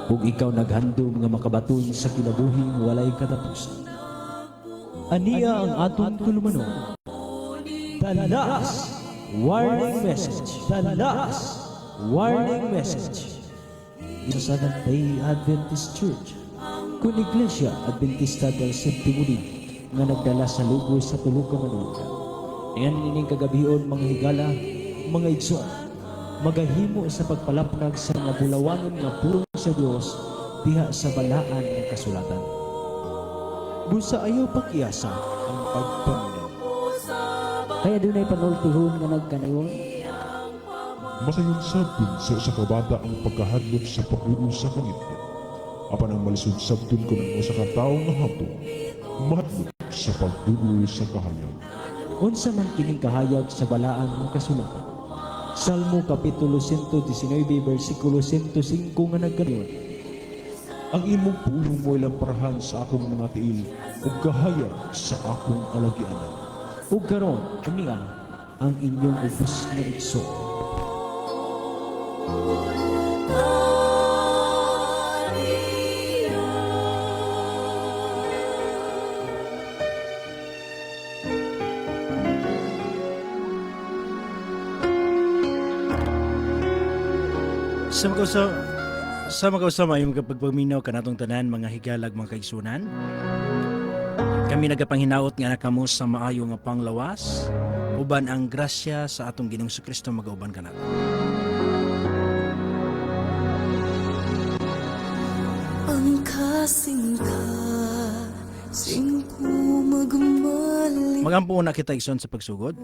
ug ikaw naghandom nga makabaton sa kinabuhing walay katapusan. Aniya ang atong tulumanon. The last warning message. The last warning message. Ito sa Seventh-day Adventist Church, kung Iglesia Adventista del Séptimo Día nga nagdala sa lugoy sa tulo ka manuga. Ayan nining kagabion mga higala, mga igsoon, magahimo sa pagpalapnag sa mga bulawanon nga pulong sa Dios diha sa balaan ng kasulatan. Busa ayaw pakiasa ang pagpaminaw. Kaya dunay panultihon nga nagkanayon. Masayon sabdon sa usa ka bata ang pagkahadlok sa pagluo sa kangitnya. Apan ang malisod sabdon ko ng usa ka tawo nga hapon, mahadlok sa pagluo sa kahayag. Unsa man kining kahayag sa balaan ng kasulatan. Salmo Kapitulo 119, versikulo 105 nga nagkanayon. Ang imong pulong mo'y lamparahan sa akong mga tiil, ug kahayag sa akong kalagyanan. Ug karon aniya ang inyong ubos nga igsoon. Sa magkausama yung kapagpaminaw kanatong tanan mga higalag mga kaigsunan. Kami nagapanghinawot nga nakamo sa maayo nga panglawas uban ang grasya sa atong Ginoong Kristo magauban kanato. Ang kasingka singko magmali Magampo na kita igsoon sa pagsugod.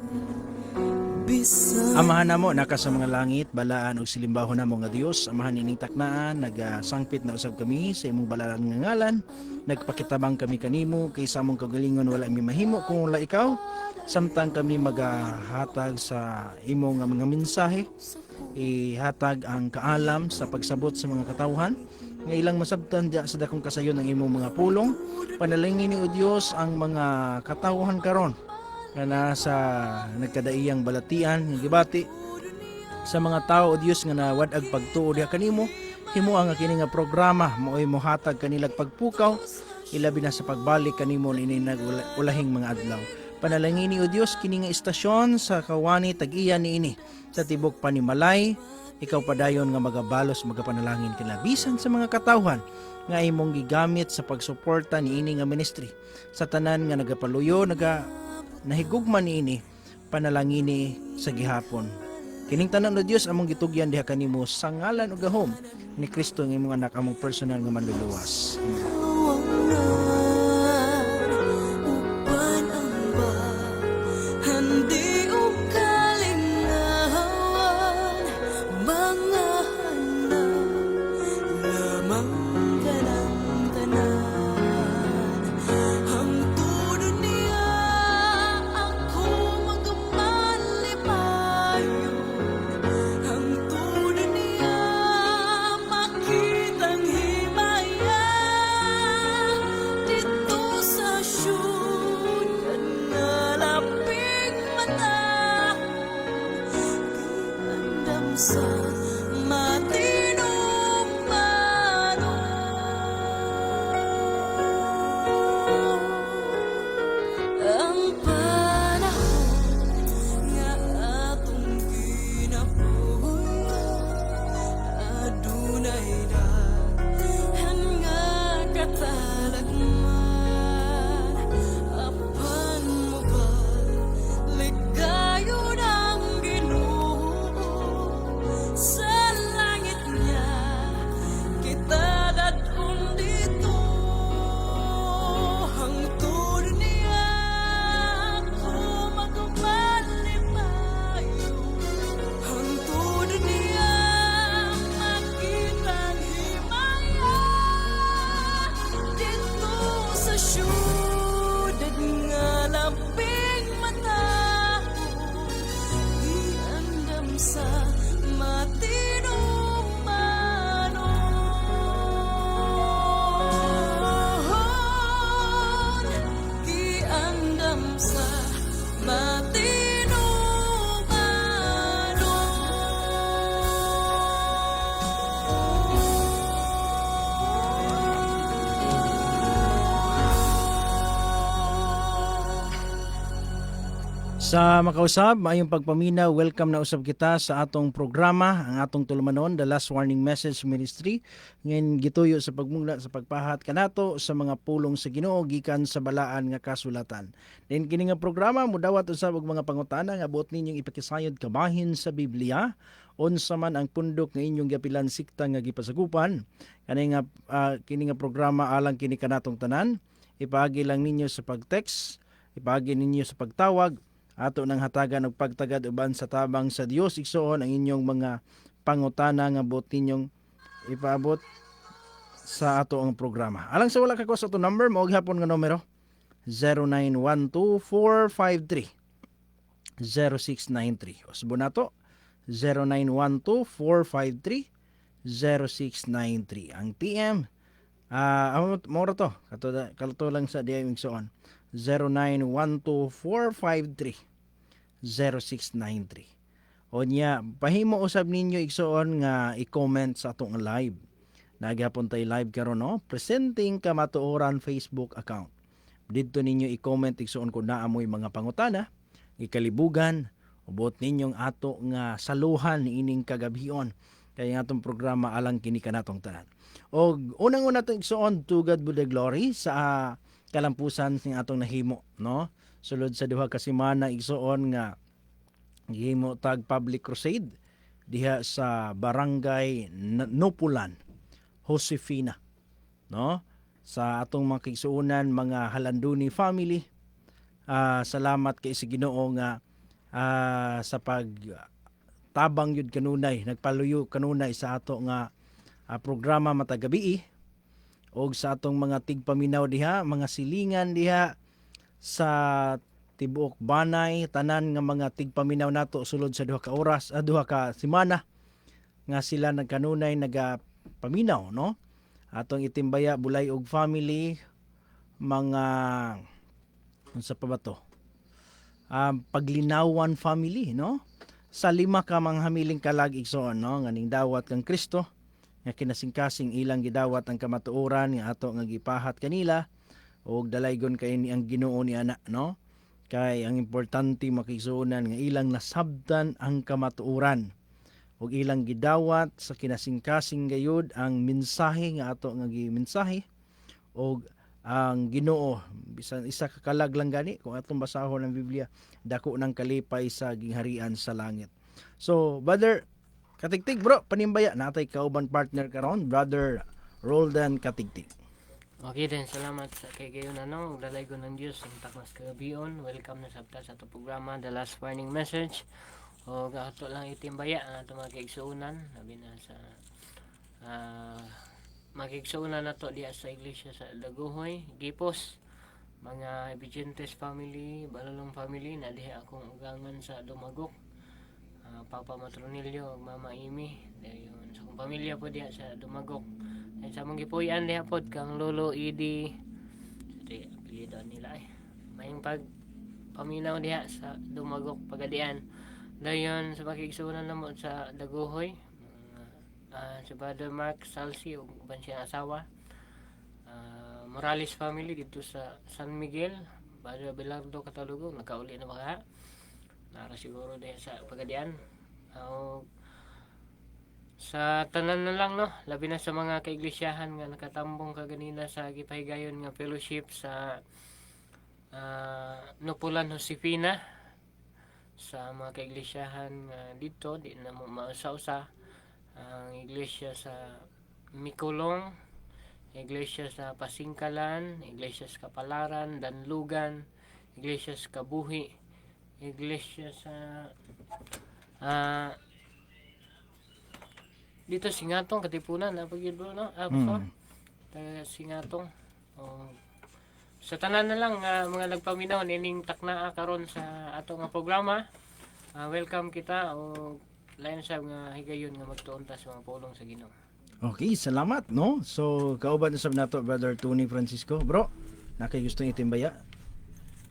bisan Amahan namo naka sa mga langit, balaan ug silimbahon namo nga Dios, amahan ining taknaan, nagasangpit na usab kami sa imong balalan nga ngalan. Nagpakitabang kami kanimo kay sa among kagalingon wala mi mahimo kung wala ikaw. Samtang kami magahatag sa imong nga mga mensahe, ihatag ang kaalam sa pagsabot sa mga katawhan nga ilang masabtan diya sa dakong kasayon ng imong mga pulong. Panalangin ni O Dios ang mga katawhan karon nga nasa nagkadaiyang balatian nga gibati sa mga tao O Dios nga nawadag pagtuo diha kanimo. Himo ang kini nga programa mo'y mohatag kanilag pagpukaw ilabi na sa pagbalik kanimo ini nagulahing mga adlaw. Panalangin ni O Dios kini nga istasyon sa kawani tag-iya niini sa tibok panimalay. Ikaw padayon nga magabalos magapanalangin kila bisan sa mga katawhan nga imong gigamit sa pagsuporta niini nga ministry. Sa tanan nga nagapaluyo nahigugman niini panalangini sa gihapon. Kining tanan O Dios among gitugyan diha kanimo sa ngalan ug gahom ni Kristo nga imong anak among personal nga manluluwas. awang na upan ang ba handi o kalinawan mga hanap lamang ka ng tanan hangtod niya ako magmalipayo hangtod niya makitang himayan Sa makausab, maayong pagpaminaw, welcome na usab kita sa atong programa, ang atong tulumanon, The Last Warning Message Ministry. Ngayon gituyo sa pagmula sa pagpahat kanato sa mga pulong sa Ginoo gikan sa balaan nga kasulatan. Then kini nga programa mudawat usab og mga pangutana nga buot ninyong ipakisayod kabahin sa Biblia. Unsa man ang pundok nga inyong gapilan sikta nga gipasagupan. Kini nga programa alang kini kanatong tanan. Ipaagi lang ninyo sa pag-text, ipaagi ninyo sa pagtawag, ato nang hatagan og pagtagad uban sa tabang sa Dios igsoon ang inyong mga pangutana nga buot ninyong ipaabot sa ato ang programa. Alang sa wala ka ko sa ato number, maog hapon nga numero 0912-453-0693. Usbo na to 0912-453-0693. Ang TM moro to kato lang sa diay igsoon 0912-453-0693. Onya, pahimo usab ninyo igsoon nga i-comment sa atong live. Nagapon tay live karon no, presenting kamatuoran Facebook account. Didto ninyo i-comment igsoon kung naamoy mga pangutana, ikalibugan, ubot ninyong ato nga saluhan niining kagabhion. Kaya nga atong programa alang kini kanatong tanan. Og unang-una tong igsoon, to God be the glory sa kalampusan sing atong nahimo, no? Sulod sa duha ka semana igsoon nga gihimo tag public crusade diha sa barangay Nupulan, Josefina, no? Sa atong mga kaigsuonan, mga Halanduni family, salamat kay sa Ginoo nga sa pag tabang yun kanunay, nagpaluyo kanunay sa ato nga programa matag gabi og sa atong mga tigpaminaw diha, mga silingan diha sa tibuok Banay, tanan nga mga tigpaminaw nato sulod sa duha ka oras, duha ka semana nga sila nagkanunay nagapaminaw, no? Atong itimbaya Bulay og family, mga unsa pa ba to? Paglinawan family, no? Sa 5 ka mga hamiling kalag igsoon, no? Nganing dawat kang Kristo nga kinasingkasing ilang gidawat ang kamatuoran nga ato nga gipahat kanila og dalaygon kay ni ang Ginoo ni ana, no? Kay ang importante makigsuonan nga ilang nasabtan ang kamatuoran og ilang gidawat sa kinasingkasing gayud ang mensahe nga ato nga gimensahe og ang Ginoo bisan isa ka kalag lang gani kung atong basahon ang Biblia, dako nang kalipay sa gingharian sa langit. So brother Katigtig, bro, panimbaya natay kauban partner karon, brother Roldan Katigtig. Okay din, salamat sa kay gayon dalay ko ng Diyos ang takmas kagabion. Welcome na sabta sa ato programa The Last Warning Message. O ato lang itimbaya ang ato magigsuunan labi na sa magigsuunan nato diya sa iglesia sa Daguhoy, Gipos, mga Ebigentes family, Balalong family na diha akong ugangan sa Dumagok. Papa Matronilio, Mama Amy, dayon sa akong pamilya po diha sa Dumagok. Sa mong gipuy-an diha pod kang Lolo Idi. Di apelyido nila mayong paminaw diha sa Dumagok Pagadian. Dayon sa makigsunan namo sa Daguhoy, si Brother Mark Salsi ug uban siyang asawa. Morales family dito sa San Miguel, Brother Belardo Catalugo, nakauli na ba? Nara siguro diha sa Pagadian. Sa tanan na lang, no, labi na sa mga kaiglesiyahan nga nakatambong kaganina sa gipahigayon nga fellowship sa Nupulan, Josefina, sa mga kaiglesiyahan dito di na mo mausa-usa ang iglesia sa Mikulong, iglesia sa Pasingkalan, iglesia sa Kapalaran, Danlugan, iglesia sa Kabuhi, iglesia sa dito Singatong Katipunan na pagyud bro, no? Singatong. Sa tanan na lang mga nagpaminaw nining taknaa karon sa ato nga programa. Welcome kita o lain sa nga higayon nga magtuon ta sa mga pulong sa Ginoo. Okay, salamat, no? So kauban usab nato brother Tony Francisco, bro. Nakay gusto itimbaya.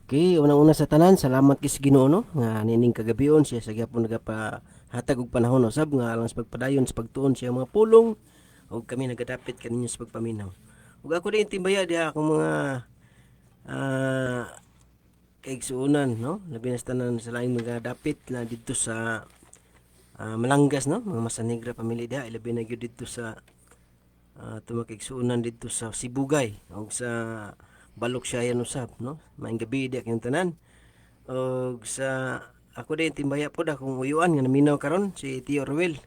Okay, unang-una sa tanan, salamat kay sa Ginoo, no, nga nining kagabion siya sa gyapon nagapahatag og panahon usab nga alang sa pagpadayon sa pagtuon siya mga pulong ug kami nagadapit kaninyo sa pagpaminaw. Ug ako din timbaya diha akong mga kaigsuunan, no? Labi na sa tanan sa laing mga dapit na dito sa Malanggas, no? Mga Masanegra family diha, labi na gyud dito sa tumakigsuunan dito sa Sibugay o sa Baloksayan usab, no? Maayong gabi diha kayong tanan. O sa ako din timbaya po da kung uyuan nga naminaw karon si Tio Ruel.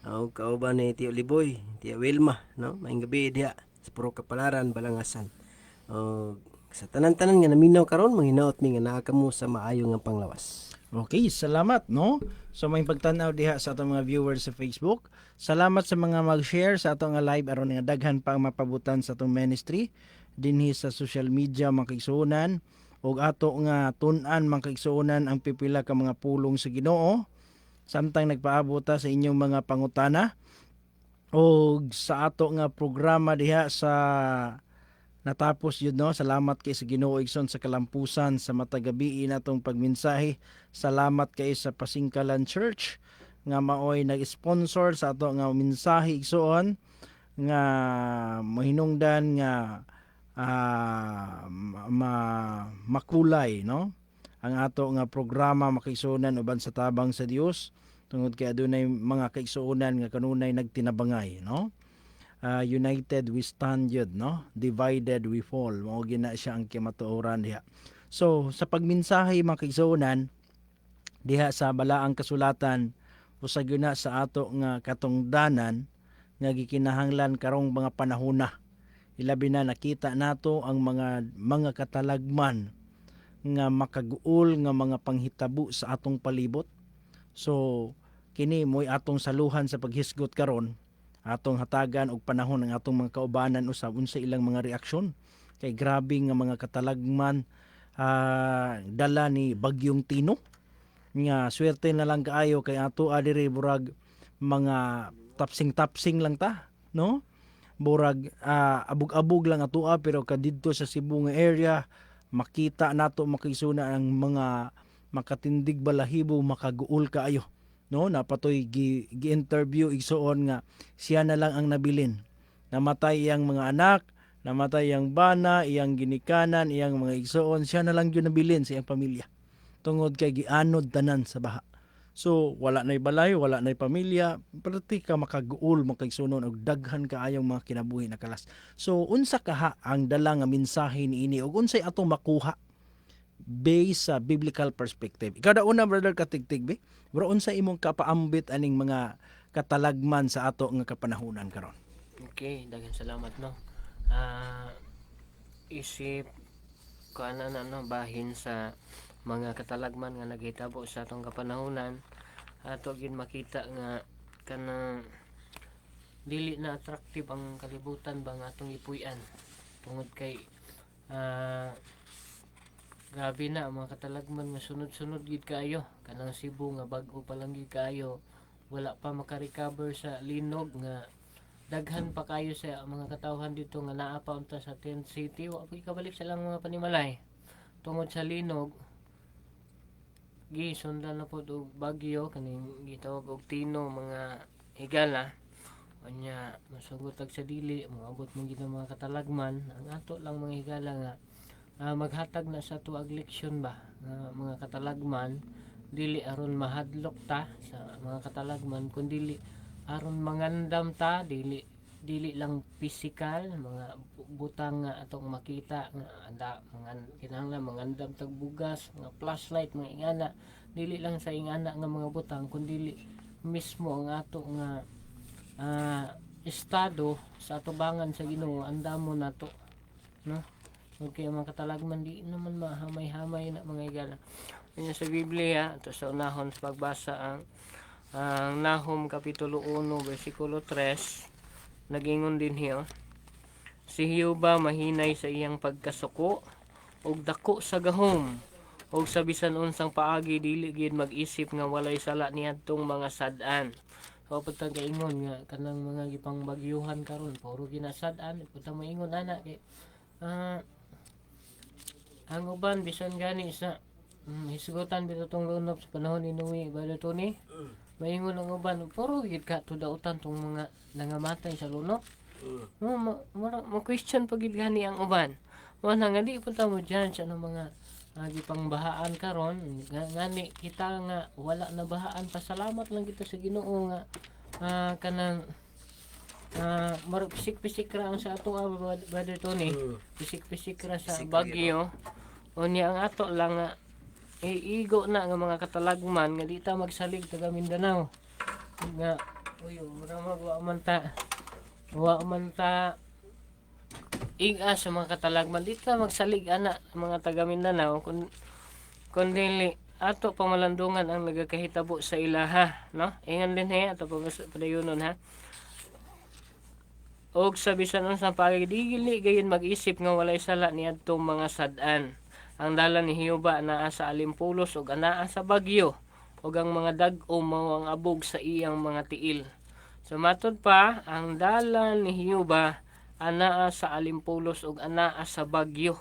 O kauban ni Tio Liboy, Tio Wilma, no? Maayong gabi diha sa Puro Kapalaran, Balangasan. O sa tanan-tanan nga naminaw karon, manghinaot mi nga naa kamo sa maayo nga panglawas. Okay, salamat, no? So may pagtanaw diha sa atong mga viewers sa Facebook. Salamat sa mga mag-share sa atong nga live aron nga daghan pa ang mapabutan sa atong ministry dinhi sa social media mga kaigsuonan ug ato nga tun-an mga kaigsuonan ang pipila ka mga pulong sa Ginoo samtang nagpaabot ta sa inyong mga pangutana ug sa ato nga programa diha sa natapos yun, no? Salamat kay sa Ginoo igsoon sa kalampusan sa matagabi natong pagmensahe. Salamat kay sa Pasingkalan Church nga maoy nag-sponsor sa ato nga mensahe igsoon nga mahinungdan nga makulay, no? Ang ato nga programa makaigsuonan uban sa tabang sa Dios tungod kay adunay mga kaigsuonan nga kanunay nagtinabangay, no? United we stand yun, no? Divided we fall. Mao gina siya ang kimatuoran diha. So sa pagmensahe mga kaigsuonan diha sa balaang kasulatan usag na sa ato nga katungdanan nga gikinahanglan karong mga panahona. Ilabi na nakita nato ang mga katalagman nga makaguol nga mga panghitabo sa atong palibot. So kini mo'y atong saluhan sa paghisgot karon, atong hatagan og panahon ng atong mga kaubanan usab unsa ilang mga reaksyon kay grabe nga mga katalagman dala ni Bagyong Tino nga swerte na lang kaayo kay ato adiri burag mga tapsing lang ta, no? Burag abog-abog lang ato pero kadidto sa Cebu nga area makita nato makisuna ang mga makatindig balahibo makaguol kaayo, no? Napatoy gi-interview igsuon nga siya na lang ang nabilin. Namatay iyang mga anak, namatay iyang bana, iyang ginikanan, iyang mga igsuon, siya na lang yun nabilin sa iyang pamilya. Tungod kay gianod tanan sa baha. So wala nay balay, wala nay pamilya, perti ka makaguol makaigsunon og daghan kaayong mga kinabuhi na kalas. So unsa kaha ang dala nga mensahe niini ug unsay atong makuha based sa biblical perspective. Ikaw da una brother katigtig be. Bro unsa imong kapaambit aning mga katalagman sa ato nga kapanahunan karon? Okay, daghang salamat, no. Isip ko na no, bahin sa mga katalagman nga naghitabo sa atong kapanahunan, ato gid makita nga kanang dili na attractive ang kalibutan ba nga atong ipuy-an tungod kay grabe na ang mga katalagman nga sunod-sunod gid kaayo. Kanang Cebu nga bag-o pa lang gid kaayo, wala pa maka-recover sa linog nga daghan pa kayo sa mga katawhan dito nga naa pa unta sa tent city. Wa pa ikabalik sa lang mga panimalay tungod sa linog. Gisundan na po og bagyo kaning gitawag og Tino, mga higala anya masugot sa dili moabot man gid mga katalagman. Ang ato lang mga higala nga maghatag na sa tuag leksyon ba nga mga katalagman dili aron mahadlok ta sa mga katalagman kundi aron mangandam ta, dili lang physical mga butang nga atong makita nga kinahanglan mangandam tag bugas, mga flashlight, mga ingana, dili lang sa ingana nga mga butang kundi mismo ang ato nga estado sa atubangan sa Ginoo andamon nato, no? Okay, mga katalagman di naman mahamay-hamay na mga igala. Yan sa Biblia, ito sa unahon sa pagbasa ang Nahum Kapitulo 1, versikulo 3, nagingon din hiyo, si Hiuba mahinay sa iyang pagkasuko, og dako sa gahom, og sa bisan unsang paagi dili gid mag-isip nga walay sala niadtong mga sad-an. So pagtang kaingon nga kanang mga gipang bagyuhan karon puro ginasad-an, pagtang maingon ana kay ang uban bisan gani sa hisgutan bitaw tong lunop sa panahon ni Noe Brother Tony. Maingon ang uban puro gid ka tudautan tong mga nangamatay sa lunop. Mo question pa gid gani ang uban. Mo nga di punta mo diyan sa mga gipang bahaan karon ngani kita nga wala na bahaan, pasalamat lang kita sa Ginoo nga kanang pisik-pisik ra ang sa ato Brother Tony. Pisik-pisik ra sa bagyo. Unya ang ato lang nga iigo na nga mga katalagman nga di ta magsalig taga Mindanao. Nga wa man ta iga sa mga katalagman, di ta magsalig ana mga taga Mindanao kundi ato pamalandungan ang nagakahitabo sa ilaha, no? Ingan din ato padayunon ha. Og sa bisan unsang pagdigili gayon mag-isip nga walay sala niadtong mga sad-an. Ang dalan ni Hioba naa sa alimpulos ug anaa sa bagyo, ug ang mga dag-o mao ang abog sa iyang mga tiil. Sumatod pa, ang dalan ni Hioba anaa sa alimpulos ug anaa sa bagyo,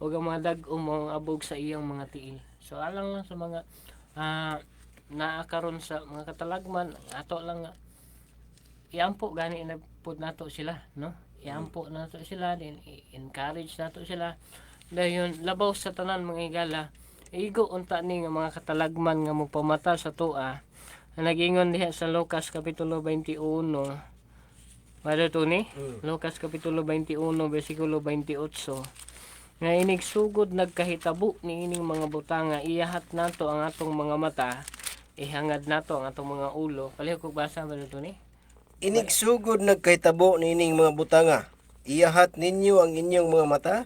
ug ang mga dag-o mao ang abog sa iyang mga tiil. So alang lang sa mga naa karon sa mga katalagman, ato lang nga iampo gani na pud nato sila, no? Iampo nato sila, din encourage nato sila. Dayon labaw sa tanan mga higala, igo unta ni nga mga katalagman nga mogpamata sa tuwa. Nagingon diha sa Lucas kapitulo 21. Brother Tony, Lucas kapitulo 21 bersikulo 28. Nga inigsugod nagkahitabo ni ining mga butanga, iyahat nato ang atong mga mata, ihangad nato ang atong mga ulo. Palihog kog basa Brother Tony. Inigsugod nagkahitabo nining mga butanga, iyahat ninyo ang inyong mga mata,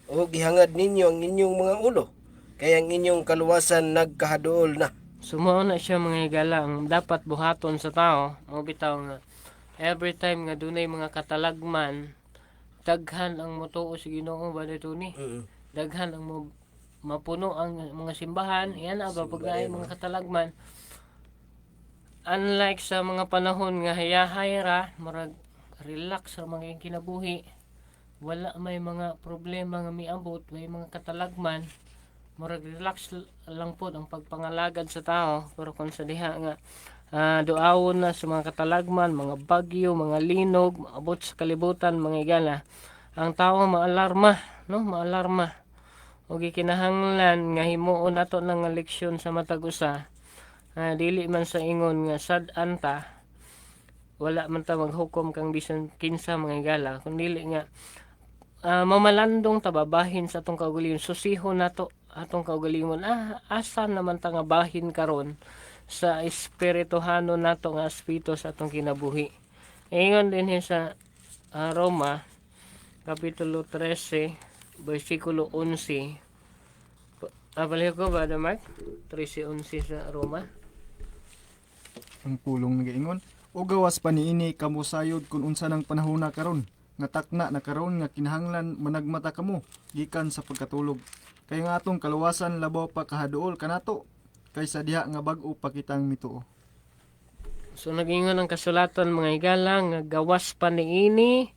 o gihangad ninyo ang inyong mga ulo, kaya ang inyong kaluwasan nagkahaduol na. Sumao na siya mga higala, ang dapat buhaton sa tao, mo bitaw nga every time nga dunay mga katalagman, daghan ang motuo sa Ginoo Brother Tony. Daghan ang mapuno ang mga simbahan, yan ba pag naay mga katalagman. Unlike sa mga panahon nga hayahay ra, marag relax sa mga kinabuhi, wala may mga problema nga miabot, may mga katalagman, marag relax lang po ang pagpangalagad sa tao. Pero kung sa diha nga duawon na sa mga katalagman, mga bagyo, mga linog, maabot sa kalibutan mga higala, ang tao maalarma, no? Maalarma. O gikinahanglan nga himuon nato ng leksyon sa matag usa. Dili man sa ingon nga sad-an ta, wala man ta maghukom kang bisan kinsa mga higala, kun dili nga mamalandong tababahin sa atong kaugalingon, susihon nato atong kaugalingon. Asa naman ta nga bahin karon sa espirituhano nato nga aspeto sa atong kinabuhi. Ingon din sa Roma kapitulo 13 bersikulo 11. Balik ko ba Mark 13:11 sa Roma. Ang pulong nagaingon, o gawas pa niini kamo sayod kung unsa ng panahona karon, nga takna na karon nga kinahanglan managmata kamo gikan sa pagkatulog. Kay nga atong kaluwasan labaw pa kahaduol kanato kaysa diha nga bag-o pa kitang mituo. So nagingon ang kasulatan mga higala nga gawas pa niini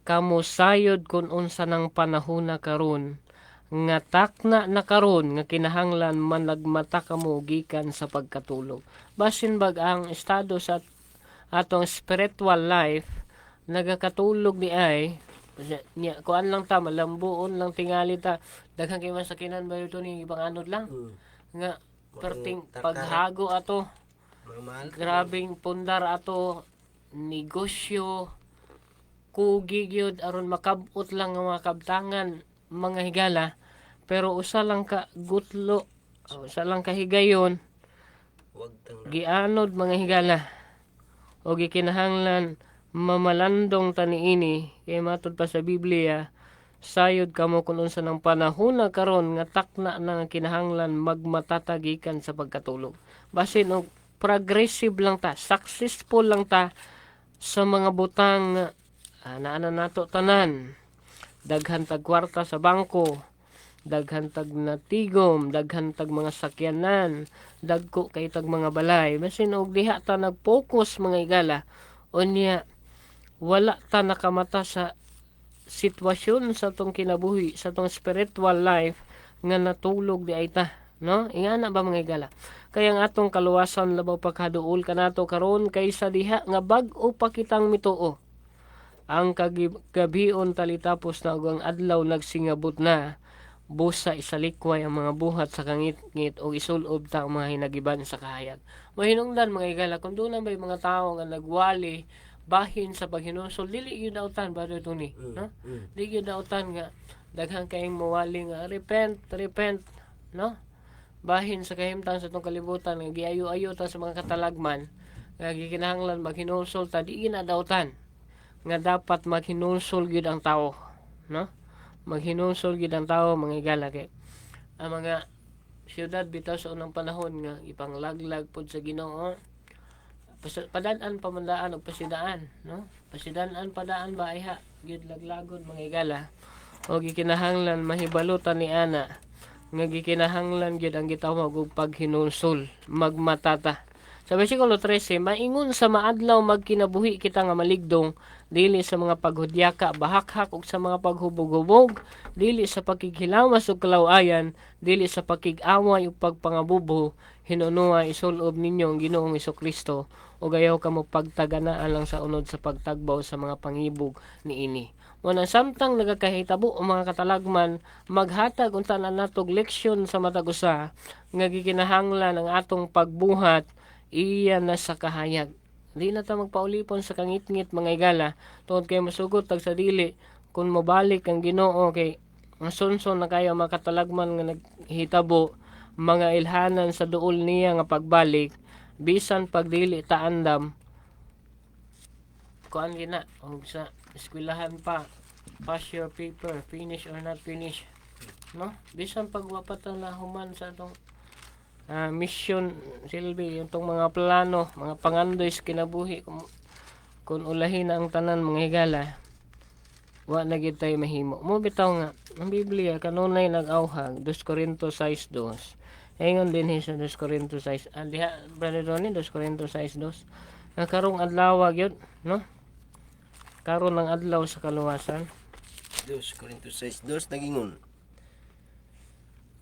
kamo sayod kung unsa ng panahona karon, nga takna na karon nga kinahanglan managmata kamo gikan sa pagkatulog. Basin bag ang estado sa atong spiritual life nagakatulog ni ay niya kuan lang ta, malambuon lang tingali ta, daghang kay masakinan ba ito ni ibang anod lang nga perting paghago ato, grabing pundar ato negosyo, kugi gyud aron makabot lang nga mga kabtangan mga higala. Pero usa lang ka gutlo, usa lang ka higayon, gianod mga higala, o gikinahanglan mamalandong taniini. Kay matod pa sa Biblia, sayod kamo kung unsa ng panahona karon nga takna na nga kinahanglan magmatatagikan sa pagkatulog. Basin og progressive lang ta, successful lang ta sa mga butang naana nato tanan. Daghan tag kwarta sa bangko, daghan tag natigom, daghan tag mga sakyanan, dagko kay tag mga balay. Basin og diha ta nag-focus mga higala, unya wala ta nakamata sa sitwasyon sa atong kinabuhi, sa atong spiritual life nga natulog di ay ta, no? Ingana ba mga higala? Kaya ang atong kaluwasan labaw pagkaduol kanato karon kaysa diha nga bag-o pa kitang mituo. Ang gabion talitapos na ug ang adlaw nagsingabot na, busa isalikway ang mga buhat sa kangit-ngit o isulob ta ang mga hinagiban sa kahayag. Mahinungdan mga igala, kung doon na may mga tao nga nagwali bahin sa paghinusol, dili yun dautan, Brother Tony, no? Dili yun dautan nga daghang kayong mawali nga repent, no? Bahin sa kahimtang sa itong kalibutan nga giayo-ayo ta sa mga katalagman nga gikinahanglan maghinusol ta, di ginadautan nga dapat maghinusol gyud ang tao, no? Maghinusol gyud ang tao mga igala, kay ang mga siyudad bitaw sa unang panahon nga ipanglaglag pod sa Ginoo, padaan pamandaan og pasidaan, no? Pasidaan padaan ba ay ha gyud laglagon mga igala, o gikinahanglan mahibalutan ni ana nga gikinahanglan gyud ang gitawag og paghinusol, magmatata. Sa bersikulo 13, maingon sa maadlaw magkinabuhi kita nga maligdong, dili sa mga paghudyaka, bahakhak ug sa mga paghubog-hubog, dili sa pakighilawas ug kalawayan, dili sa pakig-away ug pagpangabubo, hinunuwa isulob ninyo ang Ginoong Hesukristo ug ayaw kamo pagtaganaan lang sa unod sa pagtagbaw sa mga pangibog niini. Muna samtang nagakahitabo ang mga katalagman, maghatag unta na natog leksyon sa matag usa nga gikinahanglan ang atong pagbuhat iya na sa kahayag. Di na ta magpaulipon sa kangit-ngit mga igala, tungod kay masugot tag sa dili kung mabalik ang Ginoo, kay masunson na kayo mga katalagman nga naghitabo, mga ilhanan sa duol niya nga pagbalik, bisan pagdili ta andam kuan gina og sa eskwelahan pa, pass your paper, finish or not finish, no? Bisan pagwapatan na human sa atong mission silbi, yung tong mga plano, mga pangandoy sa kinabuhi, kung ulahin na ang tanan mga higala, wa na gid tayo mahimo. Mo bitaw nga ang Biblia kanunay nag-awhag 2 Corinto 6:2. Ingon din sa 2 Corinto 6. Diha Brother Ronnie, 2 Corinto 6:2. Nga karong adlaw gyud, no? Karon ng adlaw sa kaluwasan. 2 Corintios 6:2 nagingon,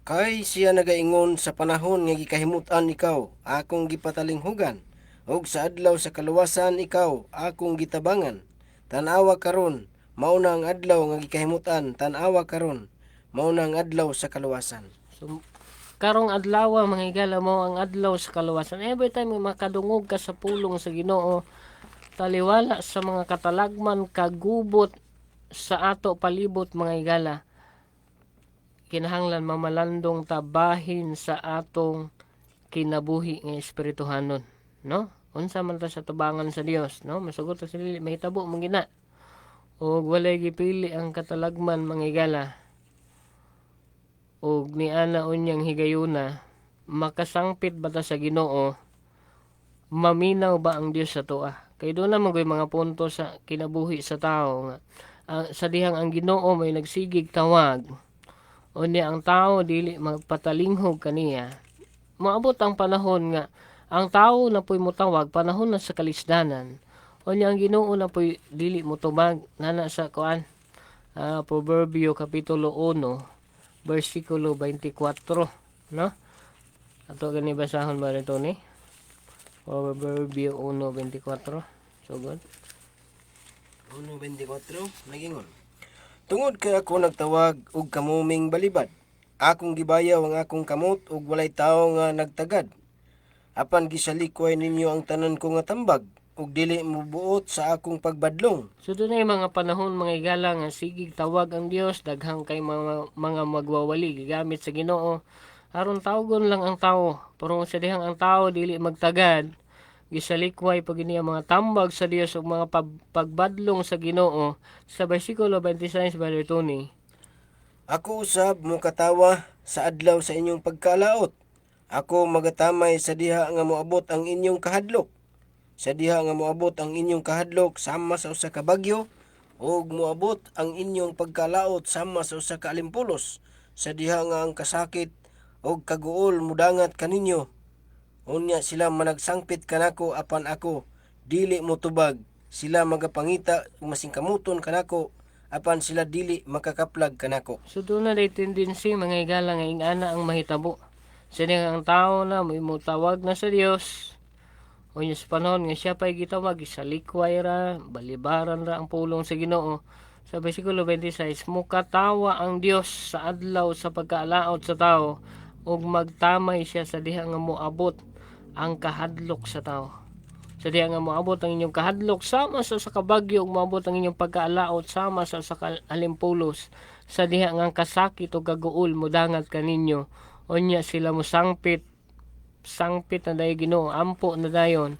kay siya nagaingon sa panahon nga gikahimutan ikaw, akong gipatalinghugan, ug sa adlaw sa kaluwasan ikaw, akong gitabangan. Tanawa karon, mauna ang adlaw nga gikahimutan, tanawa karon, mauna ang adlaw sa kaluwasan. So, karong adlaw mga higala mo ang adlaw sa kaluwasan. Every time makadungog ka sa pulong sa Ginoo, taliwala sa mga katalagman kagubot sa ato palibot mga higala, kinahanglan mamalandong tabahin sa atong kinabuhi nga espirituhanon, no? Unsa man ta sa tubangan sa Dios, no? Masugot ta sa dili mahitabo mong gina. Og walay gipili ang katalagman mga higala. Og niana unyang higayuna, makasangpit ba ta sa Ginoo? Maminaw ba ang Dios sa tuwa? Kay doon na mga mga punto sa kinabuhi sa tao nga sa dihang ang Ginoo may nagsigig tawag, unya ang tao dili magpatalinghog kaniya, maabot ang panahon nga ang tao na po'y mutawag, panahon na sa kalisdanan, unya ang Ginoo na po'y dili mutubag, nana sa kuan Proverbio Kapitulo 1 versikulo 24, no? Ato gani basahon ba rito ni Proverbio 1:24. So good. 1:24 nagingon, tungod kay ako nagtawag og kamuming balibad, akong gibayaw ang akong kamot ug walay tawo nga nagtagad. Apan gisalikoy ninyo ang tanan ko nga tambag ug dili mobuot sa akong pagbadlong. So doon ay mga panahon mga igala nga sigig tawag ang Dios, daghang kay mga magwawali gigamit sa Ginoo aron tawgon lang ang tao, pero sa dihang ang tao dili magtagad, gisalikway pag niya mga tambag sa Dios ug mga pagbadlong sa Ginoo. Sa bersikulo 26 Brother Tony, Ako usab mo katawa sa adlaw sa inyong pagkalaot. Ako magatamay sa diha nga moabot ang inyong kahadlok. Sa diha nga moabot ang inyong kahadlok sama sa usa ka bagyo, ug moabot ang inyong pagkalaot sama sa usa ka alimpulos. Sa diha nga ang kasakit ug kaguol mudangat kaninyo. Unya sila managsangpit kanako apan ako dili motubag. Sila magapangita ug masingkamuton kanako apan sila dili makakaplag kanako. so doon na day tendency mga igala nga ingana ang mahitabo. Sa dihang ang tao na may mutawag na sa Dios, Unya sa panahon nga siya pa'y gitawag, isalikway ra, balibaran ra ang pulong sa Ginoo. Sa versikulo 26, mukatawa ang Dios sa adlaw sa pagkaalaot sa tao, ug magtamay siya sa diha nga moabot ang kahadlok sa tao. Sa diha nga moabot ang inyong kahadlok sama sa kabagyo, ug moabot ang inyong pagkaalaot sama sa kalimpulos. Sa diha nga kasakit o gaguol mudangat kaninyo, unya sila mo sangpit na dayo Ginoo, ampo na dayon,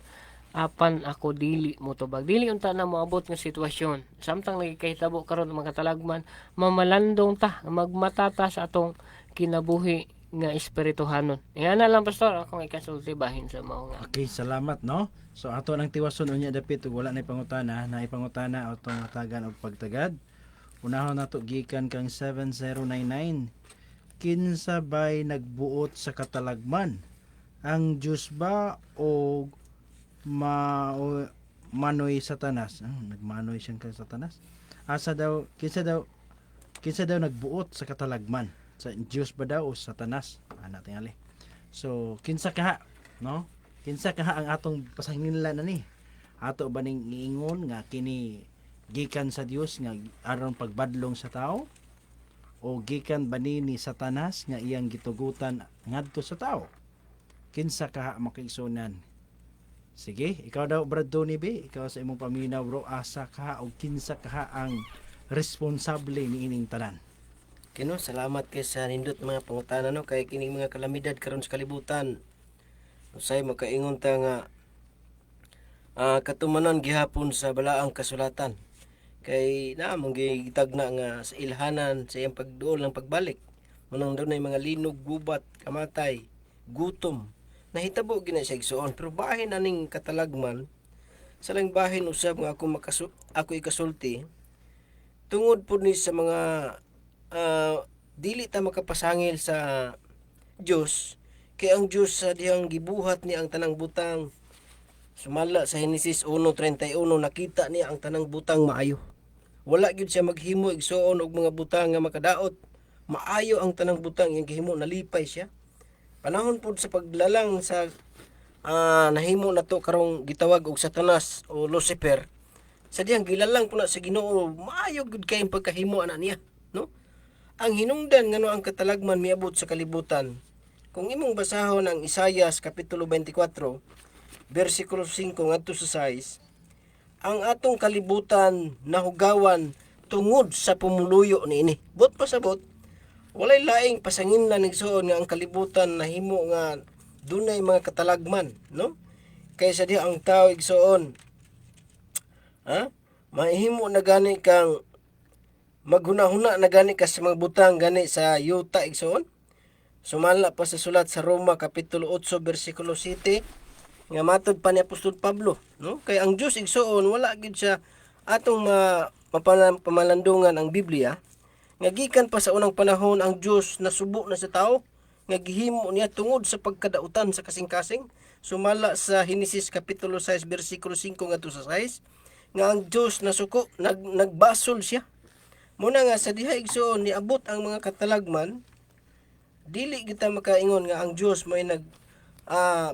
apan ako dili mo tubag. Dili unta na moabot nga sitwasyon. Samtang nagkahitabo karon mga katalagman, mamalandong ta, magmatata sa atong kinabuhi nga espirituhanon. Nga na lang pastor, akong ikasulti bahin sa mao nga. Okay, salamat no. So ato nang tiwason unya dapit ug wala na ipangutana atong matagan og pagtagad. Unahon nato gikan kang 7099. Kinsa bay nagbuot sa katalagman? Ang Diyos ba o manoy Satanas? Nagmanoy siyang kay Satanas. Kinsa daw nagbuot sa katalagman? Sa Diyos ba daw o Satanas? Ana tingali. So kinsa kaha, no? Kinsa kaha ang atong pasanginlan ani? Ato ba ning iingon nga kini gikan sa Dios nga aron pagbadlong sa tao? O gikan ba ni Satanas nga iyang gitugutan ngadto sa tao? Kinsa kaha makiigsunan? Sige, ikaw daw Brad Tony B, ikaw sa imong paminaw bro, asa kaha o kinsa kaha ang responsable ni ining tanan? Kino, salamat kay sa nindot mga pangutana no kay kining mga kalamidad karon sa kalibutan. Usay makaingon ta nga katumanan gihapon sa balaang kasulatan. Kay na mong gitagna nga sa ilhanan sa iyang pagduol ng pagbalik. Manang dunay mga linog, gubat, kamatay, gutom. Nahitabo gina siya igsuon, pero bahin aning katalagman sa lang bahin usab nga ako ikasulti tungod pud ni sa mga dili ta makapasangil sa Dios kay ang Dios sa dihang gibuhat ni ang tanang butang sumala sa Henesis 1:31 nakita niya ang tanang butang maayo. Wala gyud siya maghimo igsuon og mga butang nga makadaot. Maayo ang tanang butang iyang gihimo, nalipay siya. Panahon pud sa paglalang sa nahimo nato karong gitawag og Satanas o Lucifer. Sa diyang gilalang po na sa Ginoo, maayo gud kay pagkahimo ana niya, no? Ang hinungdan ngano ang katalagman miabot sa kalibutan. Kung imong basahon ang Isaias kapitulo 24, versikulo 5 ngadto sa 6, ang atong kalibutan nahugawan tungod sa pumuluyo niini. Bot pa sabot, walay laing pasanginlan igsuon nga ang kalibutan nahimo nga dunay mga katalagman, no? Kaysa di ang tao igsuon mahimo na gani kang maghuna-huna na gani ka sa mga butang gani sa yuta igsuon. Sumala pa sa sulat sa Roma kapitulo 8 bersikulo 7 nga matod pa ni Apostol Pablo, no? Kay ang Dios igsuon wala gid siya atong pamalandungan ang Biblia. Nga gikan pa sa unang panahon ang Dios nasubo na sa tao nga gihimo niya tungod sa pagkadautan sa kasing-kasing. Sumala sa Henesis kapitulo 6 bersikulo 5 ngadto sa 6 nga ang Dios nasuko nagbasol siya. Muna nga sa diha igsuon niabot ang mga katalagman, dili kita makaingon nga ang Dios may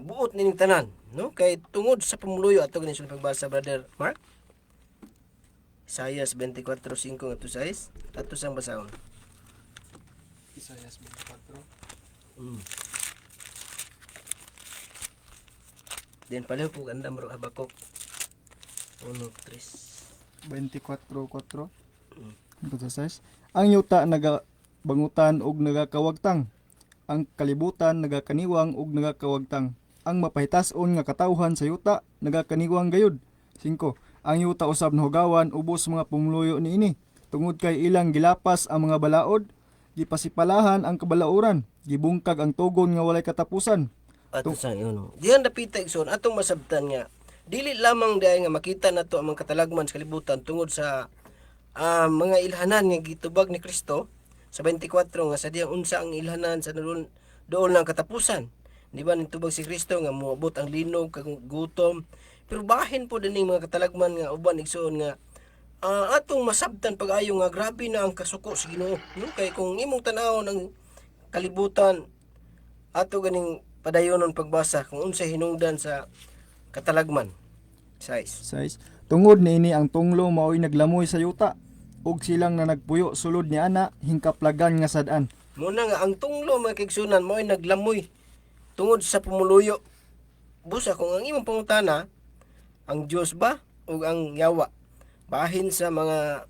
buot nining tanan, no? Kay tungod sa pumuluyo ato ganin sa pagbasa brother Mark. Isaias 24:5 ngadto 6 ato sang basahon. Isaias 24. Then pala po ganda bro Habakuk 1:3. 24:4. Ito sa 6. Ang yuta nagabangutan og nagakawagtang. Ang kalibutan nagakaniwang og nagakawagtang. Ang mapahitason nga katawhan sa yuta nagakaniwang gayud. 5. Ang yuta usab nahugawan ubos mga pumuluyo niini. Tungod kay ilang gilapas ang mga balaod, gipasipalahan ang kabalauran, gibungkag ang tugon nga walay katapusan. Ato sang iyon. Diyan dapita igsoon atong masabtan nga dili lamang dahil nga makita nato ang mga katalagman sa kalibutan tungod sa mga ilhanan nga gitubag ni Kristo sa 24 nga sa diyang unsa ang ilhanan sa dool ng katapusan. Di ba nitubag si Kristo nga moabot ang linog kag gutom. Pero bahin po din mga katalagman nga uban igsoon nga atong masabtan pag-ayo nga grabe na ang kasuko sa Ginoo, no? Kay kung imong tan-awon ang kalibutan ato ganing padayonon pagbasa kung unsa hinungdan sa katalagman. Size. Size. Tungod niini ang tunglo mao'y naglamoy sa yuta ug silang na nagpuyo sulod ni ana hingkaplagan nga sad-an. Muna nga ang tunglo mga kaigsunan mo ay naglamoy tungod sa pumuluyo. Busa kung ang imong pangutana ang Dios ba o ang yawa bahin sa mga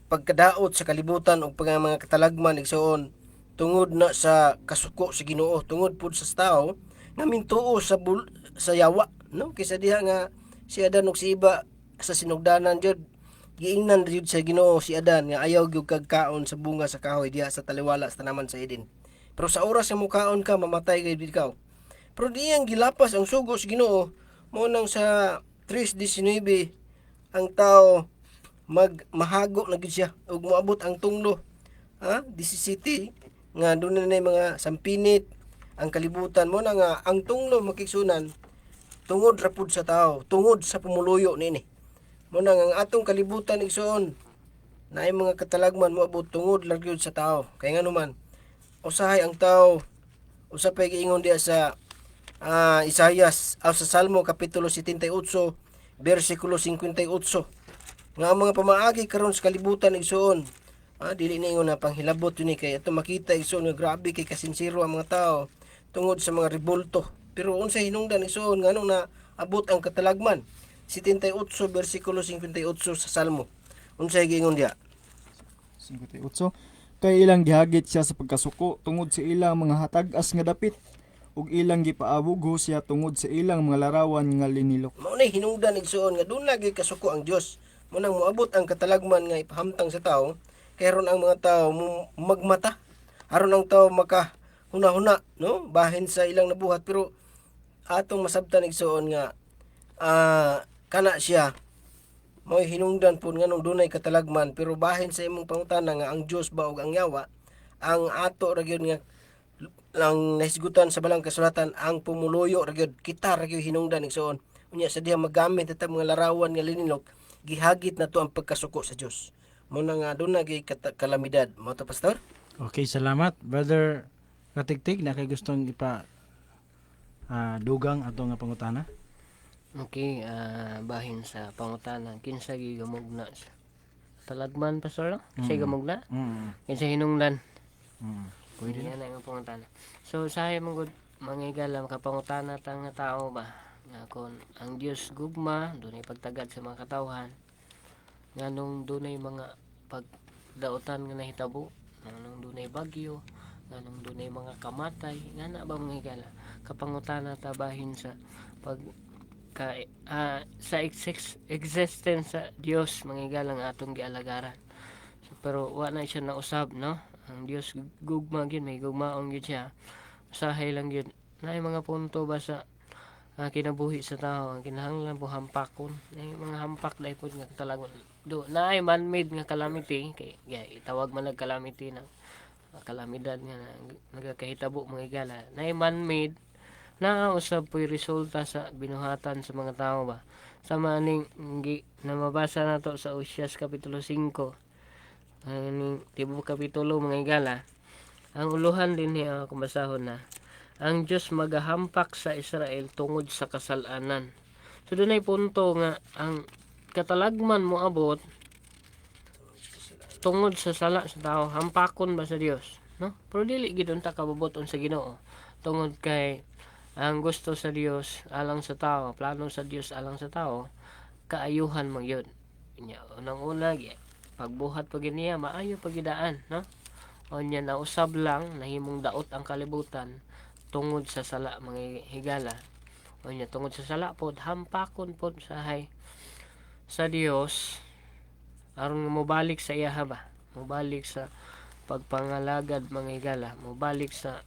pagkadaot sa kalibutan o mga katalagman igsoon tungod na sa kasuko sa Ginoo, tungod pud sa tao nga mintuo sa yawa, no? Kaysa diha nga si Adan ug si Iba sa sinugdanan jud giingnan jud sa Ginoo si Adan nga ayaw gyud kagkaon sa bunga sa kahoy diha sa taliwala sa tanaman sa Eden. Pero sa oras nga mukaon ka mamatay gayud ikaw. Pero diyang gilapas ang sugo sa Ginoo mo nang sa 3:19 ang tao mahago na gid siya ug moabot ang tunglo 17 nga doon na mga sampinit ang kalibutan mo na nga ang tunglo makigsunan tungod ra pud sa tao, tungod sa pumuluyo nini. Mo na nga ang atong kalibutan igsoon naay mga katalagman moabot tungod lang gyud sa tao. Kay ngano man usahay ang tao usapay giingon diya sa Isaias sa Salmo kapitulo 78 bersikulo 58 nga ang mga pamaagi karon sa kalibutan igsoon dili ningon na panghilabot yun kay ato makita igsoon nga grabe kay kasinsiro ang mga tao tungod sa mga rebolto. Pero unsa hinungdan igsoon nganong na abot ang katalagman 78 bersikulo 58 sa Salmo. Unsa giingon diya? 58. Kay ilang gihagit siya sa pagkasuko tungod sa ilang mga hatag-as nga dapit ug ilang gipaabugho siya tungod sa ilang mga larawan nga linilok. Mao nay hinungdan igsoon nga doon lagi kasuko ang Dios. Mo nang moabot ang katalagman nga ipahamtang sa tao kay ron ang mga tao magmata. Aron ang tao maka huna-huna, no? Bahin sa ilang nabuhat pero atong masabtan igsoon nga kana siya mo'y hinungdan po nga nung dunay katalagman pero bahin sa imong pangutana nga ang Dios ba ug ang yawa ang ato ra gyud nga lang nahisgutan sa balang kasulatan ang pumuluyo ra gyud kita ra gyud hinungdan igsoon unya sa diha magamit ita mga larawan nga linilok gihagit na to ang pagkasuko sa Dios mo na nga dunay kalamidad mo to pastor. Okay, salamat Brother Katigtig na kay gustong ipa dugang ato nga pangutana. Okay, bahin sa pangutana kinsa gigamugna sa talagman pastor no? Kinsa gamugna? Kinsa hinungdan? Pwede na yung pangutana. So sahay mong mangigala makapangutana tang nga tao ba nga kon ang Dios gugma dunay pagtagad sa mga katawhan nganong dunay mga pagdaotan nga nahitabo nganong dunay bagyo nganong dunay mga kamatay ngana ba mangigala kapangutana ta bahin sa pag sa existence sa Dios mangigalang atong gialagaran. So, pero wa na siya nausab no. Ang Dios gugma gyud may gugmaon gyud siya. Usahay lang gyud naay mga punto ba sa kinabuhi sa tao ang kinahanglan po hampakon. Naay mga hampak dai pud nga talagon. Do naay man-made nga calamity kay itawag man calamity na kalamidad nga nagakahitabo mga igala. Naay man-made usab po'y resulta sa binuhatan sa mga tao ba sa maning na mabasa nato sa Oseas kapitulo 5 aning tibok kapitulo mga igala ang uluhan din niya kumbasahon na ang Dios magahampak sa Israel tungod sa kasalanan. So dunay punto nga ang katalagman mo abot tungod sa sala sa tao hampakon ba sa Dios no pero dili gid unta kabubuton sa Ginoo tungod kay ang gusto sa Dios alang sa tao, plano sa Dios alang sa tao, kaayuhan mo yun. Unang-una, pagbuhat pag niya, maayo pagidaan, no? O niya nausab lang, nahimong daot ang kalibutan, tungod sa sala, mga higala. O niya, tungod sa sala pod, hampakon pod sa Dios, aron mobalik sa iya ba? Mobalik sa pagpangalagad mga higala, mobalik sa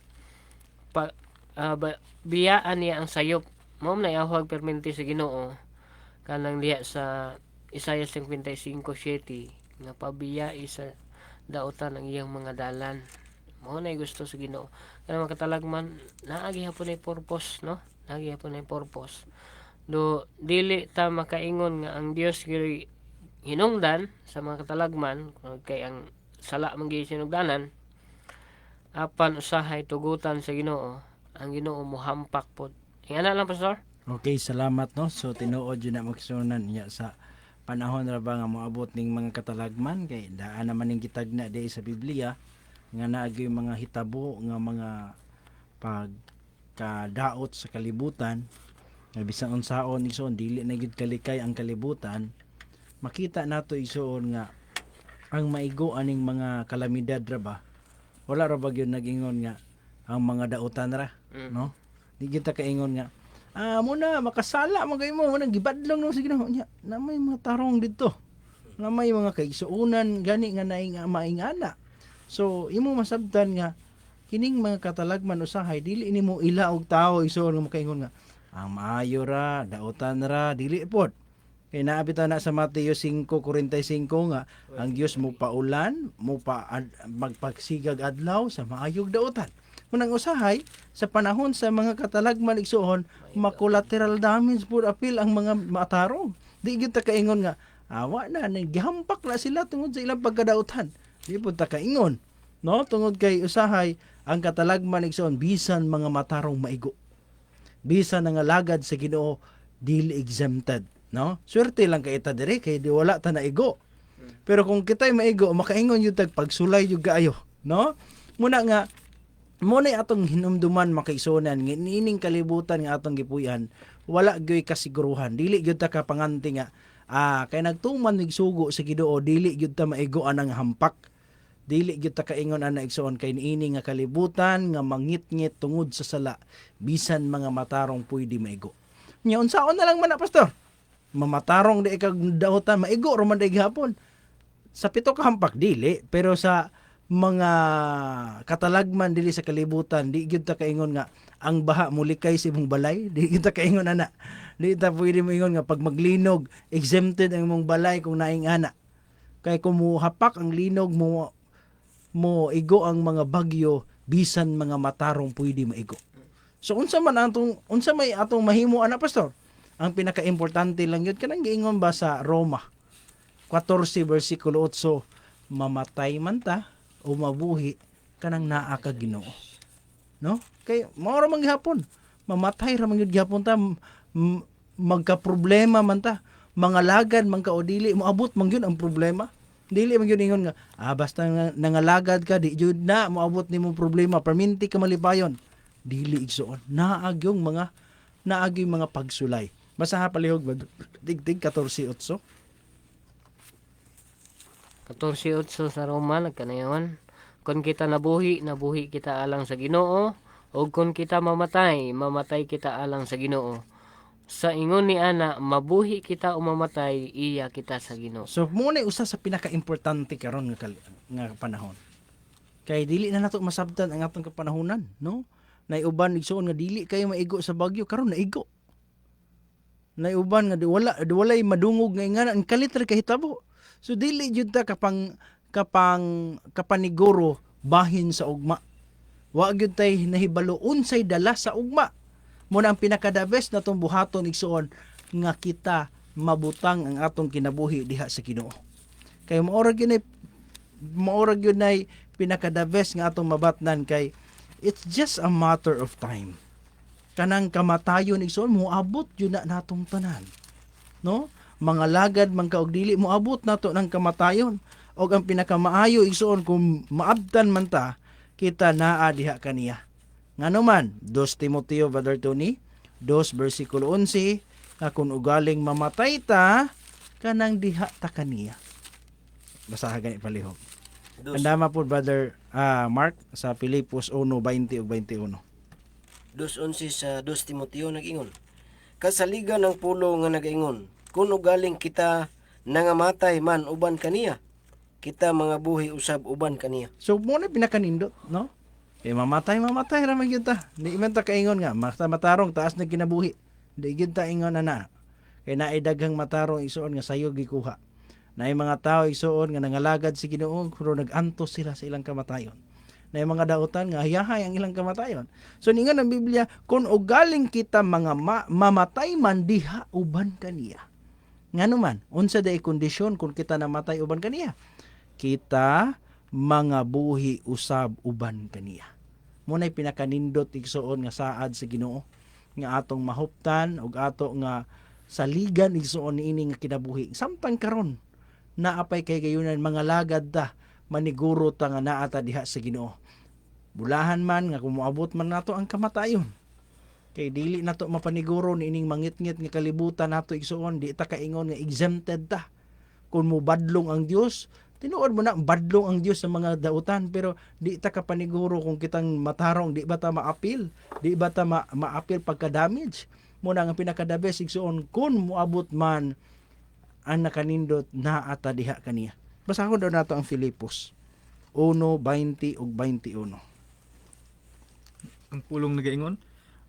biyaan niya ang sayop mo na iahwag permente sa Ginoo kanang diha sa Isaiah 55:7 nga pabiyai sa daotan ang iyang mga dalan mo na gusto sa Ginoo kanang makatalagman naagi hapon ay purpose no naagi hapon ay purpose do dili ta makaingon nga ang Dios hinungdan sa mga katalagman kay ang sala man gyud sinugdanan apan usahay tugutan sa Ginoo ang Ginoo mohampak pod Ingana lang, Pastor. Okay, salamat no. So tinuod yun na magsunan niya sa panahon ra ba nga moabot ning mga katalagman kay daan naman ning gitagna di sa Biblia nga naagay mga hitabo nga mga pagkadaot sa kalibutan nga bisan unsaon igsoon dili na gid kalikay ang kalibutan. Makita nato igsoon nga ang maigo aning mga kalamidad ra ba wala ra ba gyud nagingon nga ang mga dautan ra no. Di kita kaingon nga muna makasala mo kayo mo nang gibadlong no sige nya na may mga tarong dito na may mga kaigsuunan gani nga naing maingana. So imo masabtan nga kining mga katalagman usahay dili nimo ila og tao igsoon nga makaingon nga ang maayo ra dautan ra dili pod kay naabita na sa Mateo 5:45 nga ang Dios mo paulan mo pa magpagsigag adlaw sa maayog dautan. Munang usahay sa panahon sa mga katalagman igsoon makulateral damage pud apil ang mga matarong. Di gyud ta kaingon nga awa na gihampak na sila tungod sa ilang pagkadautan. Di pud ta kaingon no tungod kay usahay ang katalagman igsoon bisan mga matarong maigo. Bisan nga lagad sa Ginoo dili exempted, no? Swerte lang kay ta diri kay di wala ta naigo. Pero kung kita'y maigo makaingon yun tag pagsulay yun kaayo, no? Muna nga muna atong hinumduman makaigsunan nining kalibutan nga atong gipuy-an wala gyoy kasiguruhan dili gyud ta kapanganti nga kay nagtuman mig sugo sa Ginoo dili gyud ta maigoan ang hampak dili gyud ta kaingon ana igsoon kay niini nga kalibutan nga mangit-ngit tungod sa sala bisan mga matarong pwede maigo nya unsaon na lang man na pastor mamatarong di kag dautan maigo ra man gihapon sa pito ka hampak dili pero sa mga katalagman dili sa kalibutan di gyud ta kaingon nga ang baha mulikay sa imong balay di gyud ta kaingon ana di ta pwede mo ingon nga pag maglinog exempted ang imong balay kung naing ana kay kung hapak ang linog mo igo ang mga bagyo bisan mga matarong pwede maigo. So unsa may atong mahimo ana pastor ang pinaka-importante lang yun kanang giingon ba sa Roma 14 versikulo 8 mamatay man ta o mabuhi kanang naa ka Ginoo. No? Kay mao ra man gihapon. Mamatay ra man gihapon ta magka problema man ta. Mga lagad man ka o dili moabot man gyud ang problema. Dili man gyud ingon nga basta nangalagad ka di jud na moabot nimo problema perminti ka malipayon. Dili igsoon. Naag yung mga pagsulay. Basta ha palihog digdig 14:8. 14:8 sa Roma nagkanayon. Kung kita nabuhi kita alang sa Ginoo, o kung kita mamatay kita alang sa Ginoo. Sa ingon ni ana, mabuhi kita o mamatay, iya kita sa Ginoo. So mo na usa sa pinaka-importante karon nga panahon. Kay dili na nato masabtan ang atong kapanahonan, no? Naiuban igsoon nga dili kayo maigo sa bagyo karon naigo. Naiuban nga walay madungog nga ingana ang kalit ra kahitabo. So dili jud ta kapaniguro bahin sa ugma. Wa gyud tay nahibalo unsay dala sa ugma. Muna ang pinaka-the best natong buhaton igsoon nga kita mabutang ang atong kinabuhi diha sa Ginoo. Kay maorag yun ay pinaka-the best nga atong mabatnan kay it's just a matter of time. Kanang kamatayon igsoon moabot yun na natong tanan. No? Mga lagad man ka og dili moabot nato ng kamatayon. Og ang pinakamaayo igsoon kung maabtan man ta kita naa diha kaniya. Ngano man 2 Timoteo Brother Tony 2 versikulo 11 nga kung ugaling mamatay ta kanang diha ta kaniya. Basaha gani palihog. Andama po Brother Mark sa Filipos 1:20 ug 21. 2:11 sa 2 Timoteo nag-ingon. Kasaligan ng pulo nga nag-ingon, kung ugaling kita nangamatay man uban kaniya, kita mga buhi usab uban kaniya. So mo na pinakanindot, no? Kay mamatay ra man gyud ta. Di man ta kaingon nga matarong taas na kinabuhi. Di gyud ta ingon na. Kay naay daghang matarong isuon nga sayo gikuha. Naay mga tao isuon nga nangalagad si Ginoo pero nagantos sila sa ilang kamatayon. Na mga dautan nga hayahay ang ilang kamatayon. So ningon ang Biblia, kung ugaling kita mga mamatay man diha uban kaniya. Ngano man, unsa day kondisyon kung kita namatay uban kaniya? Kita mga buhi usab uban kaniya. Munay pinakanindot igsoon nga saad sa Ginoo. nga atong mahuptan ug ato nga saligan igsuon niini nga kinabuhi. Samtang karon naapay kay gayunan mga lagad ta maniguro ta nga naa ta diha sa Ginoo. Bulahan man nga kumuabot man nato ang kamatayon. Kay dili nato mapaniguro niining mangitngit nga kalibutan nato igsuon, di ta kaingon nga exempted ta. Kung mo badlong ang Dios, tinuod mo na badlong ang Dios sa mga dautan, pero di ta kapaniguro kung kitang matarong, di ba ta maapil? Di ba ta maapil pagka-damage? Muna nga pinaka-the-best igsuon kun moabot man ang nakanindot na ata diha kaniya. Basahon daw nato ang Filipos 1:20 ug 21. Ang pulong nagaingon,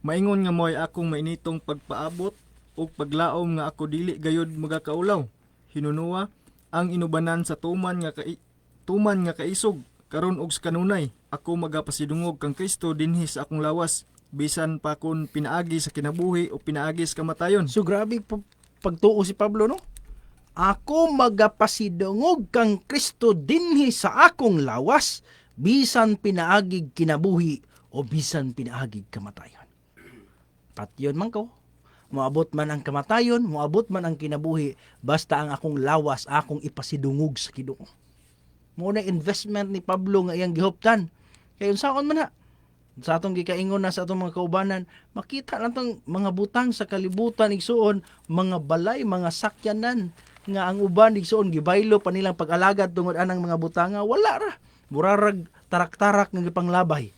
maingon nga mo'y akong mainitong pagpaabot ug paglaom nga ako dili gayod magakaulaw. Hinunuwa ang inubanan sa tuman nga kaisog karon og sa kanunay. Ako magapasidungog kang Kristo dinhi sa akong lawas, bisan pa kun pinaagi sa kinabuhi o pinaagi sa kamatayon. So grabe pagtuo si Pablo, no? Ako magapasidungog kang Kristo dinhi sa akong lawas, bisan pinaagig kinabuhi o bisan pinaagig kamatayon. Patyon man ko. Moabot man ang kamatayon, moabot man ang kinabuhi, basta ang akong lawas, akong ipasidungog sa Ginoo. Muna investment ni Pablo nga iyang gihuptan. Kaya unsaon man na, sa atong gikaingon na sa atong mga kaubanan, makita natong mga butang sa kalibutan igsuon, mga balay, mga sakyanan, nga ang uban igsuon gibaylo pa nilang pag-alagad tungod anang mga butanga, wala ra. Murarag tarak-tarak nga gipanglabay.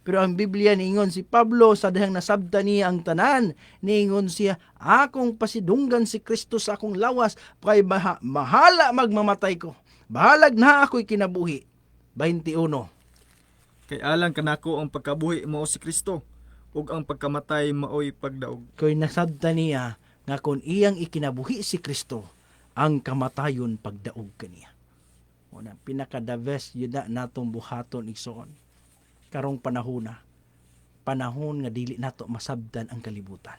Pero ang Biblia niingon si Pablo sa dihang nasabta niya ang tanan, niingon siya, akong pasidunggan si Kristo sa akong lawas, kay mahala magmamatay ko. Bahalag na ako'y kinabuhi. 21. Kay alang kanako ang pagkabuhi mao si Kristo ug ang pagkamatay mao'y pagdaog. Kay nasabta niya nga kung iyang ikinabuhi si Kristo, ang kamatayon pagdaog kaniya. Una, pinaka-the best yun na natong buhaton igsoon. Karong panahon nga dili nato masabdan ang kalibutan.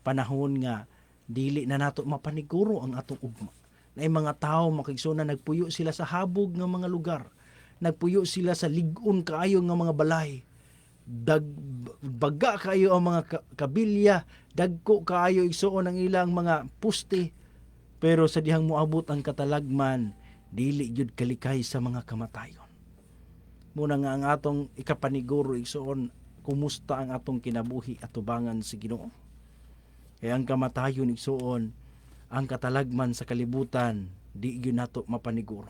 Panahon nga dili na nato mapaniguro ang atong ugma. Na mga tao makigsunan nagpuyo sila sa habog nga mga lugar. Nagpuyo sila sa ligon kaayo nga mga balay. Baga kaayo ang mga kabilya, dagko kaayo igsuon ang ilang mga puste. Pero sa dihang moabot ang katalagman, dili gyud kalikay sa mga kamatayon. Muna nga ang atong ikapaniguro igsuon, kumusta ang atong kinabuhi at tubangan sa Ginoo. Kaya ang kamatayon igsuon, ang katalagman sa kalibutan, di gyud nato mapaniguro.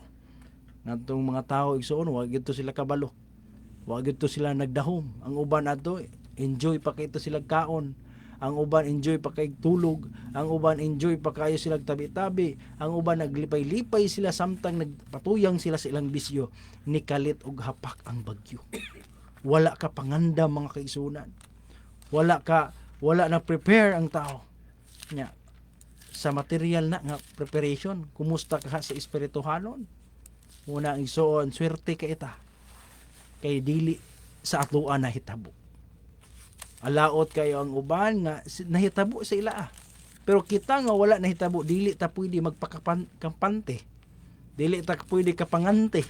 Natong mga tao igsuon, wag gyud to sila kabalo. Wag gyud to sila nagdahom. Ang uban ato enjoy pa kay to sila kaon. Ang uban enjoy pa kay tulog. Ang uban enjoy pa kayo sila tabi-tabi. Ang uban naglipay-lipay sila samtang nagpatuyang sila sa ilang bisyo. Nikalit og hapak ang bagyo. Wala ka panganda mga kaisunan. Wala na prepare ang tao. Nya sa material na nga preparation, kumusta ka sa espirituhanon? Una ang isuon, swerte ka ita. Kay dili sa atuan na hitabo. Alaot kayo ang uban nga nahitabo sa ila. Pero kita nga wala nahitabo, dili ta pwede magpakampante. Dili ta pwede kapangante.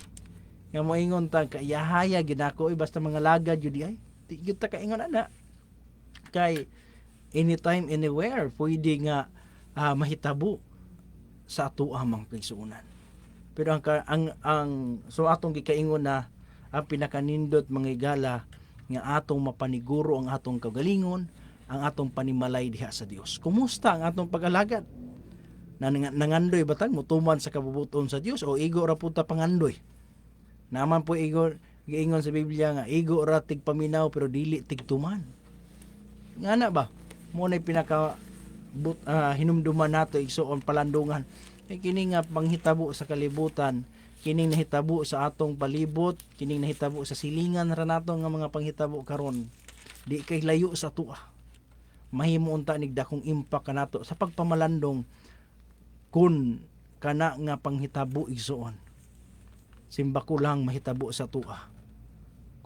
Nga moingon ta kayahaya ginako basta mga lagad jud ay. Di gyud ta kaingon ana. Kay anytime anywhere pwede nga mahitabo sa ato amang kaigsuonan. Pero ang so atong gikaingon na ang pinakanindot mga igala nga atong mapaniguro ang atong kagalingon, ang atong panimalay diha sa Dios. Kumusta ang atong pag-alagad? Nangandoy batang mutuman sa kabubuton sa Dios o igo ra puta pangandoy? Naman po igo giingon sa Biblia nga igo ra tig paminaw pero dili tig tuman. Ngana ba? Mo na pinaka hinumduman nato igsuon palandungan. Kay kini nga panghitabo sa kalibutan, kining nahitabo sa atong palibot, kining nahitabo sa silingan ra nato nga mga panghitabo karon, di kay layo sa tuwa. Mahimo unta nig dakong impact kanato sa pagpamalandong kun kana nga panghitabo igsuon. Simba ko lang mahitabo sa tuwa.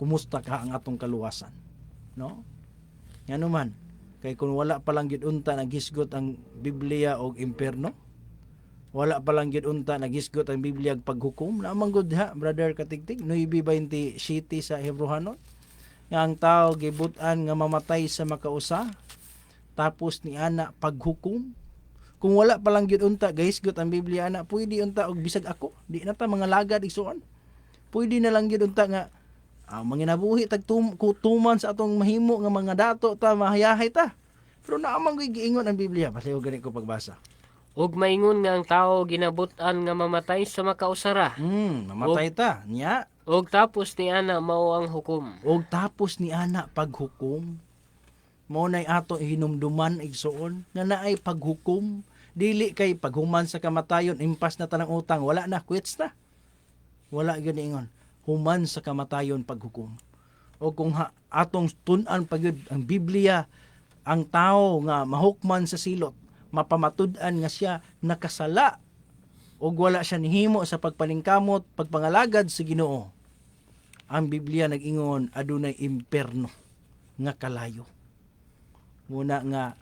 Kumusta ka ang atong kaluwasan? No? Ngano man, kay kun wala pa lang gyud unta naghisgot ang Biblia og impierno, wala pa lang gyud unta nagisgot ang Biblia ag paghukom. Naamang gud ha, brother Katigtig, 9:27 sa Hebrehanon. Nga ang tao gibut-an nga mamatay sa makausa, tapos ni ana paghukom. Kung wala pa lang gyud unta guys, gut ang Biblia ana, pwede unta og bisag ako, di na ta mga lagad igsuon. Pwede na lang gyud unta nga manginabuhi tag kutuman sa atong mahimo nga mga dato ta mahayahay ta. Pero naamang giingon ang Biblia, basi og gani ko pagbasa. Ug maingon nga ang tao ginabut-an nga mamatay sa makausara. Mamatay ta niya. Ug tapos ni ana mao ang hukom. Og tapos ni ana paghukom. Mao nay ato hinumduman igsuon nga naay paghukom, dili kay paghuman sa kamatayon impas na tanang utang, wala na, quits na. Wala gyud ingon. Human sa kamatayon paghukom. O kung atong tun-an pagyud ang Biblia, ang tao nga mahukman sa silot, mapamatud-an nga siya nakasala o wala siya nihimo sa pagpaningkamot, pagpangalagad sa Ginoo. Ang Biblia nag-ingon adunay imperno nga kalayo. Muna nga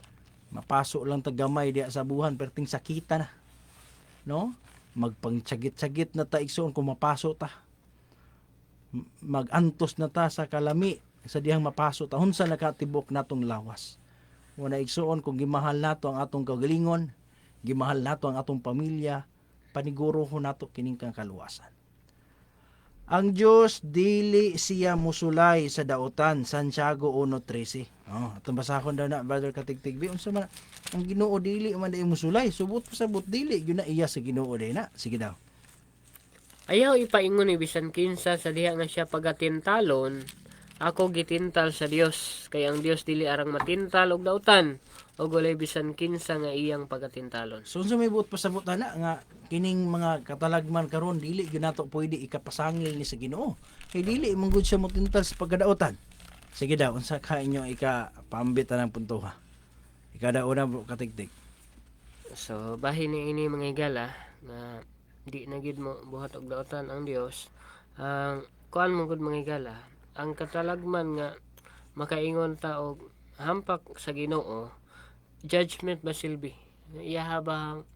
mapaso lang tagamay diya sa buhan perting sakita na. No? Magpangtsagit-tsagit na ta igsoon kung mapaso ta. Magantos na ta sa kalami sa diyang mapaso ta unsa nakatibok natong lawas. Muna igsoon kung gimahal nato ang atong kagalingon, gimahal nato ang atong pamilya, paniguro ho nato kining kang kaluwasan. Ang Dios dili siya musulay sa dautan, Santiago 1:13. Atong basahon daw na brother Katigtigbi, unsa man ang Ginoo dili man day musulay, subot pa sabot dili gyud na iya sa Ginoo day na. Sige daw. Ayaw ipaingon ni bisan kinsa sa diha nga siya pagatintalon, ako gitintal sa Dios, kay ang Dios dili arang matintal og dautan, og walay bisan kinsa nga iyang pagatintalon. So unsa may buot pasabot na nga kining mga katalagman karon dili gyud nato pwede ikapasangil ni sa Ginoo. Kay dili man gud siya motintal sa pagkadautan. Sige daw, unsa ka inyo ika-paambitan ng punto ha. Ikadaw na Katigtig. So bahin ni ini mga higala nga di na gid mo buhat og dautan ang Dios. Ang kuan mo gud mga higala, ang katalagman nga makaingon ta og hampak sa Ginoo, judgment ba silbi? Iya habang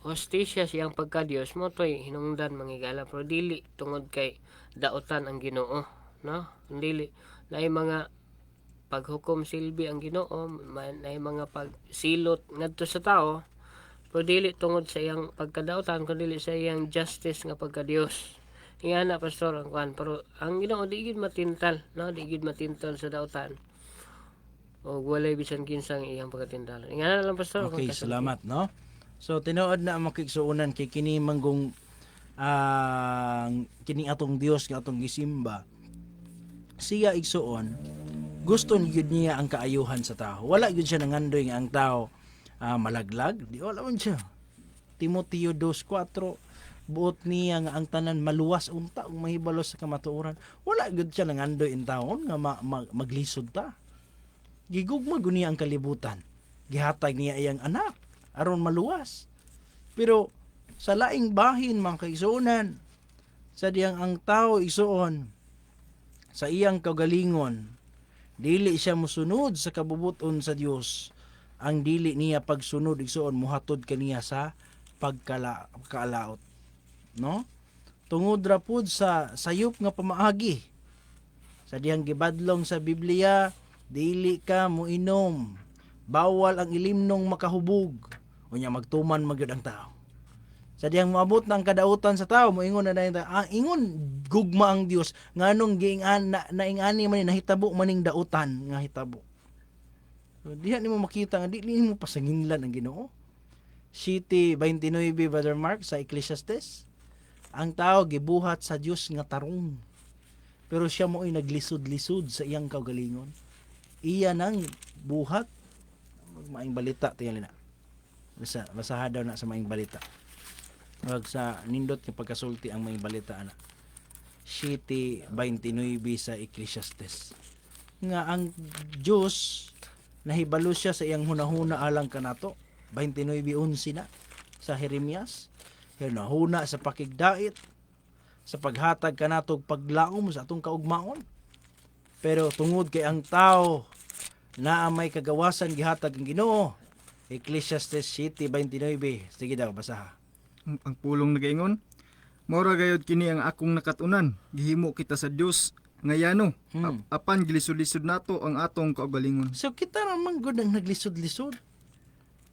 hostisya siyang pagka-Dios mo toy hinungdan mga higala, pero dili tungod kay dautan ang Ginoo, no? Dili naay mga paghukom silbi ang Ginoo, naay mga pagsilot ngadto sa tao, pero dili tungod sa iyang pagkadautan kundi sa iyang justice nga pagka-Dios. Nga na pastor ang kuan, pero ang Ginoo di gid matintal, no? Di gid matintal sa dautan. O walay bisan kinsang iyang pagkatintal. Nga na lang pastor. Okay, salamat, no? So tinuod na ang makigsuunan kay kini manggong kini atong Dios nga atong gisimba. Siya igsuon, gusto gyud niya ang kaayuhan sa tao. Wala gyud siya nangandoy nga ang tao malaglag, di wala man siya. Timoteo 2:4 buot niya nga ang tanan maluwas unta ug mahibalo sa kamatuoran. Wala gyud siya nangandoy in taon nga maglisod ta. Gigugma gud niya ang kalibutan. Gihatag niya iyang anak aron maluwas. Pero sa laing bahin mga kaigsuonan, sa diyang ang tao igsuon sa iyang kagalingon, dili siya musunod sa kabubuton sa Dios. Ang dili niya pagsunod igsuon muhatod kaniya sa pagkalaot, no? Tungod ra pud sa sayop nga pamaagi. Sa diyang gibadlong sa Biblia, dili ka muinom, bawal ang ilimnong makahubog, unya magtuman magyud ang tao. Sa diyang moabot ng kadautan sa tao, moingon na dayon ingon gugma ang Dios nganong giingan naingani man nahitabo maning dautan nga hitabo. So, diha nimo makita nga dili nimo pasanginlan ang Ginoo. City 29 Brother Mark sa Ecclesiastes, ang tao gibuhat sa Dios nga tarong, pero siya mo'y naglisod-lisod sa iyang kaugalingon. Iya nang buhat maing balita tingala na. Basaha daw na sa maing balita. Wag sa nindot nga pagkasulti ang maing balita ana. City 29 sa Ecclesiastes. Nga ang Dios nahibalo siya sa iyang hunahuna alang kanato. 29:11 na sa Jeremias. Hunahuna sa pakigdait, sa paghatag kanatog paglaom sa atong kaugmaon. Pero tungod kay ang tao na may kagawasan gihatag ang Ginoo. Ecclesiastes City 29. Sige daw, basaha. Ang pulong nagaingon, maura gayud kini ang akong nakatunan, gihimo kita sa Dios Ngayano, Hmm. apan gilisod-lisod nato ang atong kaugalingon. So kita naman gud ang naglisod-lisod.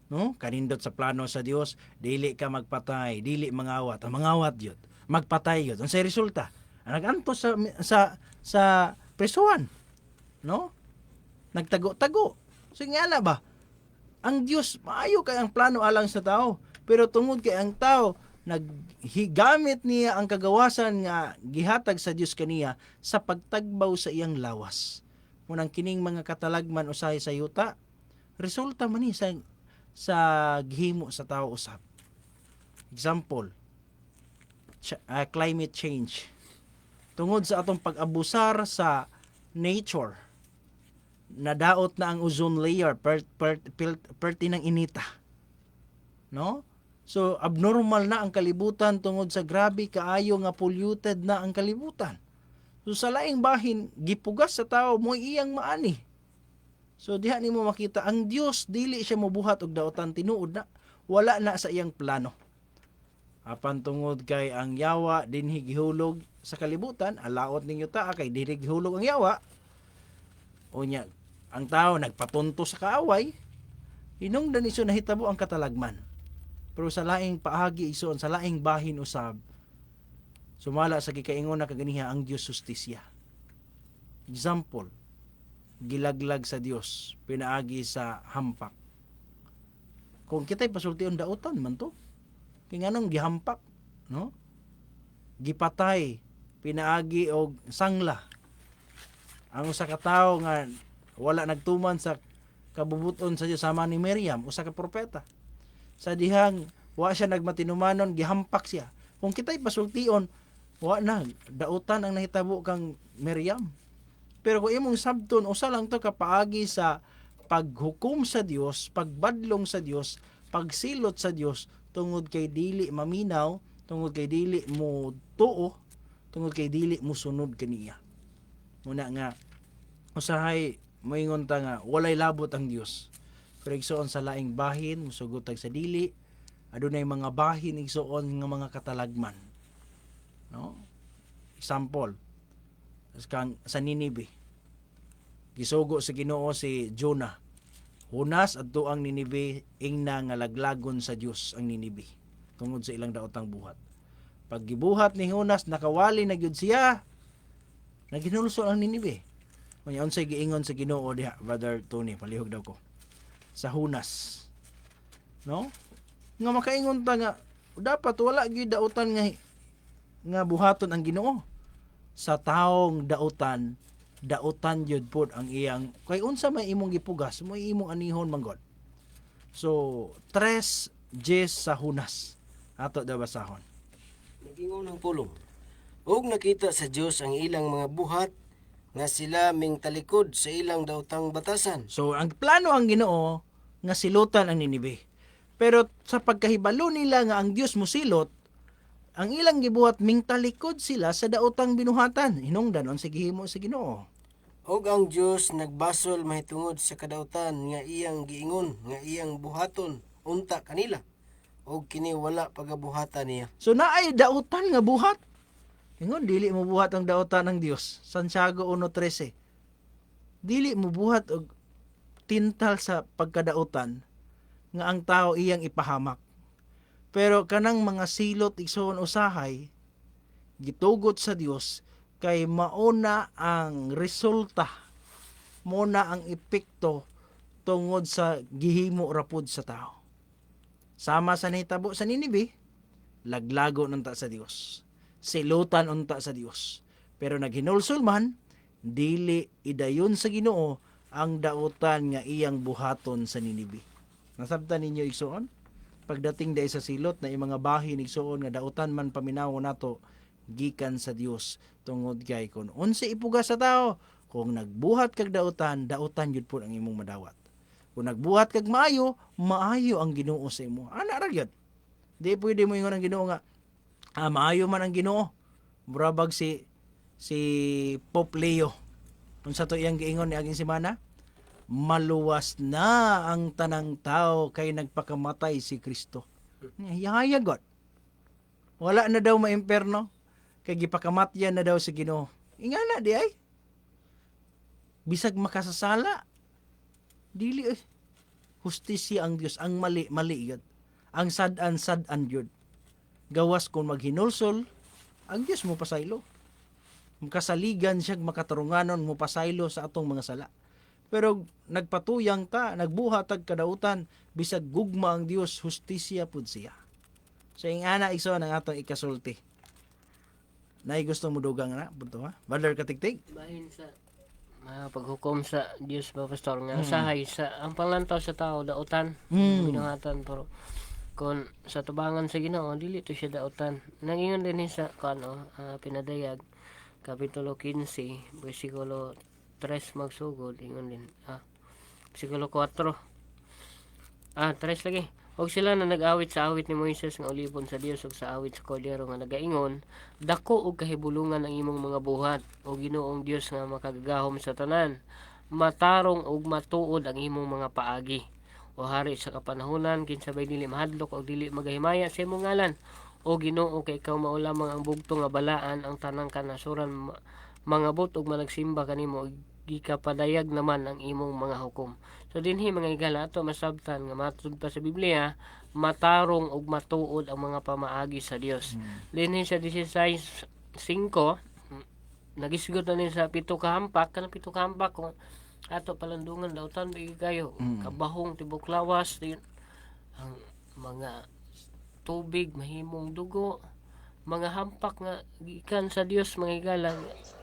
No? Kanindot sa plano sa Dios, dili ka magpatay, dili mangawat, ang mangawat yun. Magpatay yun. Ang sa resulta, ang naganto sa presuhan, no? Nagtago-tago. So nga ba? Ang Dios maayo kay ang plano alang sa tao, pero tungod kay ang tao naghigamit niya ang kagawasan nga gihatag sa Dios kaniya sa pagtagbaw sa iyang lawas. Munang kining mga katalagman usahay sa yuta, resulta man ni sa gihimo sa tao usab. Example, climate change. Tungod sa atong pag-abusar sa nature, nadaot na ang ozone layer perti ng inita. No? So abnormal na ang kalibutan tungod sa grabe kaayo nga polluted na ang kalibutan. So sa laing bahin gipugas sa tao mo iyang maani. So diha nimo makita ang Dios dili siya mobuhat og daotan tinuod na wala na sa iyang plano. Apan tungod kay ang yawa dinhi gihulog sa kalibutan, alaot ninyo ta kay dili gihulog ang yawa. Unya ang tao nagpatunto sa kaaway, hinungdan iso nahitabo ang katalagman. Pero sa laing paagi ison, sa laing bahin usab, sumala sa gikaingon na kaganiha ang Dios justisya. Example, gilaglag sa Dios, pinaagi sa hampak. Kung kita'y pasultion dautan man to, kaya nganong gihampak, no? Gipatay, pinaagi og sangla. Ang usa ka tawo nga wala nagtuman sa kabubuton sa Dios sama ni Miriam, usa ka propeta. Sa dihang wa siya nagmatinumanon, gihampak siya. Kung kita'y pasultion, wa na dautan ang nahitabo kang Miriam. Pero kung imong sabton, usa lang to kapaagi sa paghukom sa Dios, pagbadlong sa Dios, pagsilot sa Dios, tungod kay dili maminaw, tungod kay dili mo tuo, tungod kay dili mo sunod kaniya. Muna nga, usahay, moingon ta nga, walay labot ang Dios. Pero igsoon sa laing bahin, musugotag sa dili, adunay mga bahin igsoon nga mga katalagman. No? Example, sa Ninive. Gisugo sa Ginoo si Jonah. Hunas adto ang Ninive ingna nga laglagon sa Dios ang Ninive tungod sa ilang daotang buhat. Pag gibuhat ni Hunas nakawali na gyud siya. Naginulso ang Ninive. Unya unsay giingon sa Ginoo diha, Brother Tony, palihog daw ko. Sa Hunas. No? Nga makaingon ta nga dapat wala gyud daotan nga buhaton ang Ginoo. Sa taong dautan jud pod ang iyang kay unsa may imong gipugas mo imong anihon manggod. So 3:10 sa Hunas ato da basahon. Nagingon ang pulong. Og nakita sa Dios ang ilang mga buhat nga sila ming talikod sa ilang daotang batasan. So ang plano ang Ginoo nga silutan ang Ninive. Pero sa pagkahibalo nila nga ang Dios mosilot, ang ilang gibuhat ming talikod sila sa daotang binuhatan. Hinungdan sa gihimo sa Ginoo. Og ang Dios nagbasol mahitungod sa kadautan nga iyang giingon nga iyang buhaton unta kanila. Og kini wala pagabuhatan niya. So naay dautan nga buhat. Ingon dili mo buhat ang dautan ng Dios. Santiago 1:13. Dili mo buhat og tintal sa pagkadautan nga ang tao iyang ipahamak. Pero kanang mga silot igsoon usahay gitugot sa Dios kay mauna ang resulta, mauna ang epekto tungod sa gihimo rapod sa tao. Sama sa nahitabo sa Ninive, laglago unta sa Dios. Silutan unta sa Dios. Pero naghinulsol man, dili idayon sa Ginoo ang dautan nga iyang buhaton sa Ninive. Nasabtan ninyo igsoon? Pagdating dai sa silot na mga bahin igsoon nga dautan man paminaw nato gikan sa Dios tungod kay kun unsa ipuga sa tao, kung nagbuhat kag dautan, dautan jud pud ang imong madawat. Kung nagbuhat kag maayo, maayo ang Ginoo sa imo. Ana ra gyud. Di pwede mo ingon ang Ginoo nga maayo man ang Ginoo. Murabag si Pope Leo. Unsa to iyang giingon ni aging semana? Maluwas na ang tanang tao kay nagpakamatay si Kristo. Yayagot. Wala na daw maimperno kay gipakamatyan na daw si Ginoo. Ingana di ay. Bisag makasasala. Dili ay. Hustisya ang Dios, ang mali yun. Ang sad-an yun. Gawas kung maghinulsol, ang Dios mo pasaylo. Makasaligan siya, makatarunganon mo pasaylo sa atong mga sala. Pero nagpatuyang ka, nagbuhatag kadautan, bisag gugma ang Dios, hustisya pud siya. So yung ana iso ng atong ikasulti. Nay gusto mo dugang na, bunto ha? Brother Katigtig? Bahin sa paghukom sa Dios ba pastor nga usahay sa ang panglantaw sa tao dautan binuhatan pero kung sa tubangan sa Ginoo dili to siya dautan. Nangingon din sa kano pinadayag kapitulo 15 bersikulo 3 magsugod ingon din bersikulo 4 3 lagi. Og sila na nag-awit sa awit ni Moises nga ulibon sa Dios ug sa awit sa kordero nga nagaingon, dako og kahibulungan ang imong mga buhat o Ginoong Dios nga makagagahom sa tanan. Matarong og matuod ang imong mga paagi. O hari sa kapanahunan kinsabay dili mahadlok og dili magahimaya sa imong ngalan. O Ginoo kay ikaw mao lamang ang bugto nga balaan ang tanang kanasuran mangabot og managsimba kanimo gikapadayag naman ang imong mga hukom. So dinhi mga higala ato masabtan nga matud pa sa Biblia matarong og matuod ang mga pamaagi sa Dios. Dinhi sa 16:5 nagisgot na ni sa pito ka hampak kung ato palandungan dautan bigi kayo kabahong tibok lawas din ang mga tubig mahimong dugo mga hampak nga gikan sa Dios mga higala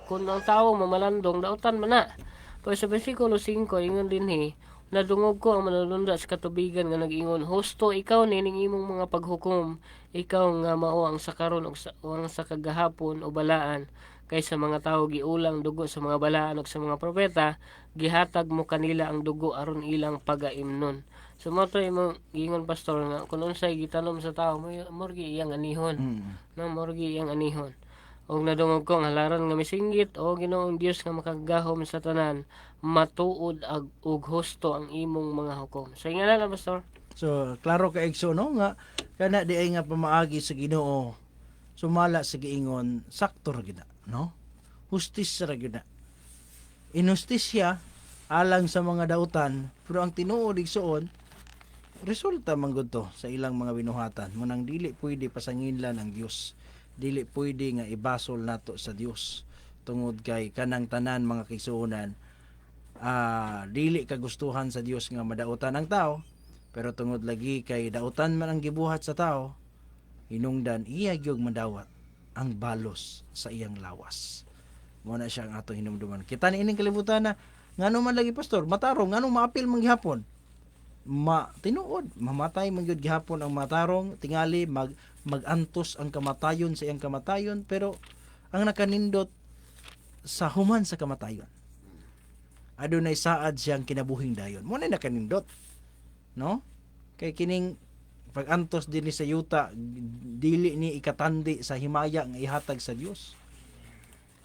kung ang tao mamalandong dautan man na. Pero sa bersikulo 5 ingon dinhi nadungog ko ang manalunda sa katubigan nga nag-ingon husto ikaw nining imong mga paghukom ikaw nga mao ang sakaron ug ang sa kagahapon o balaan kaysa mga tao giulang dugo sa mga balaan ug sa mga propeta gihatag mo kanila ang dugo aron ilang pagaimnon. So mo to imong gingon pastor nga kun unsay gitanom sa tao morgi iyang anihon morgi iyang anihon. Og nadungog ko ang halaran nga misinggit o Ginoong Dios nga makagahom sa tanan matuod ug husto ang imong mga hukom. So ingana lang pastor. So klaro ka igso no nga kana di ay nga pamaagi sa Ginoo sumala sa giingon sakto ra gyud no? Hustisya ra gyud. Inustisya alang sa mga dautan pero ang tinuod igsoon resulta man gud to sa ilang mga binuhatan munang dili pwede pasanginlan ang Dios. Dili pwede nga ibasol nato sa Dios tungod kay kanang tanan mga kaigsuonan dili kagustuhan sa Dios nga madautan ang tao pero tungod lagi kay dautan man ang gibuhat sa tao hinungdan iya gyud madawat ang balos sa iyang lawas. Mo na siya ang atong hinumduman. Kita ni ining kalibutan na ngano man lagi pastor matarong ngano maapil man gihapon tinuod mamatay man gyud gihapon ang matarong tingali magantos ang kamatayon sa iyang kamatayon pero ang nakanindot sa human sa kamatayon adunay saad siyang kinabuhing dayon mo na nakanindot no kay kining pag-antos dinhi sa yuta dili ni ikatandi sa himaya nga ihatag sa Dios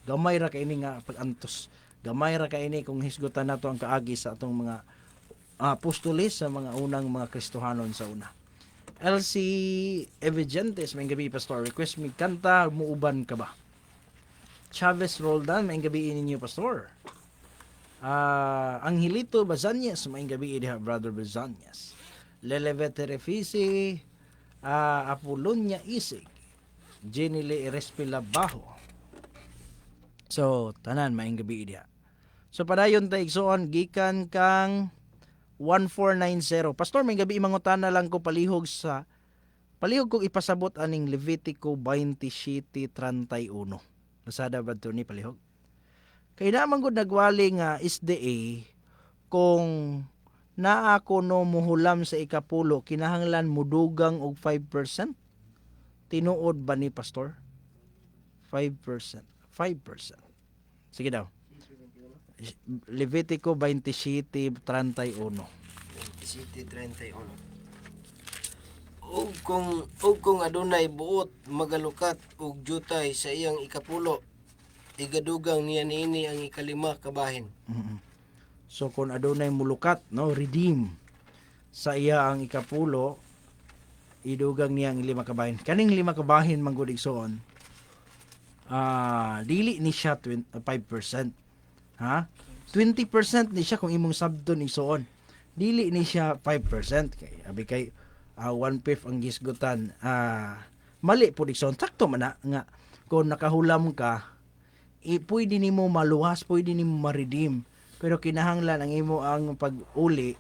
gamay ra kay ini nga pag-antos gamay ra kay ini kung hisgutan nato ang kaagi sa atong mga apostoles sa mga unang mga Kristohanon sa una. LC Evigentes, may gabi pastor. Request me kanta, muuban ka ba? Chavez Roldan, may gabi ninyo pastor. Angelito Bazanyas, may gabi diha brother Bazanyas. Lelevete Refisi, Apolonia Isig, Jenile Irespila Bajo. So, tanan, may gabi diha. So, padayon ta igsoon, gikan kang 1490. Pastor, may gabi mangutana lang ko palihog kong ipasabot aning Levitico 27:31. Nasada ba ito ni palihog? Kaya naman ko nagwali nga SDA kung naa ko no muhulam sa ikapulo kinahanglan mudugang og 5%. Tinuod ba ni pastor? 5%. Sige daw. Levitico 27:31. 27:31. Og kung adunay buot magalukat og jutay sa iyang ikapulo, igadugang niya niini ang ikalima kabahin. So kung adunay mulukat, no, redeem sa iya ang ikapulo, idugang niya ang 5 kabahin. Kaning 5 kabahin manggod igsoon. dili ni siya 5%. Ha? 20% ni siya kung imong sabton igsoon. Dili ni siya 5%. Kay abi kay 1/5 ang gisgutan. Mali po igsoon. Sakto man na nga kung nakahulam ka, pwede nimo maluwas, pwede nimo ma-redeem. Pero kinahanglan ang imo ang pag-uli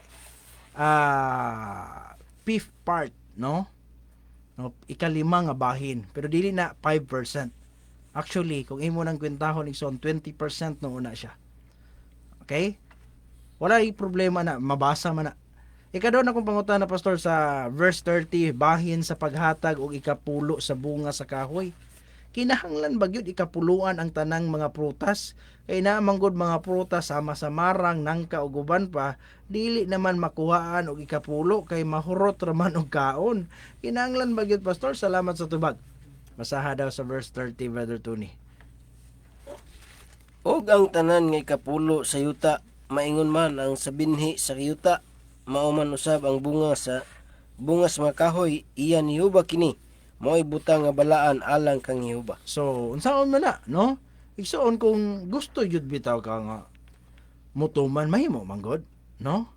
fifth part, no? Ikalima nga bahin. Pero dili na 5%. Actually, kung imo nang kwentahon igsoon 20% no una siya. Okay? Wala problema na, mabasa man na. Ikadaw na kung pangutan na pastor sa verse 30, bahin sa paghatag o ikapulo sa bunga sa kahoy. Kinahanglan ba gyud ikapuluan ang tanang mga prutas? Kay namanggod mga prutas sama sa marang, nangka o guban pa, dili naman makuhaan og ikapulo kay mahurot raman og kaon. Kinahanglan ba gyud pastor? Salamat sa tubag. Basaha daw sa verse 30, Brother Tony. Og ang tanan nga ikapulo sa yuta, maingon man ang sabinhi sa yuta, mao man usab ang bunga sa mga kahoy, iya ni Jehova kini. Mo'y butang nga balaan alang kang Jehova. So, unsaon man na, no? Igsoon kung gusto jud bitaw ka nga mutuman mahimo manggod, no?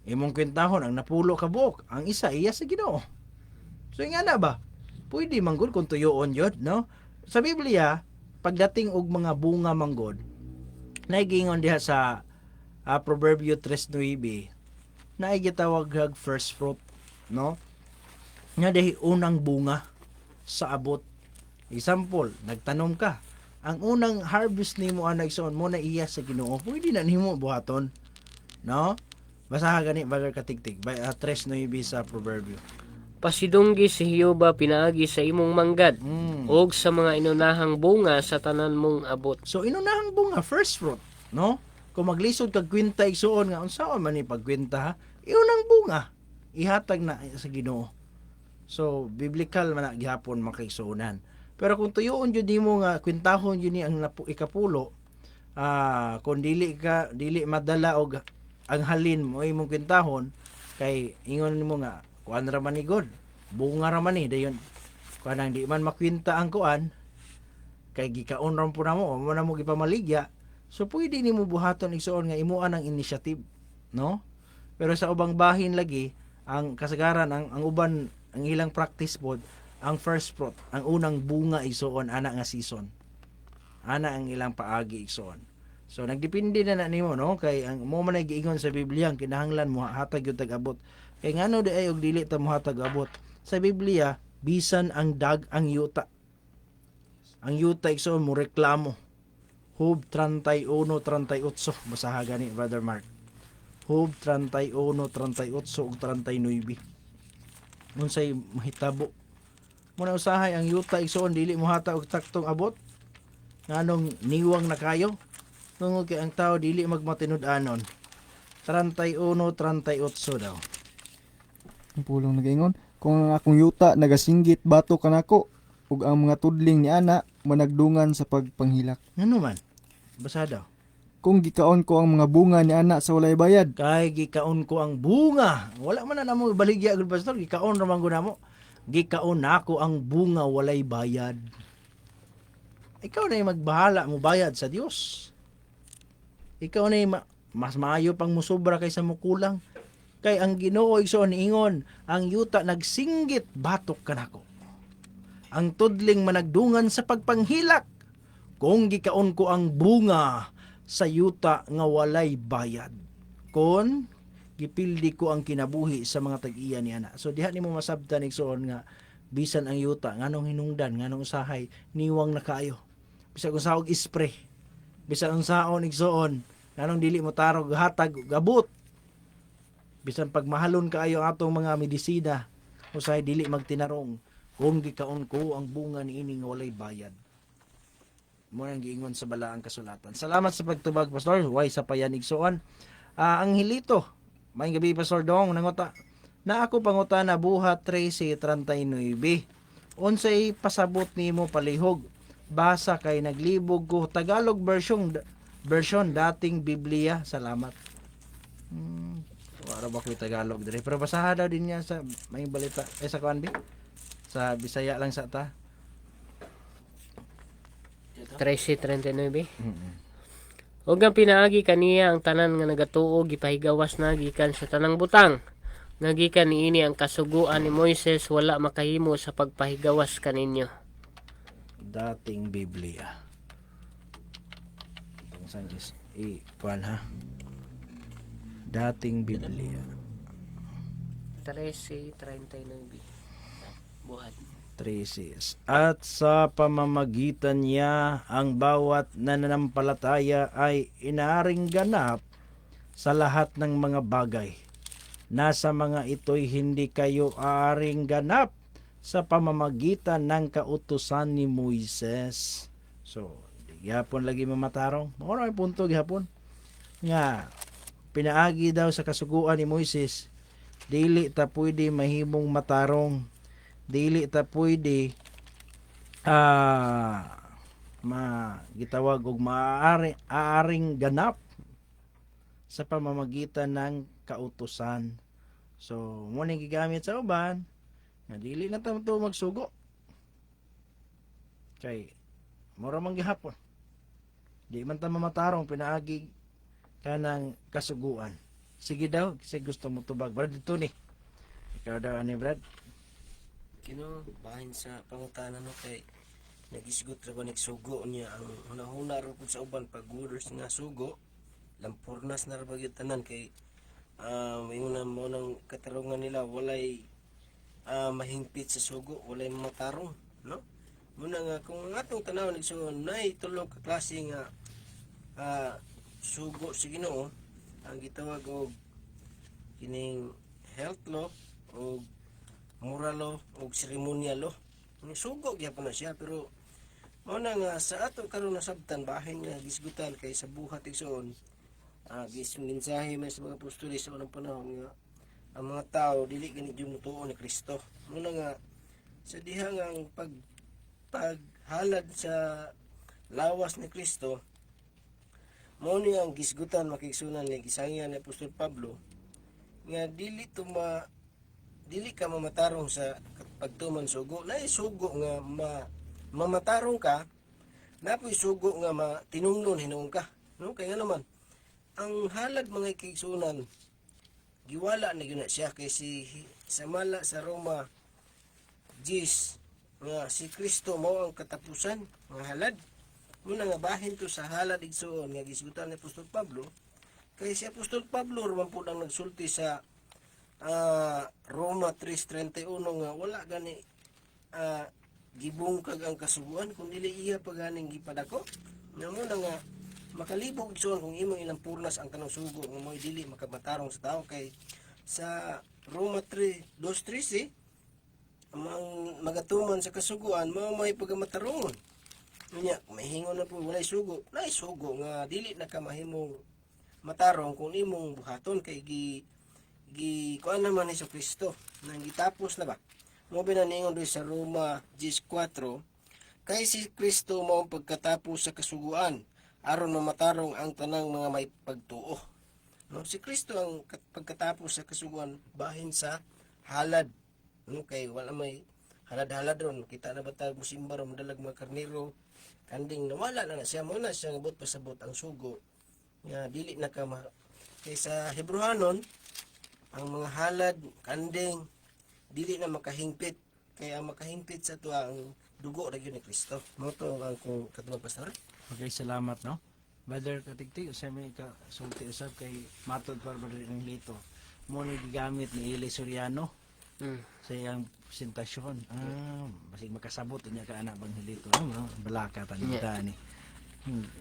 Imong kwentahon ang napulo ka buok, ang isa iya sa Ginoo. So nga na ba? Pwede manggod kung tuyoon jud, no? Sa Biblia, pagdating og mga bunga manggod, naigingon diha sa Proverbio 3:9, na gitawag og first fruit, no? Nga dahil unang bunga sa abot. Example, nagtanom ka. Ang unang harvest nimo ana igsoon mo na iya sa Ginoo. Pwede na nimo buhaton. No? Basaha gani Brother Katigtig by 3:9 sa Proverbio. Pasidunggi si Jehova pinaagi sa imong manggad og sa mga inunahang bunga sa tanan mong abot. So inunahang bunga, first fruit, no? Kung maglisod kag kwenta igsoon nga unsaon man ni pagkwenta, inunang bunga ihatag na sa Ginoo. So biblical man na gihapon makaigsuonan. Pero kung tuyoon jud nimo nga kwentahon jud ni ang ikapulo, kung dili madala og ang halin mo imong kwentahon kay ingon nimo nga kuan ra man ni God, bunga ra man ni dayon. Kanang di man makwenta ang kuan kay gikaon ra po namo na mo gipamaligya. So pwede nimo buhaton igsoon nga imuan ang initiative, no? Pero sa ubang bahin lagi ang kasagaran ang uban ang ilang practice pod ang first fruit, ang unang bunga igsoon ana nga season. Ana ang ilang paagi igsoon. So nagdepende na nimo, no? Kay ang mo man giingon sa Biblia ang kinahanglan mo hatag gyud tag-abot. Kay ngano di ay og dili ta mo hatag abot. Sa Biblia bisan ang yuta. Ang yuta igsoon mo reklamo. Hub 31:38 basaha gani Brother Mark. Hub 31:38 ug 39. Unsay mahitabo muna usahay ang yuta igsoon dili mo hatag og taktong abot nganong niwang na kayo tungod kay ang tao dili magmatinud-anon. 31:38 daw. Ang pulong nagaingon, kung ang akong yuta nagasinggit bato kanako ug ang mga tudling ni ana managdungan sa pagpanghilak. Ngano man? Basa daw. Kung gikaon ko ang mga bunga ni ana sa walay bayad, Kay gikaon ko ang bunga. Wala man na namo baligya gud pastor, gikaon ra man gud namo. Gikaon nako ang bunga walay bayad. Ikaw na yung magbahala mo bayad sa Dios. Ikaw na yung mas maayo pang musubra kaysa mo kulang. Kay ang Ginoo igsoon niingon, ang yuta nagsinggit batok kanako. Ang tudling managdungan sa pagpanghilak. Kung gikaon ko ang bunga sa yuta nga walay bayad. Kon gipildi ko ang kinabuhi sa mga tag-iya ni ana. So diha nimo masabtan igsoon nga bisan ang yuta nganong hinungdan nganong usahay niwang na kayo. Bisan kung saog ispre. Bisan ang saon igsoon nganong dili mo tarog hatag gabot. Bisan pagmahalon kaayo atong mga medisina usahay dili magtinarong kung gikaon ko ang bunga niini nga walay bayad. Mo ang giingon sa balaang kasulatan. Salamat sa pagtubag pastor. Way sa payan igsoon. Ang hilito. May gabi pastor dong nangota. Na ako panguta na buhat 13:39. Unsay pasabot nimo palihog. Basa kay naglibog ko Tagalog version dating Biblia. Salamat. Wala ba ko Tagalog dire. Pero basaha daw din niya sa may balita sa kuan bi. Sa Bisaya lang sa ta. 13:39. Ug ang pinaagi kaniya ang tanan nga nagatuo gipahigawas na gikan sa tanang butang. Nga gikan niini ang kasuguan ni Moises wala makahimo sa pagpahigawas kaninyo. Dating Biblia. Itong saan is kuan ha. Dating Biblia. 13:39. Buhat. 3:6. At sa pamamagitan niya ang bawat nananampalataya ay inaaring ganap sa lahat ng mga bagay. Nasa mga ito'y hindi kayo aaring ganap sa pamamagitan ng kautusan ni Moises. So, gihapon lagi mamatarong. Mao punto gihapon. Nga pinaagi daw sa kasuguan ni Moises, dili ta pwede mahimong matarong, dili ta pwede gitawag og aaring ganap sa pamamagitan ng kautusan. So mo ning gigamit sa uban nga dili na ta to magsugo kay mura man gihapon, di man ta mamatarong pinaagi kanang kasuguan. Sige daw, kasi gusto mo tubag. Brad, dito ni. Ikaw daw, ani Brad? Kino bahin sa pangutana no kay nagisgot ra ba nagsugo niya ang hunahuna ra pud sa uban pag orders nga sugo lampurnas na ra ba gyud tanan kay ingon na mo nang katarungan nila walay mahingpit sa sugo, walay matarong, no? Muna nga kung ang atong tanaw nagsuon nay tulog ka klase nga sugo sa Ginoo ang gitawag og kining health law o moral law o ceremonial law. Sugo gyapon na siya pero mao na nga sa ato karon nasabtan bahin nga gisgutan kay sa buhat igsoon gisong mensahe man sa mga apostol sa unang panahon nga ang mga tao dili gani jud mutuo ni Kristo. Muna nga sa diha nga ang paghalad sa lawas ni Kristo mao ni ang gisgutan makigsunan ni gisangyan ni Apostol Pablo nga dili ka mamatarong sa pagtuman sugo. Naay sugo nga mamatarong ka, napoy sugo nga tinungnon hinuon ka. No kay nga naman ang halad mga kigsunan giwala na gyud na siya kay sa mala sa Roma 10 nga si Kristo mao ang katapusan nga halad. Muna nga bahin to sa halad igsoon nga gisgutan ni Apostol Pablo kay si Apostol Pablo raman pud ang nagsulti sa Roma 3:31 nga wala gani gibungkag ang kasuguan kung dili iya paganing gipadako. Nga muna nga makalibog igsoon kung imong ilang purnas ang kanang sugo nga mo'y dili makamatarong sa tao kay sa Roma 2:13 ang magatuman sa kasuguan mao may pagamatarong. Nya mahingon na po walay sugo. Nay sugo nga dili na ka mahimong matarong kung imong buhaton kay kuan naman ni Kristo nang gitapos na ba. Mo binaningon sa Roma 10:4 kay si Kristo mao pagkatapos sa kasuguan aron matarong ang tanang mga may pagtuo. No si Kristo ang pagkatapos sa kasuguan bahin sa halad. No kay wala may halad-halad ron kita na batag musimba ron madalag mga karnero kanding nawala na siya mo na siya ngabot pasabot ang sugo nga dili na ka kay sa Hebrehanon ang mga halad kanding dili na makahingpit kaya ang makahingpit sa tuwa ang dugo ra gyud ni Kristo. Mao to ang kung katulad pastor. Okay, salamat no. Brother Katigtig, sa may sulti usab kay matod para brother ng lito. Mo ni gigamit ni Eli Soriano sa iyang presentasyon. Basig makasabot niya ka anak bang hilito. Balaka tanita ni.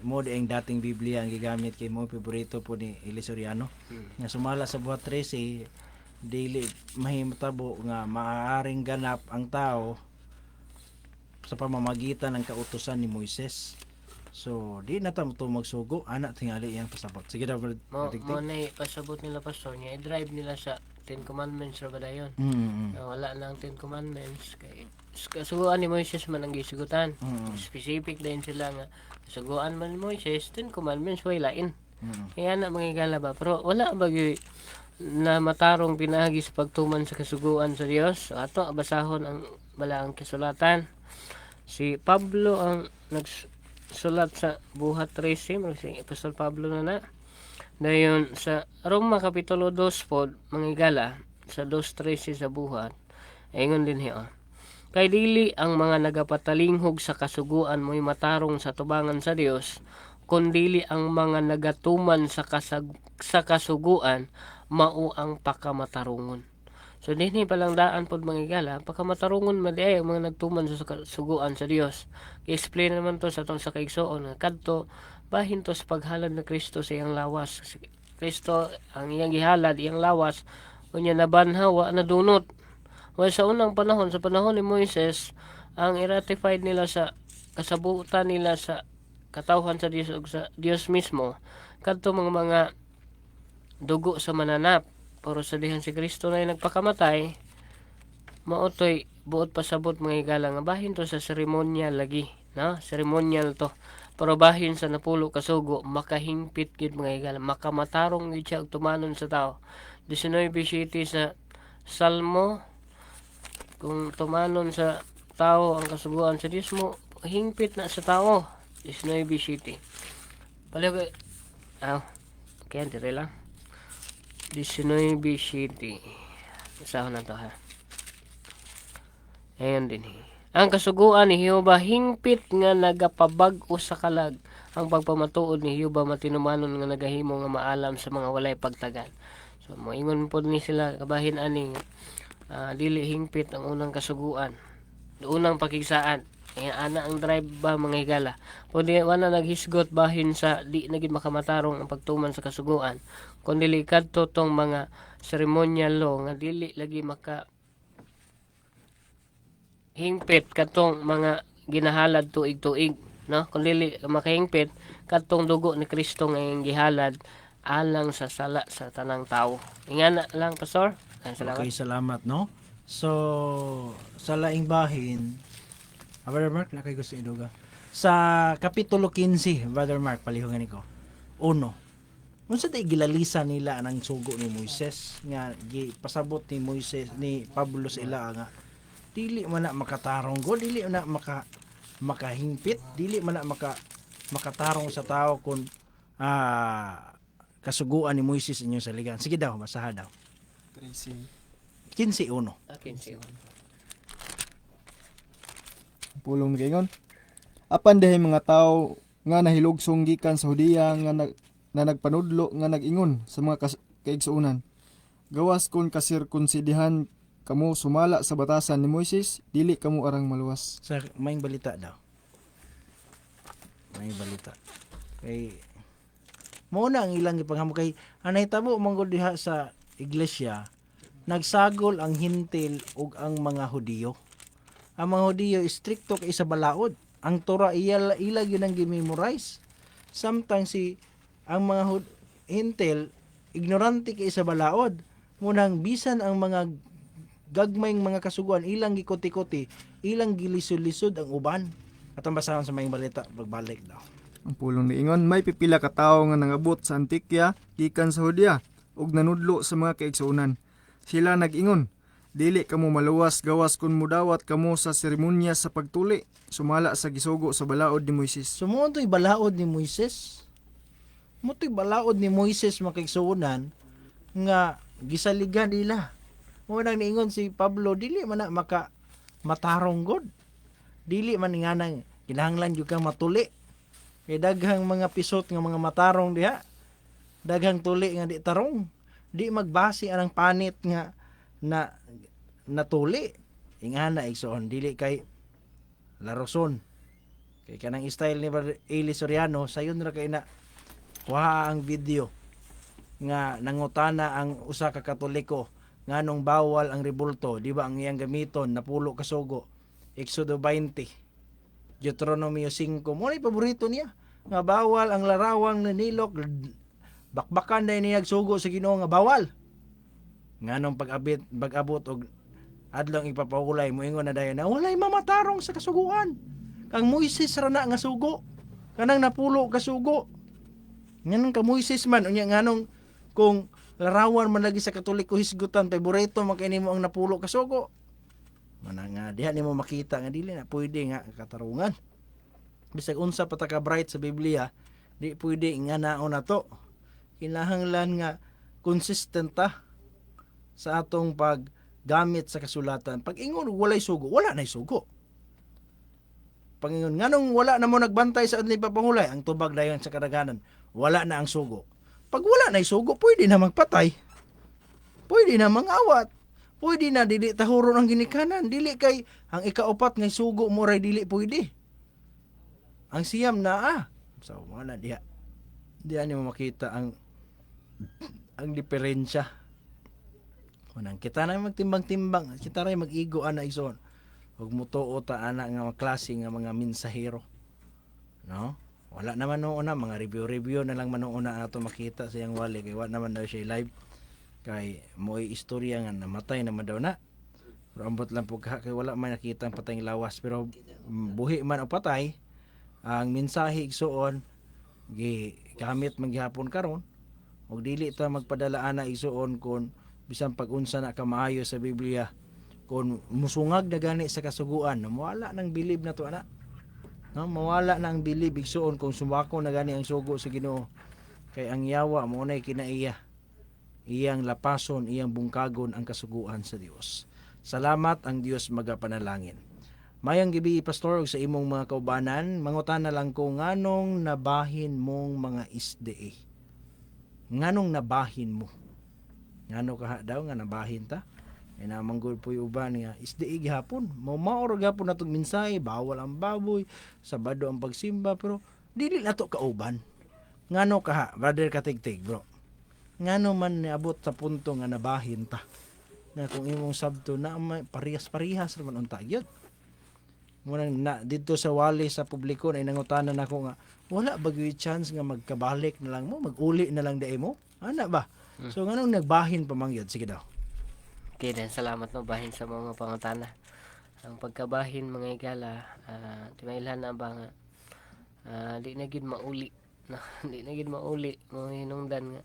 Mo di ang dating Biblia ang gigamit kay mo paborito po ni Eli Soriano. Nga sumala sa buhat 13 dili mahimutabo nga maaaring ganap ang tao sa pamamagitan ng kautusan ni Moises. So, di na ta mo magsugo, anak tingali iyang pasabot. Sige daw, Mo na pasabot nila pastor niya, i-drive nila sa 10 Commandments ra ba dayon? Wala na ang 10 Commandments kay kasuguan ni Moises man ang gisugutan. Specific din sila nga kasuguan man ni Moises 10 Commandments way lain. Kaya na mangigala ba pero wala ba na matarong pinagi sa pagtuman sa kasuguan sa Dios. So, ato basahon ang balaang kasulatan. Si Pablo ang sulat sa buhat 13 murag si Apostol Pablo na. Dayon sa Roma kapitulo 2 pod mangigala sa 2:13 sa buhat. Ingon din hiyo. Kay dili ang mga nagapatalinghog sa kasuguan mo'y matarong sa tubangan sa Dios, kundili ang mga nagatuman sa kasuguan mao ang pakamatarungon. So dinhi palang daan pod mangigala, pakamatarungon man di ay ang mga nagtuman sa kasuguan sa Dios. I-explain naman to sa tong sa kaigsoon nga kadto bahin to sa paghalad na Kristo sa iyang lawas. Si Kristo ang iyang gihalad, iyang lawas, unya nabanhawa na dunot. Well, sa unang panahon, sa panahon ni Moises, ang i-ratified nila sa kasabutan nila sa katawhan sa Dios ug sa Dios mismo kadto mga dugo sa mananap. Pero sa dihan si Kristo na nagpakamatay, maotoy buot pasabot mga higala nga bahin to sa seremonyal lagi, no? Seremonyal to. Pero bahin sa napulo kasugo, makahingpit gid mga higala, makamatarong gid siya og tumanon sa tao. 19:7 sa Salmo, kung tumanon sa tao ang kasuguan sa Dios mo, hingpit na sa tao. 19:7. Pala kaya dire lang. 19:7. Usahan na to ha. Ayan din. Ang kasuguan ni Jehova hingpit nga nagapabag-o sa kalag. Ang pagpamatuod ni Jehova matinumanon nga nagahimo nga maalam sa mga walay pagtagan. So moingon pod ni sila kabahin ani dili hingpit ang unang kasuguan, unang pakigsaan. Ana ang drive ba mga higala. Pwede wala naghisgot bahin sa di nagid makamatarong ang pagtuman sa kasuguan. Kung dili kadto tong mga ceremonial law nga dili lagi maka hingpit katong mga ginahalad tuig-tuig, no? Kung dili makahingpit katong dugo ni Kristo nga iyang gihalad alang sa sala sa tanang tawo. Ingana lang, Pastor. Salamat. Okay, salamat, no? So, sa laing bahin, Brother Mark, nakay gusto iduga. Sa Kapitulo 15, Brother Mark, palihungan ko. 1. Unsa tay gilalisa nila ang sugo ni Moises nga pasabot ni Moises ni Pablo sa ila nga dili man na makatarong go, dili man na makahingpit, dili man na makatarong sa tao kung kasuguan ni Moises inyong saligan. Sige daw, basaha daw. 15:1. Akin siya. Pulong giingon. Apan dahi mga tao nga nahilugsong gikan sa Hudiya nga nagpanudlo nga nag-ingon sa mga kaigsuunan. Gawas kun kasirkunsidihan kamo sumala sa batasan ni Moises, dili kamo arang maluwas. Sa may balita daw. May balita. Kay mo na ang ilang ipanghamok kay anay tabo manggod diha sa iglesia, nagsagol ang hintil ug ang mga Hudiyo. Ang mga Hudiyo stricto kay sa balaod. Ang Torah ila yun ang gimemorize. Sometimes ang mga hintil ignorante kay sa balaod. Munang bisan ang mga gagmayng mga kasuguan ilang gikuti-kuti, ilang gilisod-lisod ang uban. At ang basahan sa may balita pagbalik daw. Ang pulong niingon, may pipila ka tawo nga nangabot sa Antikya gikan sa Hudiya ug nanudlo sa mga kaigsuunan. Sila nag-ingon, dili kamo maluwas gawas kun mudawat kamo sa seremonya sa pagtuli, sumala sa gisugo sa balaod ni Moises. So mo to'y balaod ni Moises. Mo to'y balaod ni Moises makigsuunan nga gisaligan nila. Mo nang niingon si Pablo, dili man na matarong god. Dili man nga nang kinahanglan jud kang matuli. Kay daghang mga pisot nga mga matarong diha. Daghang tuli nga di tarong. Di magbase anang panit nga na natuli. Ingana igsoon dili kay laroson. Kay kanang style ni Eli Soriano sayon ra kay na kuha ang video nga nangutana ang usa ka Katoliko nganong bawal ang rebulto, di ba ang iyang gamiton napulo ka sugo. Exodo 20. Deuteronomio 5. Mo ni paborito niya nga bawal ang larawang nanilok, bakbakan na niya sugo sa Ginoo nga bawal. Nganong pag-abot og adlong ipapahulay moingon na dayon na walay mamatarong sa kasuguan. Kang Moises ra na nga sugo. Kanang napulo ka sugo. Nganong ka Moises man unya nganong kung larawan man lagi sa Katoliko hisgutan paborito man kay nimo ang napulo ka sugo. Mana nga diha nimo makita nga dili na pwede nga katarungan. bisag unsa pa ta ka bright sa Biblia, di pwede nga naon na to. Kinahanglan nga consistent ta sa atong paggamit sa kasulatan. Pag ingon walay sugo, wala nay sugo. Pag ingon nganong wala na mo nagbantay sa adlay papahulay, ang tubag dayon sa kadaghanan, wala na ang sugo. Pag wala nay sugo, pwede na magpatay. Pwede na mangawat. Pwede na dili tahuron ang ginikanan. Dili kay ang ikaupat nga sugo mo ray dili pwede. Ang siyam na so wala diha. Diha ni mo makita ang diferensya. Unang kita na magtimbang-timbang, kita ray mag-igo ana ison. Ug mutuo ta ana nga mga klase nga mga mensahero. No? Wala naman noon na mga review na lang man noon na ato makita sa iyang wali kay wala naman daw siya live. Kay mo'y istorya nga namatay naman daw na. Pero ambot lang po kay wala man nakita ang patayng lawas pero buhi man o patay ang mensahe igsuon gamit maghapon karon ug dili ta magpadala ana igsuon kun bisan pag-unsa na ka maayo sa Biblia kun musungag na gani sa kasuguan mawala nang bilib na to ana. No, mawala na ang bilib igsuon kung sumako na gani ang sugo sa Ginoo kay ang yawa mo nay kinaiya iyang lapason iyang bungkagon ang kasuguan sa Dios. Salamat ang Dios magapanalangin. Mayang gibi pastor og sa imong mga kaubanan, mangutan na lang ko nganong nabahin mong mga isde. Nganong nabahin mo? Ngano ka daw nga nabahin ta? Ay namanggol po yung uban nga isde gihapon. Maor gapon natong mensahe, bawal ang baboy, sabado ang pagsimba pero dili nato kauban. Ngano ka brother katigtig bro? Ngano man niabot sa punto nga nabahin ta? Na kung imong sabto na parehas-parehas naman unta gyud. Munang na dito sa wali sa publiko na nangutanan ako nga wala ba gyud chance nga magkabalik na lang mo, maguli na lang dai mo? Ana ba? So nganong nagbahin pa man gyud? Sige daw. Okay, then salamat no bahin sa mga pangutana. Ang pagkabahin mga igala, timaylan na ba nga di na gid mauli. No, di na gid mauli mo hinungdan nga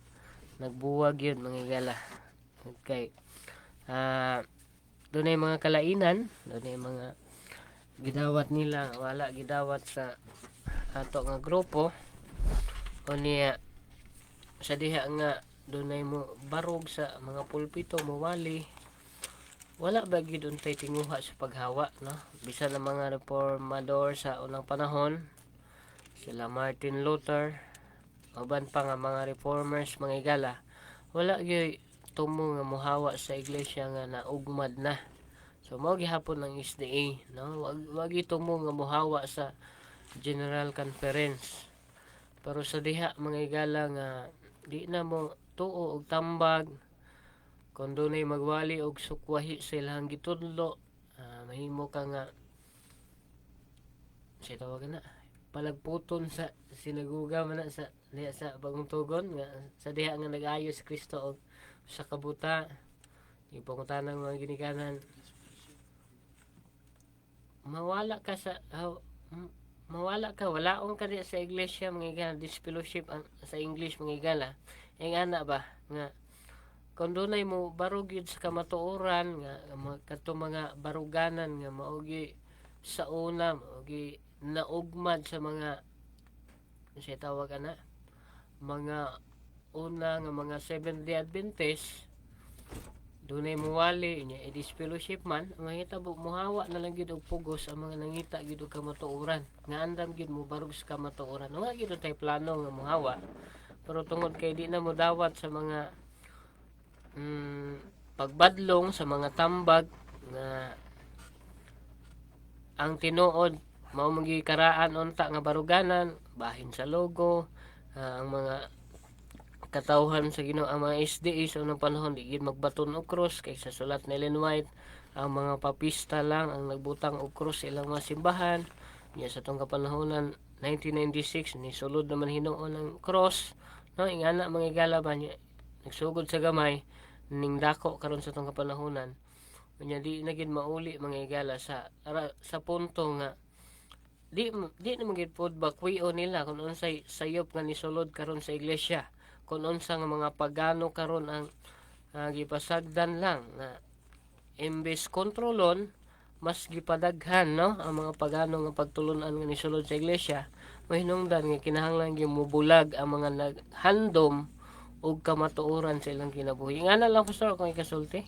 nagbuwag yun mga igala. Okay. Doon ay mga kalainan, doon ay mga gidawat nila, wala gidawat sa ato nga grupo o niya sa diha nga doon ay mo barog sa mga pulpito mawali wala ba gid untay tinguha sa paghawa no bisan ang mga reformador sa unang panahon sila Martin Luther uban pa nga mga reformers mga igala wala gyud tumo nga mohawa sa iglesia nga naugmad na. So mao gihapon ang SDA, no? Wag itumo nga mohawa sa General Conference. Pero sa diha mga igala nga di na mo tuo og tambag kun dunay magwali og sukwahi sa ilang gitudlo, mahimo ka nga siya tawag na palagputon sa sinaguga man na sa diha sa bagong tugon nga sa diha nga nag-ayo si Kristo og sa kabuta ipangutanang mga ginikanan mawala ka sa mawala ka walaon ka di sa iglesia mga igala disfellowship sa English mga igala ang ana ba nga kung dunay mo barog yun sa kamatuoran nga kato mga baruganan nga maugi sa una maugi naugmad sa mga siya tawag ana mga una nga mga Seventh Day Adventist dunay muwali niya disfellowship man ang hitabo muhawa na lang gid og pugos ang mga nangita gid og kamatuoran nga andam gid mo barog sa kamatuoran nga gid tay plano nga muhawa pero tungod kay di na mo dawat sa mga pagbadlong sa mga tambag nga ang tinuod mao magikaraan unta nga baruganan bahin sa logo ang mga katawhan sa Ginoo ang mga SDA sa unang panahon di gid magbaton og cross kay sa sulat ni Ellen White ang mga papista lang ang nagbutang og cross sa ilang mga simbahan niya sa tong kapanahonan 1996 ni sulod naman hinuon ang cross no ingana mga igala ba niya nagsugod sa gamay ning dako karon sa tong kapanahonan unya di na gid mauli mga igala sa punto nga di na magid pod bakwion nila kung unsay sayop nga nisulod karon sa iglesia kung unsa nga mga pagano karon ang gipasagdan lang na imbes kontrolon mas gipadaghan no ang mga pagano nga pagtulunan nga nisulod sa iglesia, mahinungdan nga kinahanglan gyud mobulag ang mga naghandom og kamatuoran sa ilang kinabuhi. Nga na lang pastor kung ikasulti.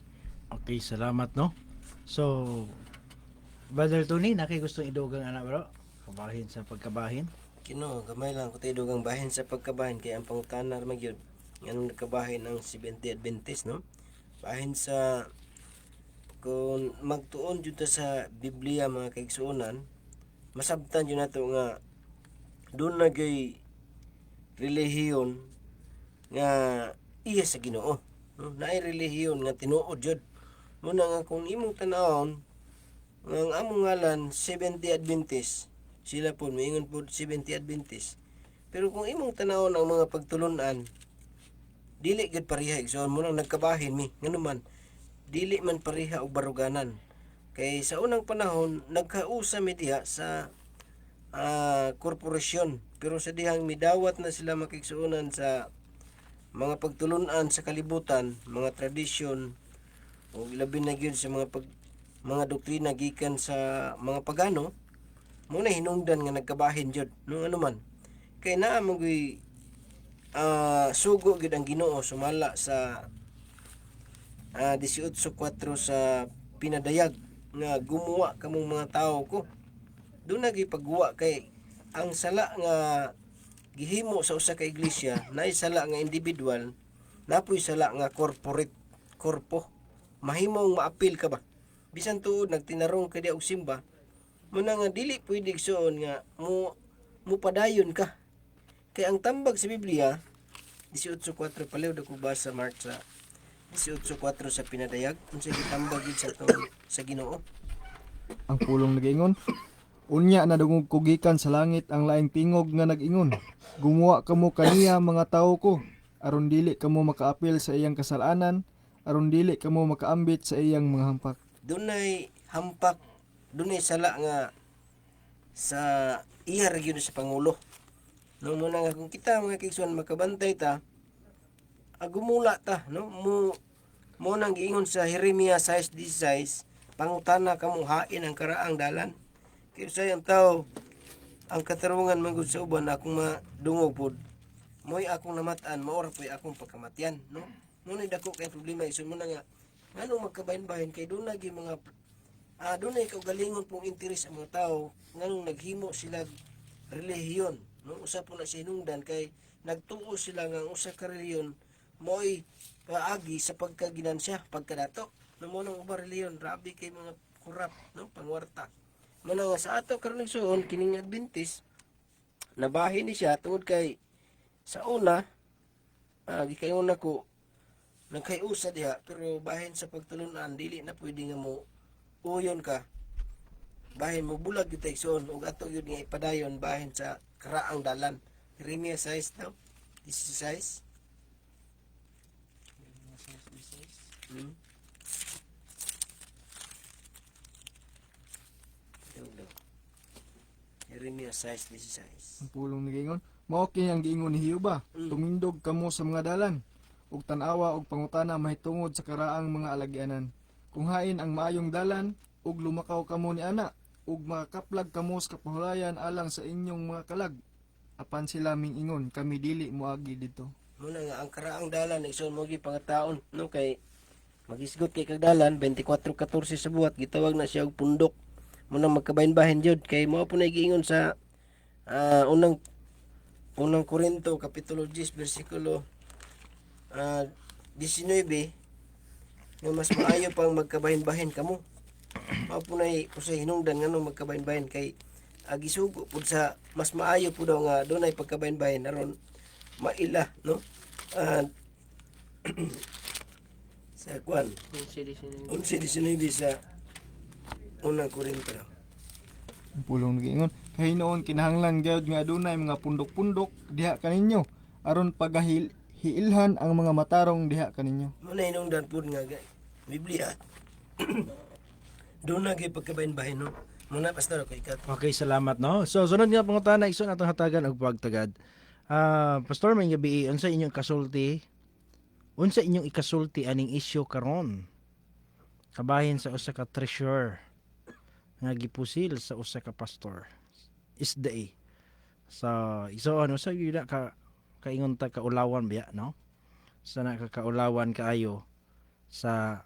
Okay, salamat no. So, Brother Tony, gusto idugang anak bro? Kabahin sa pagkabahin. Kino, gamay lang ko tayo dugang bahin sa pagkabahin kay ang pangutanar magyud nganong nagkabahin ang 70 Adventist no. Bahin sa kung magtuon jud ta sa Biblia mga kaigsuonan, masabtan jud nato nga doon nagay relihiyon nga iya sa Ginoo. No? Naay relihiyon nga tinuod jud. Muna nga kung imong tan-awon nga ang among ngalan 70 Adventist, sila po moingon po 70 Adventist. Pero kung imong tan-awon ang mga pagtulunan, dili gid pareha igsoon mo nang nagkabahin mi nganuman dili man pareha og baruganan kay sa unang panahon nagkausa mi diha sa korporasyon pero sa dihang midawat na sila makigsuonan sa mga pagtulunan sa kalibutan, mga tradisyon o labi na gyud sa mga doktrina gikan sa mga pagano mo na hinungdan nga nagkabahin jud no anuman kay naa mo sugo gid ang Ginoo sumala sa 18:4 sa pinadayag nga gumawa kamong mga tao ko. Doon na gipagguwa kay ang sala nga gihimo sa usa ka iglesia naay sala nga individual, napoy sala nga corporate korpo. Mahimong maapil ka ba? Bisan tuod nagtinarong ka di og simba, mo na nga dili pwede igsuon nga mo padayon ka. Kay ang tambag sa Biblia 18:4 palaw dako basa Mark sa 18:4 sa pinadayag unsay gitambag gid sa Ginoo. Ang pulong nag-ingon, unya nadungog ko gikan sa langit ang laing tingog nga nag-ingon, gumawa kamo kaniya mga tawo ko, aron dili kamo makaapil sa iyang kasalanan, aron dili kamo makaambit sa iyang mga hampak. Dunay hampak, dunay sala nga sa iya ra sa pangulo. No muna nga kung kita mga kaigsuan makabantay ta, agumula ta no mo nang giingon sa Jeremia 6:16, pangutana kamo hain ang karaang dalan. Kaya sayang tao ang katarungan manggod sa uban akong madungog pod. Mo'y akong namatan, maora po'y akong pagkamatian, no? Muna dako kay problema isun mo na nga nganong magkabahin-bahin kay doon lagi mga doon ay kaugalingon pong interes ang mga tao nganong naghimo sila relihiyon no usa po na sinungdan kay nagtuo sila nga usa ka relihiyon mo'y paagi sa pagkaginansya pagkadato no mo nang uba relihiyon grabe kay mga kurap no pangwarta mo na nga sa ato karon igsoon kining Adventist nabahin ni siya tungod kay sa una gikayon nako nagkayusa diha pero bahin sa pagtulunan dili na pwede nga mo uyon ka bahin mo bulag gyud igsoon ug ato gyud nga ipadayon bahin sa karaang dalan. Jeremia 6 daw 16 Jeremia 6:16. Ang pulong nag-ingon, mao kini ang giingon ni Hioba, tumindog kamo sa mga dalan, ug tan-awa ug pangutana mahitungod sa karaang mga alagyanan. Kung hain ang maayong dalan, ug lumakaw kamo ni ana, ug makakaplag kamo sa kapahulayan alang sa inyong mga kalag. Apan sila mingingon, kami dili moagi dito. Muna nga ang karaang dalan igsoon mo gi pangataon no kay magisgot kay kag dalan 24:14 sa buhat gitawag na siya og pundok. Muna magkabahin-bahin jud kay mao po na giingon sa unang Korinto kapitulo 10 bersikulo 19 nga mas maayo pang magkabahin-bahin kamo. Mao po na usay hinungdan ngano magkabahin-bahin kay gisugo pud sa mas maayo pud daw nga dunay pagkabahin-bahin aron maila no sa kwan 11:19 sa unang Korinto. Ang pulong nag-ingon, kahinoon kinahanglan gyud nga adunay mga pundok-pundok diha kaninyo, aron pagahiilhan ang mga matarong diha kaninyo. Muna hinungdan pud nga Biblia. Doon na gyud pagkabahin-bahin no. Muna pastor ko ikat. Okay, salamat no. So sunod nga pangutana igsoon atong hatagan og pagtagad. Pastor may gabi unsa inyong kasulti? Unsa inyong ikasulti aning issue karon? Kabahin sa usa ka treasurer nga gipusil sa usa ka pastor isda so ano sa yun na kaingon ta kaulawan biya no sa nakakaulawan kaayo sa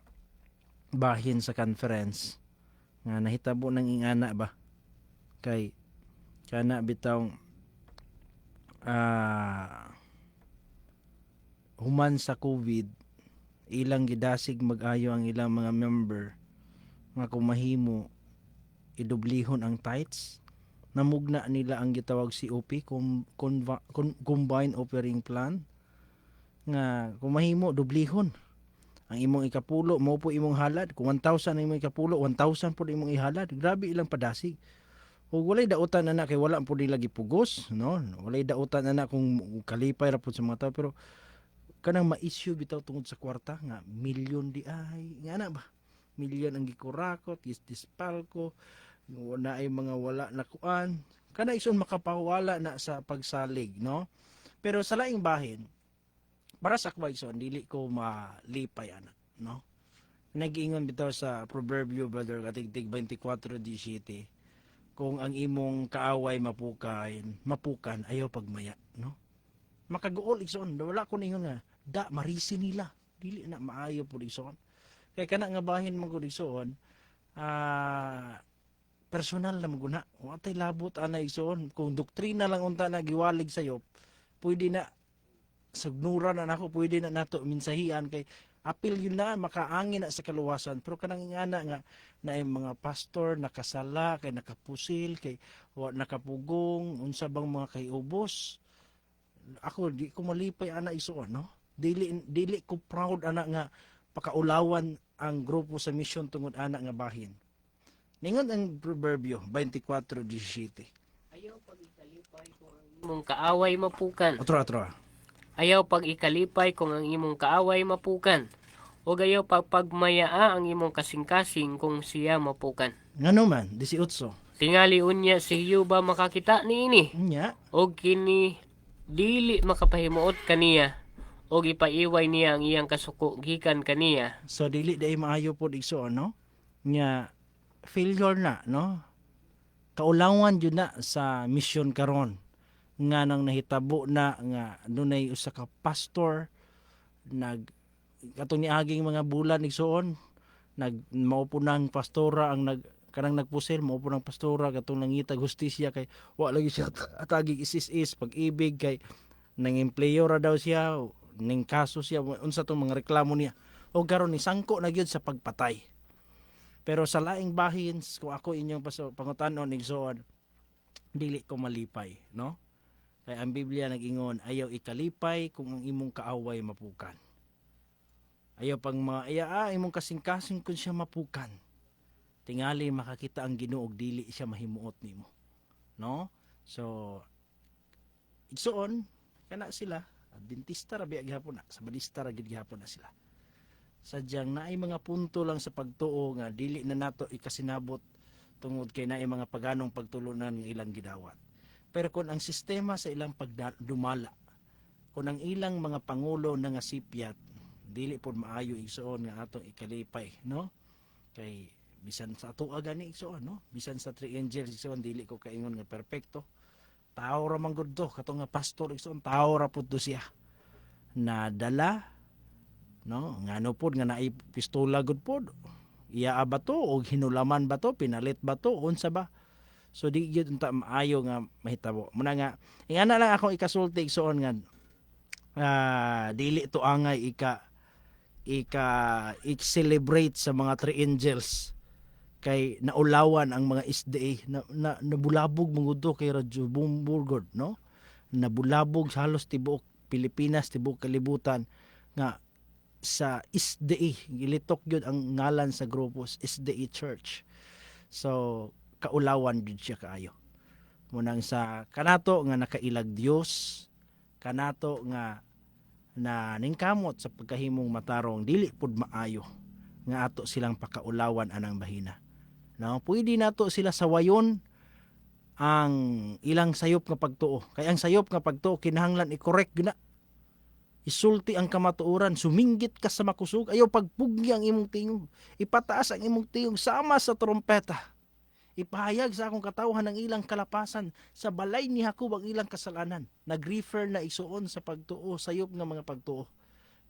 bahin sa conference nga nahitabo ng ingana ba kay kana bitaw human sa COVID ilang gidasig mag-ayo ang ilang mga member nga kung mahimo idublihon ang tithes namugna nila ang gitawag COP Combined Operating Plan nga kung mahimo dublihon ang imong ikapulo mo po imong halad kung 1,000 ang imong ikapulo 1,000 po imong ihalad grabe ilang padasig ug walay dautan ana kay wala po nila gipugos no walay dautan ana kung kalipay ra pud sa mga tao pero kanang ma-issue bitaw tungod sa kwarta nga milyon di ay nga na ba milyon ang gikurakot dispalko na ay mga wala na kuan kana ison makapawala na sa pagsalig no pero sa laing bahin para sa akwaison dili ko malipay ana no nag-ingon bitaw sa proverbio brother katigtig 24:17 kung ang imong kaaway mapukan ayaw pagmaya no makaguol igsoon wala ko ningon nga da marisi nila dili na maayo pud igsoon kay kana nga bahin man gud igsoon personal na maguna wa tay labot ana igsoon kung doktrina lang unta na giwalig sayo pwede na sugnuran na nako pwede na nato minsahian kay apil yun na makaangin na sa kaluwasan pero kanang ingana nga na mga pastor nakasala kay nakapusil kay wa nakapugong unsa bang mga kay ubos ako di ko malipay ana igsoon no dili ko proud ana nga pakaulawan ang grupo sa mission tungod ana nga bahin ningon ang proverbio 24:17 Ayaw pag ikalipay kung ang imong kaaway mapukan. otro Ayaw pag ikalipay kung ang imong kaaway mapukan. O ayaw pagmayaa ang imong kasing-kasing kung siya mapukan. ngano man 18 Tingali unya si Yuba makakita niini. nya O kini dili makapahimuot kaniya. O ipaiway niya ang iyang kasuko gikan kaniya. so dili day maayo pod igsoon no nya failure na no kaulawan jud na sa mission karon nga nang nahitabo na nga dunay usa ka pastor nag katong niaging mga bulan igsoon maupo ng pastora ang kanang nagpusil maupo ng pastora katong nangitag hustisya kay wa lagi siya atagig isis pag-ibig kay nang empleyo ra daw siya ning kaso siya unsa tong mga reklamo niya o karon ni sangko na gyud sa pagpatay pero sa laing bahin kung ako inyong pangutanon igsoon dili ko malipay no kay ang Biblia nag-ingon ayaw ikalipay kung ang imong kaaway mapukan ayaw pang imong kasing-kasing kung siya mapukan tingali makakita ang Ginoo og dili siya mahimuot nimo no so igsoon kana sila Adventista ra biya gihapon na Sabadista ra gid gihapon na sila sadyang naay mga punto lang sa pagtuo nga dili na nato ikasinabot tungod kay naay mga paganong pagtulunan ng ilang gidawat pero kung ang sistema sa ilang pagdumala kung ang ilang mga pangulo na nga sipyat dili pod maayo igsoon nga atong ikalipay no kay bisan sa ato gani igsoon no bisan sa three angels igsoon dili ko kaingon nga perpekto tao ra man gud to katong nga pastor igsoon tao ra pud to siya nadala no ngano pod nga naay pistola gud pod iya ba to o hinulaman ba to pinalit ba to unsa ba so di gyud unta maayo nga mahitabo muna nga ingana lang akong ikasulti igsoon nga dili to angay i-celebrate sa mga three angels kay naulawan ang mga SDA na nabulabog mangudto kay Radyo Bumburgod no nabulabog sa halos tibuok Pilipinas tibuok kalibutan nga sa SDA gilitok gyud ang ngalan sa grupo SDA Church so kaulawan gyud siya kaayo munang sa kanato nga nakailag Dios kanato nga na ningkamot sa pagkahimong matarong dili pud maayo nga ato silang pakaulawan anang bahina no pwede nato sila sawayon ang ilang sayop nga pagtuo kay ang sayop nga pagtuo kinahanglan i-correct gyud na isulti ang kamatuoran suminggit ka sa makusog ayaw pagpugni ang imong tingog ipataas ang imong tingog sama sa trompeta Ipahayag sa akong katawhan ang ilang kalapasan, sa balay ni Jacob ang ilang kasalanan. Nag-refer na isuon sa pagtuo, sayop nga mga pagtuo.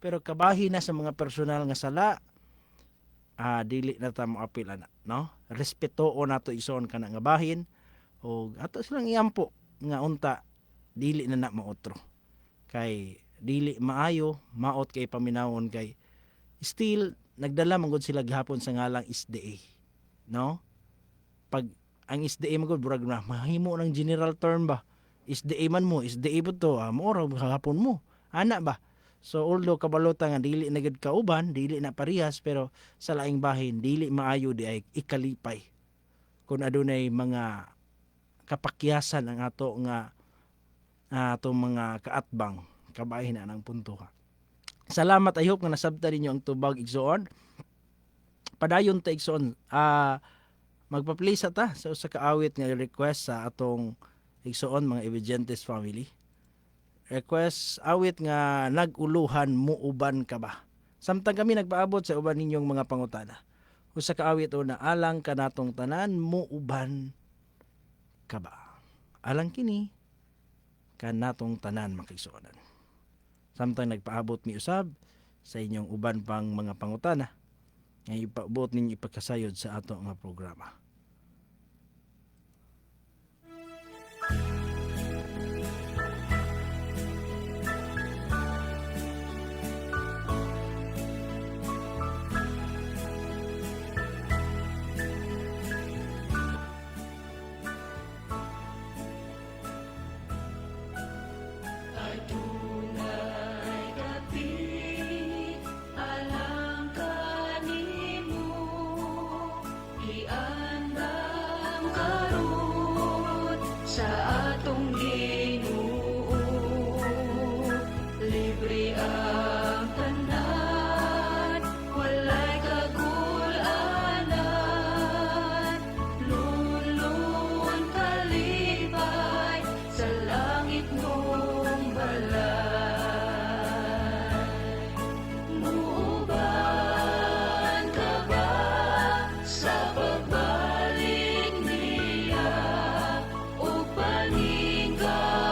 Pero kabahin na sa mga personal nga sala, dili na ta mo apil ana, no? Respetoo nato ison kana nga bahin o ato silang iampo nga unta dili na maotro. Kay dili maayo, maot kay paminawon kay still nagdala man gud sila gihapon sa ngalang SDA, no? Pag ang SDA man gud burag na mahimo ng general term ba? SDA man mo, SDA po to, mo ra gihapon mo. Ana ba? So although kabalota nga dili na gid kauban, dili na parehas pero sa laing bahin dili maayo di ay ikalipay. Kung adunay mga kapakyasan ang ato nga atong mga kaatbang kabahin na ng punto ha. Salamat, I hope nga nasabta ninyo ang tubag igsoon. Padayon ta igsoon. Magpa-play sa ta sa usa ka awit nga request sa atong igsoon mga Evidentes family. Request awit nga naguluhan muuban ka ba. Samtang kami nagpaabot sa uban ninyong mga pangutana. Usa ka awit una, alang kanatong tanan muuban ka ba. Alang kini kanatong tanan makigsuonan. Samtang nagpaabot mi usab sa inyong uban pang mga pangutana nga ipaabot ninyo ipagkasayod sa ato nga programa. Alang kanimo, iandam karon sa atong Ginoo. Libre ang tanan, walay kagulanan. Lulun kalipay sa langit mong balay. Muuban ka ba sa pagbalik niya o paningkamot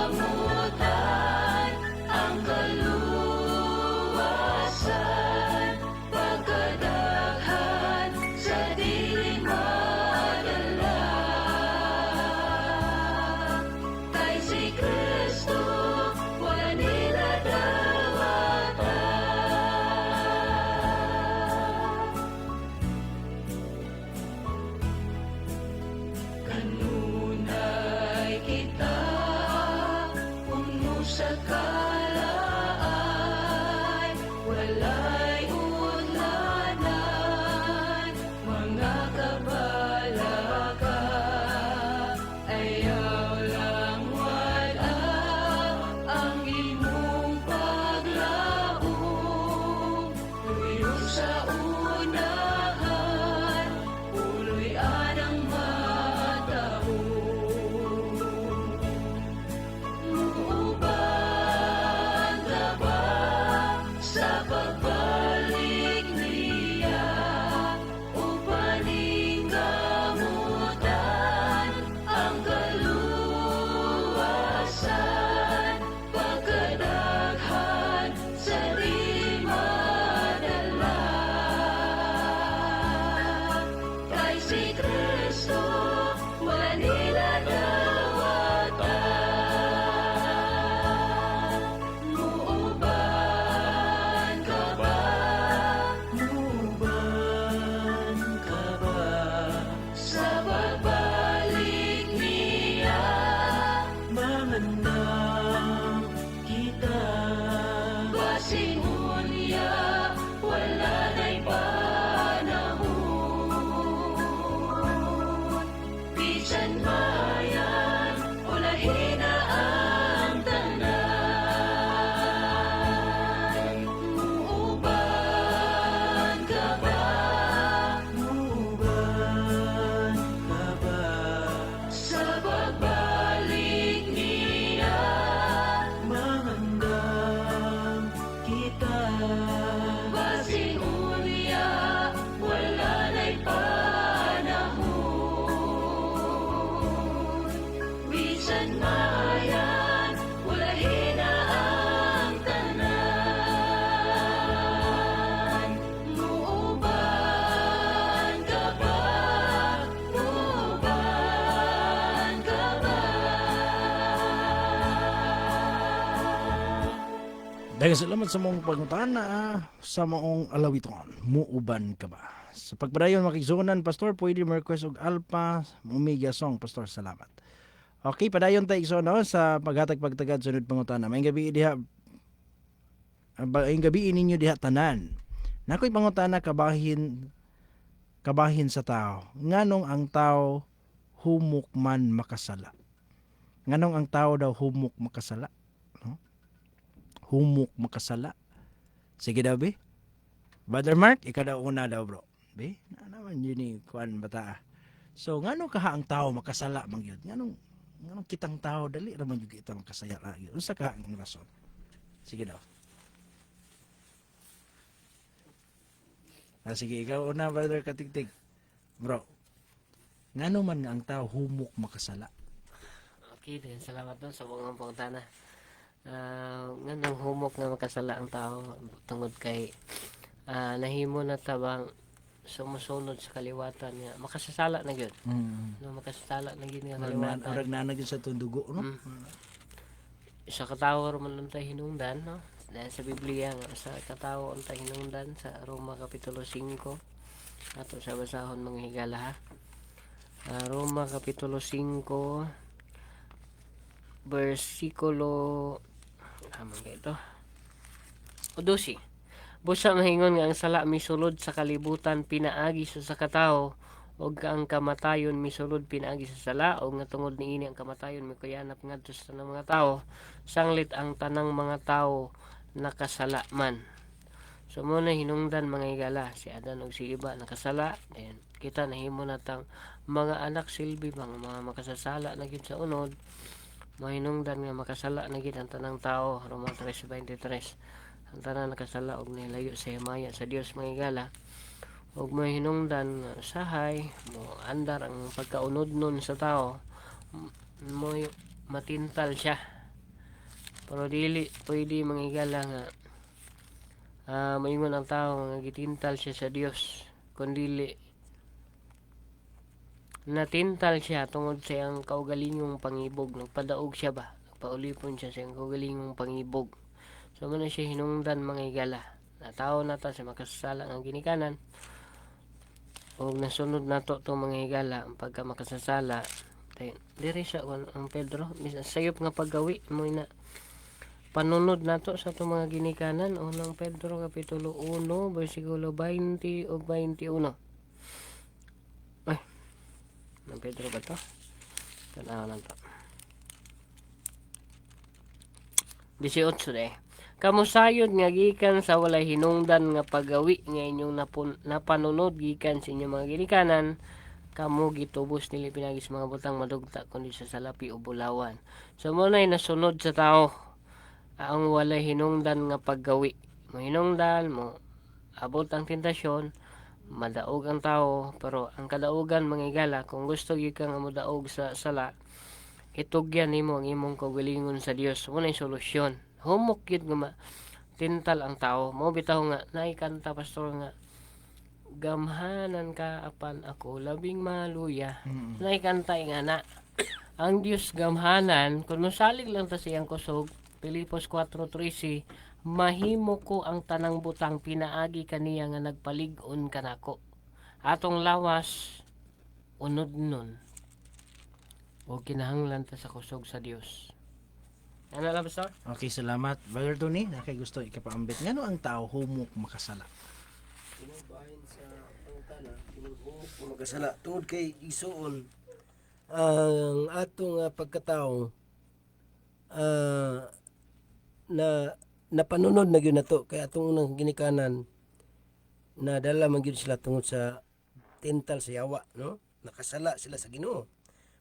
mayan, ulahin na ang tanan. Muuban ka ba? Muuban ka ba? Daghang salamat sa mong pangutana sa maong alawiton. Muuban ka ba? Sa pagpadayon makigsunan, Pastor, pwede ma-request og Alpha Omega song, Pastor. Salamat. Okay, padayon tayo igsoon sa paghatag pagtagad sunod pangutana. Maayong gabi diha. Maayong gabi ninyo diha tanan. Nakoy pangutana kabahin sa tao. Nganong ang tao humuk man makasala? Nganong ang tao daw humuk makasala? No? Humuk makasala. Sige daw, be. Brother Mark, ikaw daw una daw, bro. Be, na naman yun ni kuan bata. So, nganong kaha ang tao makasala man gyud? Nganong kitang tao dali ra man gyud kita makasaya lagi. Unsa ka ang rason? Sige daw. Sige, ikaw una, brother Katigtig. Bro, ngano man nga ang tao humuk makasala? Okay, din salamat doon sa mga pangutana. Nganong humok nga makasala ang tao tungod kay nahimo na tabang sumusunod sa kaliwatan nga makasasala na gyud. No, makasasala na gyud nga kaliwatan. Orag na gyud sa tundugo, no? Sa katawo man lang tayo hinungdan, no? Dahil sa Biblia nga sa katawo ang tayo hinungdan sa Roma Kapitulo 5 ato sa basahon mga higala ha. Roma Kapitulo 5 versikulo ito o 12. Busa mahingon nga ang sala misulod sa kalibutan pinaagi sa katao ug ang kamatayon misulod pinaagi sa sala ug nga tungod niini ang kamatayon mikuyanap ngadto sa tanang mga tao sanglit ang tanang mga tao nakasala man. So mo na hinungdan mga higala si Adan ug si Eva nakasala, and kita nahimo natang mga anak silbi mga makasasala na gid sa unod. Mahinungdan nga makasala na gid ang tanang tao. Roma 3:23. Ang tanan nakasala og nilayo sa himaya sa Dios mga higala. Og mahinungdan nga sahay mo andar ang pagkaunod nun sa tao mo matintal siya. Pero dili pwede mga higala nga maingon ang tao nga gitintal siya sa Dios kundi natintal siya tungod sa iyang kaugalingong pangibog. Nagpadaog siya ba? Nagpaulipon siya sa iyang kaugalingong pangibog. So muna siya hinungdan mga higala. Na tao na ta sa makasasala ng ginikanan. O nasunod na to itong mga higala ang pagka makasasala. Diri siya ang Pedro. Sayop nga paggawi mo na panunod na to sa itong mga ginikanan. Unang Pedro Kapitulo 1 versikulo 20 o 21. Ng Pedro ba to? Tanaw lang to. 18 eh. Kamusayod nga gikan sa walay hinungdan nga paggawi nga inyong napanunod gikan sa inyong mga ginikanan, kamo gitubos nili pinagis mga butang madugta kundi sa salapi o bulawan. So mo na'y nasunod sa tao ang walay hinungdan nga paggawi. Mo hinungdan mo abot ang tentasyon, madaog ang tao, pero ang kadaugan mga higala kung gusto gyud kang modaog sa sala, itugyan nimo ang imong kaugalingon sa Dios. Mo nay solusyon. Humok gyud nga tintal ang tao. Mo bitaw nga naikanta pastor nga gamhanan ka apan ako labing maluya. Naikanta nga na ang Dios gamhanan kun mosalig lang ta siyang kusog. Pilipos 4:13 mahimo ko ang tanang butang pinaagi kaniya nga nagpalig-on kanako. Atong lawas unod nun. O kinahanglan ta sa kusog sa Dios. Ano lang pastor? Okay, salamat. Brother Tony, nakay gusto ikapaambit. Ngano ang tao humuk makasala? Bahin sa pangutana, humuk makasala tungod kay isuon ang atong pagkatao na napanunod na gyud nato kay atong unang ginikanan na dala man gyud sila tungod sa tintal sa yawa, no? Nakasala sila sa Ginoo.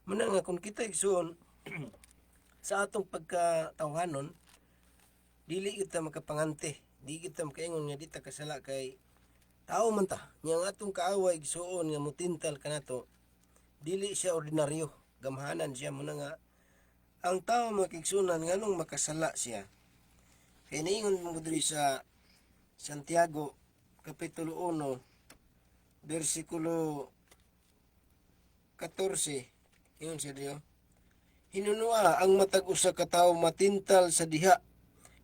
Muna nga kung kita igsoon sa atong pagkatawhanon, dili kita makapangante, di kita makaingon nga di ta kasala kay tao man ta. Nya ang atong kaaway igsoon nga mutintal kanato, dili siya ordinaryo, gamhanan siya muna nga ang tao makigsunan nganong makasala siya. Kaya naingon mo diri sa Santiago kapitulo 1 versikulo 14. Ingon siya diyo. Hinunua ang matag usa ka tawo matintal sa diha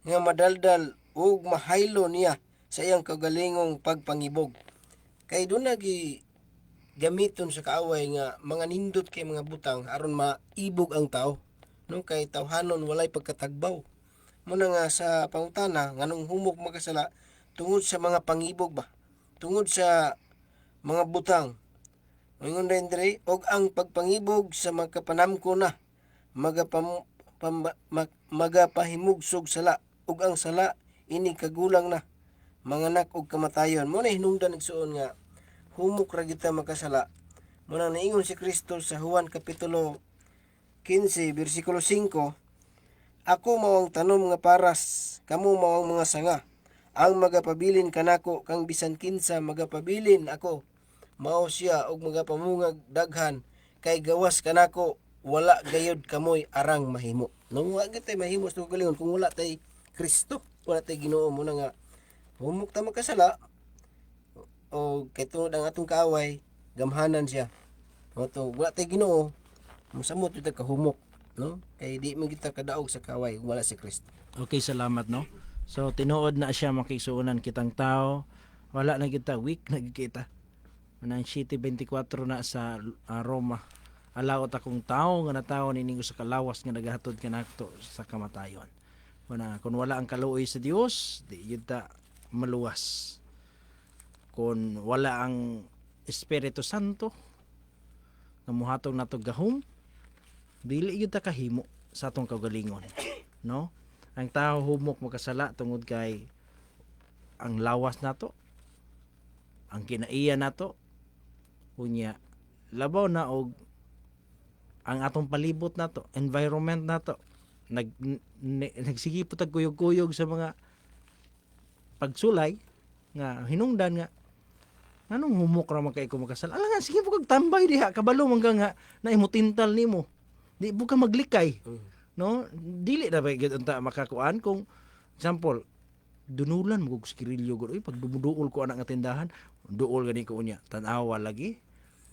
nga madaldal ug mahaylo niya sa iyang kagalingong pagpangibog. Kay doon nagi gamiton sa kaaway nga mga nindot kay mga butang aron maibog ang tao. No kay tawhanon walay pagkatagbaw. Muna nga sa pangutana nganong humok makasala tungod sa mga pangibog ba? Tungod sa mga butang. Ingon rin diri og ang pagpangibog sa magkapanamko na magapahimugsog sala ug ang sala ini kagulang na manganak og kamatayon. Mo na hinungdan nagsuon nga humok ra kita makasala. Mo na naingon si Kristo sa Juan kapitulo 15 bersikulo 5, ako mao ang tanom nga paras, kamo mao ang mga sanga. Ang magapabilin kanako kang bisan kinsa magapabilin ako. Mao siya og magapamungag daghan kay gawas kanako wala gayud kamoy arang mahimo. Nung wa gyud tay mahimo sa galingon kung wala tay Kristo, wala tay Ginoo mo na nga humok ta makasala o kay tungod ang atong kaaway gamhanan siya. O to wala tay Ginoo, mosamot kita kahumok, no? Kay di man kita kadaog sa kaaway kung wala si Kristo. Okay, salamat no. So tinuod na siya makigsuonan kitang tao. Wala na kita weak nagkita. Manang 7:24 na sa Roma. Alawot akong tao nga natawo niningo sa kalawas nga nagahatod kanakto sa kamatayon. Kung wala ang kaluoy sa Dios, di yun ta maluwas. Kung wala ang Espiritu Santo nga muhatong nato gahom, dili yun ta kahimo sa atong kagalingon. No? Ang tao humok makasala tungod kay ang lawas nato, ang kinaiya nato, unya labaw na og ang atong palibot nato, environment nato, nagsigipot og kuyog-kuyog sa mga pagsulay nga hinungdan nga anong humok ra man kay ko makasala. Ala nga sige po kag tambay diha kabalo man ka nga naimutintal nimo. Di po ka maglikay. No? Dili na ba gyud unta makakuan kung example dunulan mo kog skirilyo gud. Uy pag dumuduol ko anak nga tindahan, duol gani ko unya. Tan-awa lagi.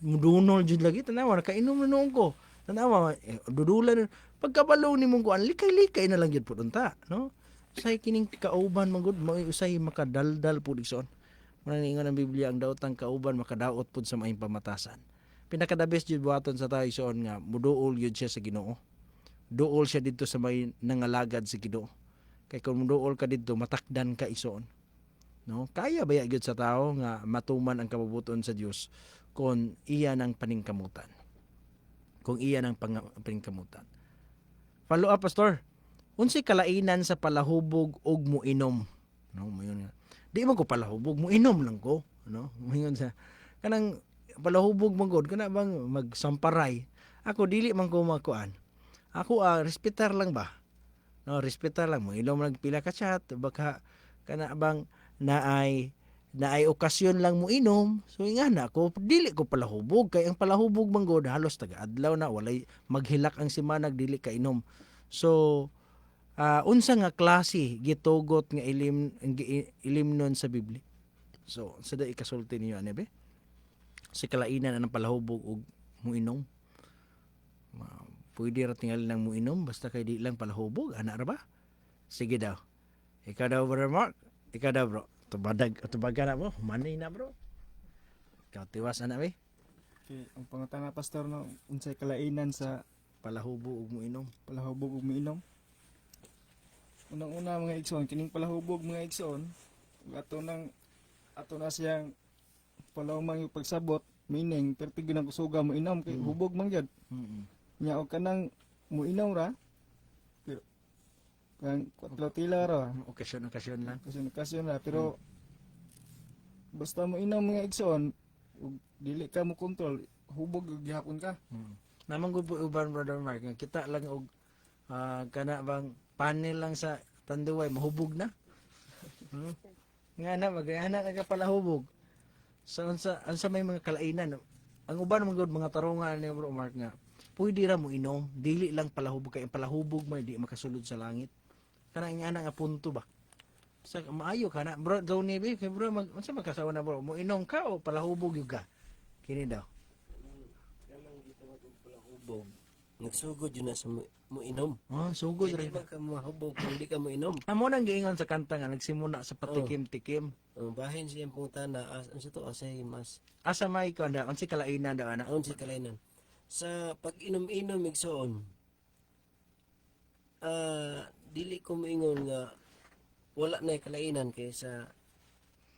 Mudunol jud lagi tan-awa nakainom na noon ko. Tan-awa dudulan pagkabalo nimo kuan likay-likay na lang gyud pud unta, no? Usay kining kauban man gud mo usay makadaldal pud igsoon. Maningon ang Biblia ang daotang kauban makadaot pud sa maayong pamatasan. Pinaka-the best jud buhaton sa tayo igsoon nga muduol gyud siya sa Ginoo. Duol siya dito sa may nangalagad sa Ginoo. Kay kung muduol ka dito matakdan ka igsoon. No? Kaya baya gyud sa tao nga matuman ang kababuton sa Dios kung iyan ang paningkamutan. Kung iyan ang paningkamutan. Follow up, Pastor. Unsay kalainan sa palahubog og muinom? No, mayon nga. Di man ko palahubog, muinom lang ko, no? Mayon sa kanang palahubog man gud kana bang magsamparay. Ako dili man ko makuan. Ako respetar lang ba? No, respetar lang mo. Ilom lang pila ka chat baka kana bang naay okasyon lang mo inom. So ingana ako dili ko palahubog kay ang palahubog man gud halos taga-adlaw na walay maghilak ang simanag dili ka inom. So unsa nga klase gitugot nga ilimnon sa Biblia? So sada ikasulti niyo ani be? Si kalainan ang palahubog og muinom. Pwede ra tingali lang muinom basta kay di lang palahubog ana ra ba? Sige daw. Ikaw daw bro Mark. Ikaw daw bro. Tubaga na mo. Manay na bro. Ikaw tiwas ana be? Okay, ang pangutana pastor no unsay kalainan sa Palahubog og muinom. palahubog ug miinom? Unang-una mga igsoon, kining palahubog mga igsoon, ato na siyang palawmang yung pagsabot, meaning pertigo ng kusuga mo inom kay hubog man gyud. Nya og kanang muinom ra. Pero kang kwatro tila ra. Okasyon lang. Kasi nakasyon ra pero basta mo inom mga igsoon, ug dili ka mo kontrol, hubog ug gihapon ka. Namang gud po uban brother Mark nga kita lang og kana bang panel lang sa tanduay mahubog na. Nga na magana na palahubog. So unsa may mga kalainan. Ang uban man gud mga tarungan ni bro Mark nga pwede ra mo inom, dili lang palahubog kay ang palahubog man di makasulod sa langit. Kanang ana nga punto ba? Sa maayo ka na bro daw ni kay bro unsa magkasawa na bro mo inom ka o palahubog yung ka? Kini daw. Hubog. Nagsugod yun na sa mo inom. Oh, sugod Hindi rin. man ka mahubog kung di ka mo inom. Amo nang giingon sa kanta nga nagsimuna sa patikim-tikim. Bahin siya ang pungtana. Ano sa to? Asay mas. Asa may ko anda unsi kalainan daw ana. Aon si kalainan. Sa pag-inom-inom igsoon, dili ko moingon nga wala na kalainan kaysa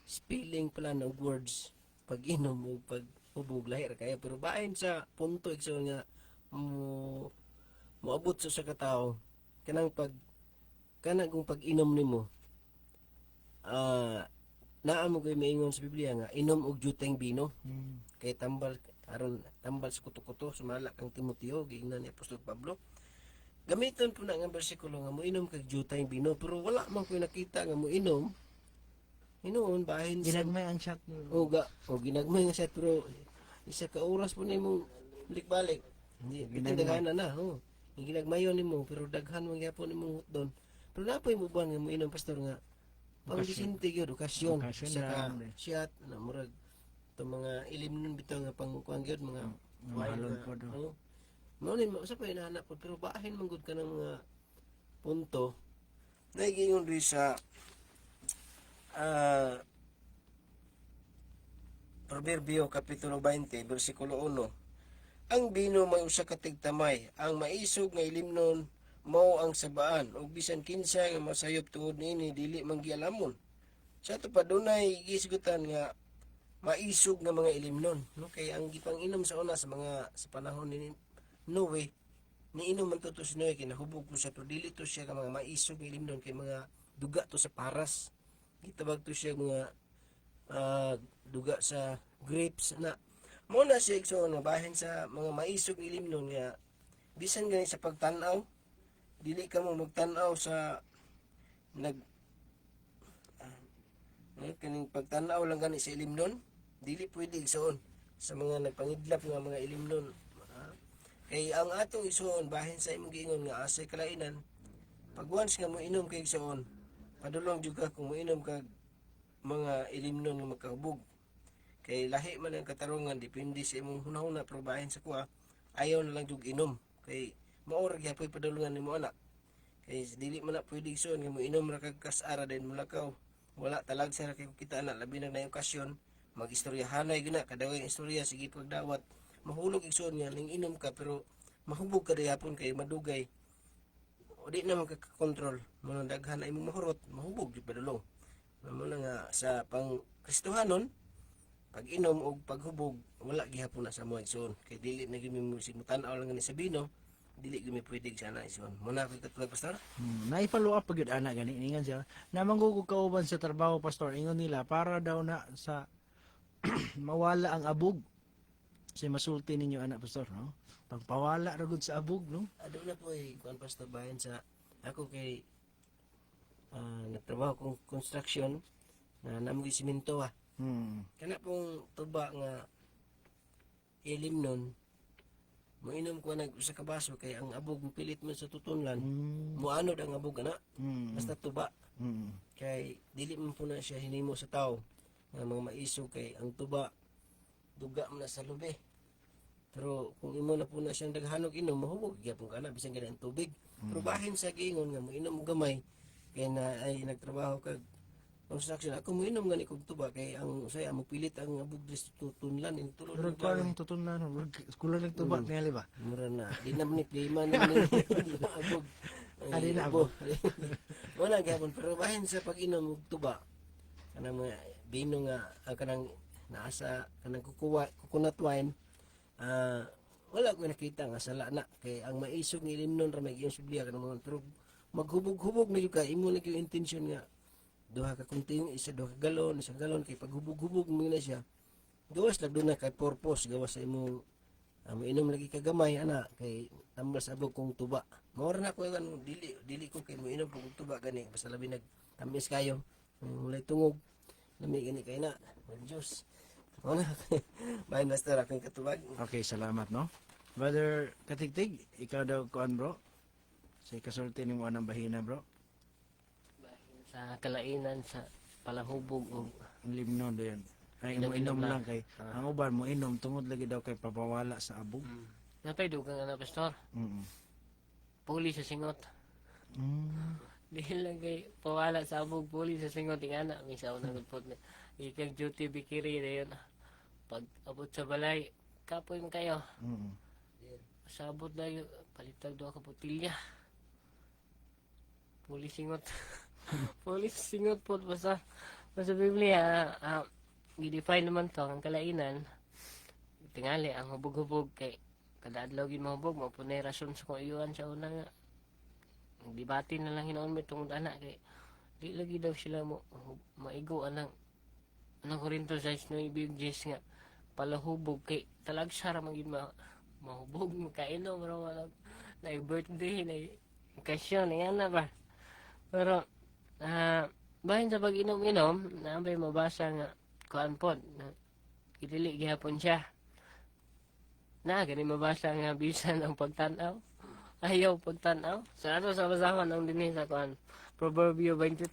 spelling pala ng words pag-inom o pag-hubog lahir kaya pero bahin sa punto igsoon nga moabot sa katao kanang kung pag-inom nimo naa mo kay maingon sa Biblia nga inom og juteng bino kay tambal sa kuto-kuto sumala kang Timoteo giingnan ni Apostol Pablo gamiton po na nga bersikulo nga moinom kag juteng bino pero wala man ko nakita nga moinom hinuon bahin sa Ginagmay ang shot ni. ginagmay nga siya pero isa ka oras po nimo balik-balik hindi daghan na ginagmayon nimo pero daghan man gyapon nimo doon pero napoy mo ba nga moinom pastor nga pang-disinte gyud okasyon sa shot na murag to mga ilim bitaw nga pangkuan gyud mga Mahalon po do. mo ni sa pa hinahanap po pero bahin man gud ka ng mga punto naigingon ri sa Proverbio Kapitulo 20 versikulo 1 ang bino may usa ka tigtamay ang maisog nga ilimnon mao ang sabaan ug bisan kinsa nga masayop tungod niini dili man gialamon sa to pa dunay gisgutan nga maisog nga mga ilimnon no kay ang gipang-inom sa una sa panahon ni Noe niinom man to si Noe kinahubog ko siya pero dili to siya ka mga maisog nga ilimnon kay mga duga to sa paras gitabag to siya mga duga sa grapes na mo na siya igsoon nga bahin sa mga maisog ilimnon nga bisan gani sa pagtan-aw dili ka mo magtan-aw sa kaning pagtan-aw lang gani sa ilimnon dili pwede igsoon sa mga nagpangidlap nga mga ilimnon kay ang atong igsoon bahin sa imong giingon nga asay kalainan pag once nga mo inom kay igsoon padulong jud ka kung mo inom kag mga ilimnon nga magkahubog kay lahi man ang katarungan depende sa imong hunahuna pero bahin sa kuha ayaw na lang jud inom kay maura gyapon padulungan nimo anak kay dili man na pwede igsoon nga mo inom ra kag kasara din mulakaw wala talag sa kay kita na labi na okasyon magistoryahanay gina kadaway istorya sige pagdawat mahulog igsoon nga ning inom ka pero mahubog ka dayapon kay madugay o di na makakontrol mo daghan ay imong mahurot mahubog jud padulong mo na nga sa pang Kristohanon pag inom og paghubog wala gihapon na sa mo igsoon kay dili na gyud mo simutan-aw lang ni sa bino dili gyud pwede sana igsoon mo na katulad pastor Nai-follow up pag yun ana gani ingon siya. Namanggugog kauban sa trabaho pastor ingon nila para daw na sa mawala ang abog. Kasi masulti ninyo anak pastor no. Pagpawala ra gud sa abog no. ado na po kuan pastor bayan sa ako kay nagtrabaho kong construction na namoy simento kana pong tuba nga ilim nun moinom ko nag usa ka baso kay ang abog pilit man sa tutunlan moanod ang abog ana basta tuba kay dili man po na siya hinimo sa tao nga mga maisog kay ang tuba duga man na sa lubi pero kung imo na po na siyang daghanog inom mahubog gyapon kana bisan gani ang tubig pero bahin sa giingon nga moinom og gamay kay na ay nagtrabaho kag construction ako moinom gani kog tuba kay ang usay mo pilit ang abog dis tutunlan in tulod Pero ko ang tutunan kulang lang tuba ngali ba. mura na di na ni man ni abog Adi na abog. wala gyapon pero bahin sa pag-inom og tuba kanang mga bino nga kanang naasa kanang coconut wine wala ko nakita nga sala na kay ang maisog ni limnon ra may iyang Biblia kanang mga pero maghubog-hubog na yung ka imo na yung intention nga duha ka kunting duha ka galon isang galon kay paghubog-hubog mo na siya gawas lang doon na kay purpose gawas sa imong mainom lagi ka gamay ana kay tambal sa abog kong tuba mawala na ko yung dili ko kay mainom kong tuba gani basta labi nagtamis kayo mulay tungog lami gani kay na Diyos wala bayan basta akong katubag Okay, salamat no. Brother Katigtig, ikaw daw kuan bro. Say kasulti nimo anang bahina bro. Sa kalainan sa palahubog o Ang limnon din. Ay mo inom lang kay ang uban mo inom tungod lagi daw kay papawala sa abog. napay dugang na pastor. Mm. Puli sa singot. Mm. Dili lang kay pawala sa abog puli sa singot ingana misa una gudpod na. Ikag duty bikiri dayon. Pag abot sa balay, kapoy man kayo. Mm. Sabot na yun, palitag doon ka botilya. Puli singot. Puli singot po basta. Sa Biblia, i-define naman to ang kalainan. Tingali ang hubog-hubog kay kada adlaw gid mahubog mo punay rason sa kung iyuan sa una nga. Dibati na lang hinoon mo tungod ana kay di lagi daw sila mo maigo anang Korinto 6:9 nga palahubog kay talagsara man gid mahubog mo kainom ra wala na birthday na okasyon nga ba. Pero bahin sa pag-inom-inom, naambay mabasa nga kuan pod na idili gihapon siya. Na gani mabasa nga bisan ang pagtan-aw. Ayaw pagtan-aw. Sa ato sa basahan ang dinhi sa kuan Proverbio 23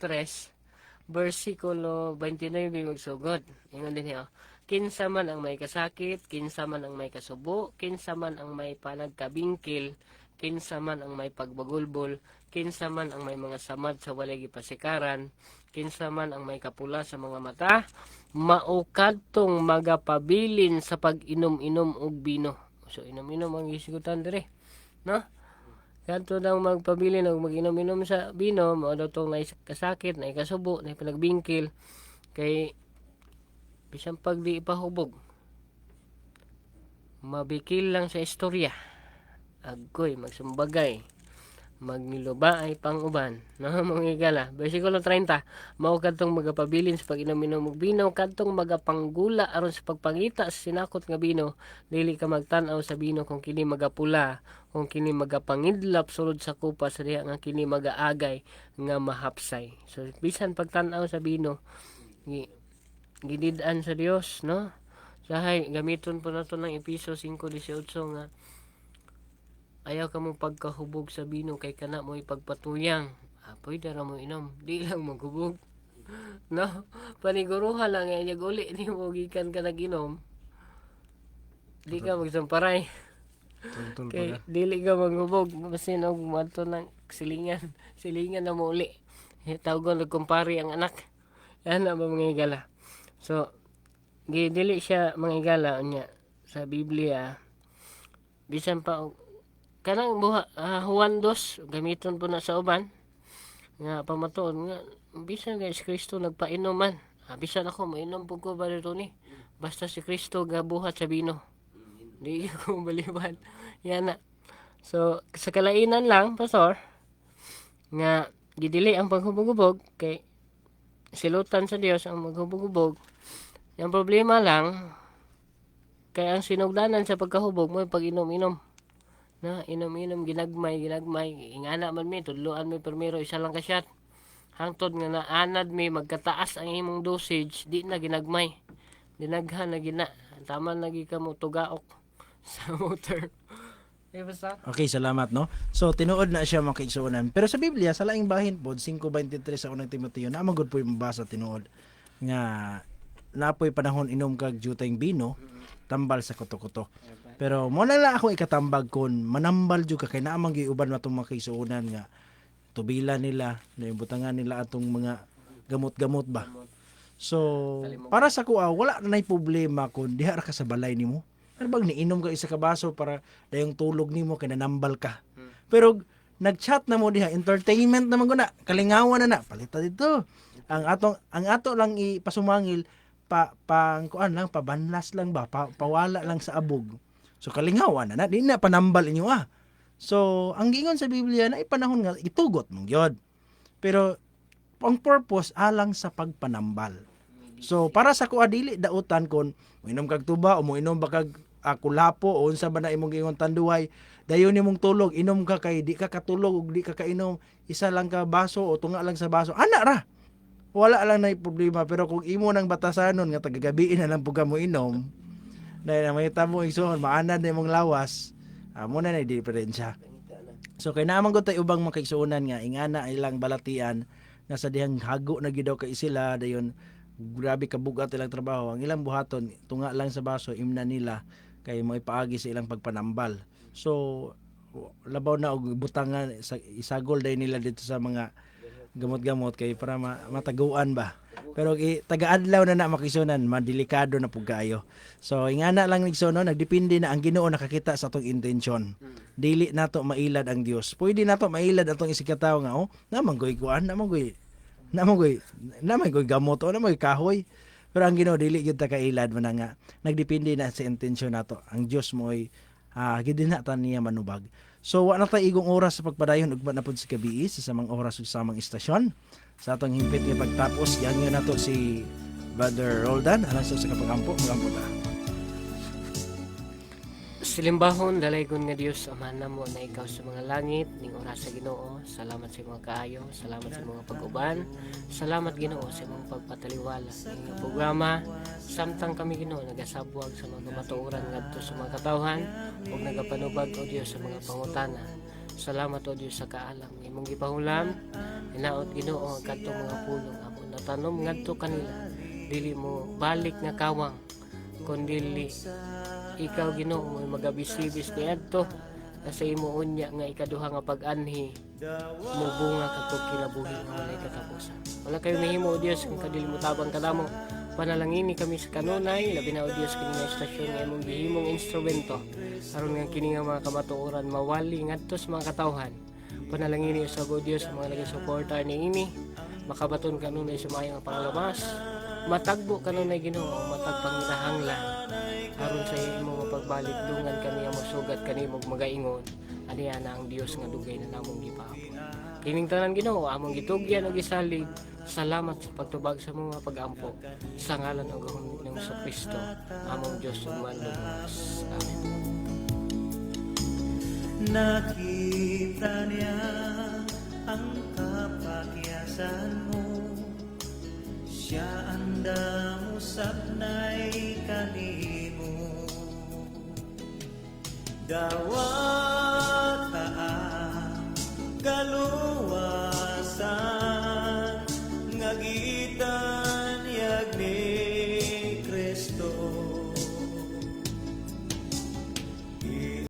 versikulo 29 magsugod. Ingon dinhi kinsa man ang may kasakit, kinsa man ang may kasubo, kinsa man ang may panagkabingkil, kinsa man ang may pagbagulbol, kinsa man ang may mga samad sa walay gipasikaran, kinsa man ang may kapula sa mga mata, maukadtong magapabilin sa pag-inom-inom og bino. So inom-inom ang isigutan dire, no? Kanto daw magpabilin og mag-inom-inom sa bino, mao daw tong kasakit, na kasubo, na panagbingkil kay bisan pag di ipahubog. Mabikil lang sa istorya. Agoy magsumbagay. Magniluba ay pang-uban. No, mga igala. Versikulo 30. Mao kadtong magapabilin sa pag-inom-inom og bino, kadtong magapanggula aron sa pagpangita sa sinakot nga bino, dili ka magtan-aw sa bino kung kini magapula, kung kini magapangidlap sulod sa kupa sa diha nga kini magaagay nga mahapsay. So bisan pagtan-aw sa bino, gidid-an sa Dios, no? Sahay gamiton po nato ng Episo 5:18 nga ayaw ka mong pagkahubog sa bino kay kana mo ipagpatuyang. Pwede ra mo inom. Di lang maghubog. No? Paniguruha lang nga yung uli ni mo gikan ka nag-inom. Di ka magsamparay. Tultul Kay pala. dili ka maghubog. Basin og mato ng silingan. Silingan na mo uli. Tawag nagkumpari ang anak. Yan na ba mga igala. So, dili siya mga igala niya sa Biblia. Bisan pa kanang Juan 2 gamiton po na sa uban nga pamatuon nga bisan kay si Kristo nagpainom man. Bisan ako mainom po ko ba dito ni basta si Kristo gabuhat sa bino. Di ko baliban. Yan na. So sa kalainan lang pastor nga gidili ang paghubog-hubog kay silutan sa Dios ang maghubog-hubog. Yung problema lang kay ang sinugdanan sa pagkahubog mo pag-inom-inom. Na inom-inom ginagmay ingana man mi tudloan mi primero isa lang ka shot hangtod nga naanad mi magkataas ang imong dosage di na ginagmay dinaghan na gina tama lagi ka mo tugaok sa motor. Basta Okay, salamat no. So tinuod na siya mga kaigsuonan. Pero sa Biblia sa laing bahin pod 5:23 sa unang Timoteo na magud poy mabasa tinuod nga napoy panahon inom kag jutay bino tambal sa kuto-kuto. Pero mo na lang ako ikatambag kon manambal jud ka kay naamang giuban matong mga kaigsuonan nga tubila nila naibutangan nila atong mga gamot-gamot ba. So para sa kuha wala na nay problema kun diha ra ka sa balay nimo. Ano bang niinom ka isa ka baso para dayong tulog nimo kay nanambal ka. Pero nag-chat na mo diha entertainment naman ko na kalingawan na palita dito. Ang ato lang ipasumangil pang kuan lang pabanlas lang ba pawala lang sa abog. So kalingawan na di na panambal inyo So ang gingon sa Biblia na ipanahon nga itugot mong gyud. Pero ang purpose alang sa pagpanambal. So para sa kuha dili dautan kon moinom kag tuba o moinom ba kag kulapo o unsa ba na imong gingon tanduay dayon nimong tulog inom ka kay di ka katulog ug di ka kainom isa lang ka baso o tunga lang sa baso ana ra wala lang na problema. Pero kung imo nang batasanon nga tagagabiin na lang pug mo inom dahil na may tamo igsoon maanad na imong lawas Muna na diferensya. So kay naman ko tayo ubang makaigsuunan nga ingana ilang balatian nga sa dihang hago na gidaw kay sila dayon grabe kabugat ilang trabaho ang ilang buhaton tunga lang sa baso imna nila kay mo ipaagi sa ilang pagpanambal. So labaw na og butangan sa isagol day nila dito sa mga gamot-gamot kay para mataguan ba. Pero taga-adlaw na makisunan, madelikado na pug kaayo. So ingana lang nigsuno, nagdepende na ang Ginoo nakakita sa atong intensyon. Dili nato mailad ang Dios. Pwede nato mailad atong isikataw nga naman goy kuan, naman goy gamot o naman goy kahoy. Pero ang Ginoo dili gyud ta kailad man nga. Nagdepende na sa intensyon nato. Ang Dios mo'y gidinatan niya manubag. So wa na tay igong oras sa pagpadayon ug na pud sa gabi sa samang oras ug samang istasyon. Sa atong himpit nga pagtapos yan nato si Brother Roldan alang sa kapagampo magampo ta. Silimbahon dalaygon nga Dios amahan namo na ikaw sa mga langit ning oras sa Ginoo. Salamat sa mga kaayo, salamat sa mga pag-uban. Salamat Ginoo sa imong pagpataliwala ning programa. Samtang kami Ginoo nagasabwag sa mga matuoran ngadto sa mga katawhan ug nagapanubag o Dios sa mga pangutana. Salamat o Dios sa kaalam imong gipahulam. Hinaot Ginoo ang kadtong mga pulong amon natanom ngadto kanila. Dili mo balik nga kawang kundi ikaw Ginoo mo magabisibis niadto sa imo unya nga ikaduha nga pag-anhi mo bunga kadto kinabuhi nga walay katapusan. Wala kayo mahimo o Dios kung kadili mo tabang kadamo. Panalangini kami sa kanunay labi na o Dios kini nga istasyon nga imong gihimong instrumento aron nga kini nga mga kamatuoran mawali ngadto sa mga katawhan. Panalangini sa o Dios sa mga nagasuporta niini makabaton kanunay sa maayong pangalabas. Matagbo kanunay Ginoo matagpang nahanglan aron sa imo mapagbalik dungan kami ang masugat kanimo magaingon aniya na ang Dios nga dugay na namong gipaabot. Kining tanan Ginoo among gitugyan ug gisalig. Salamat sa pagtubag sa mga pag-ampo sa ngalan ng Gahom ng sa Kristo among Dios ug manluluwas. Amen. Nakita niya ang kapakyasan mo, siya ang damusap na'y kanimo. Dawa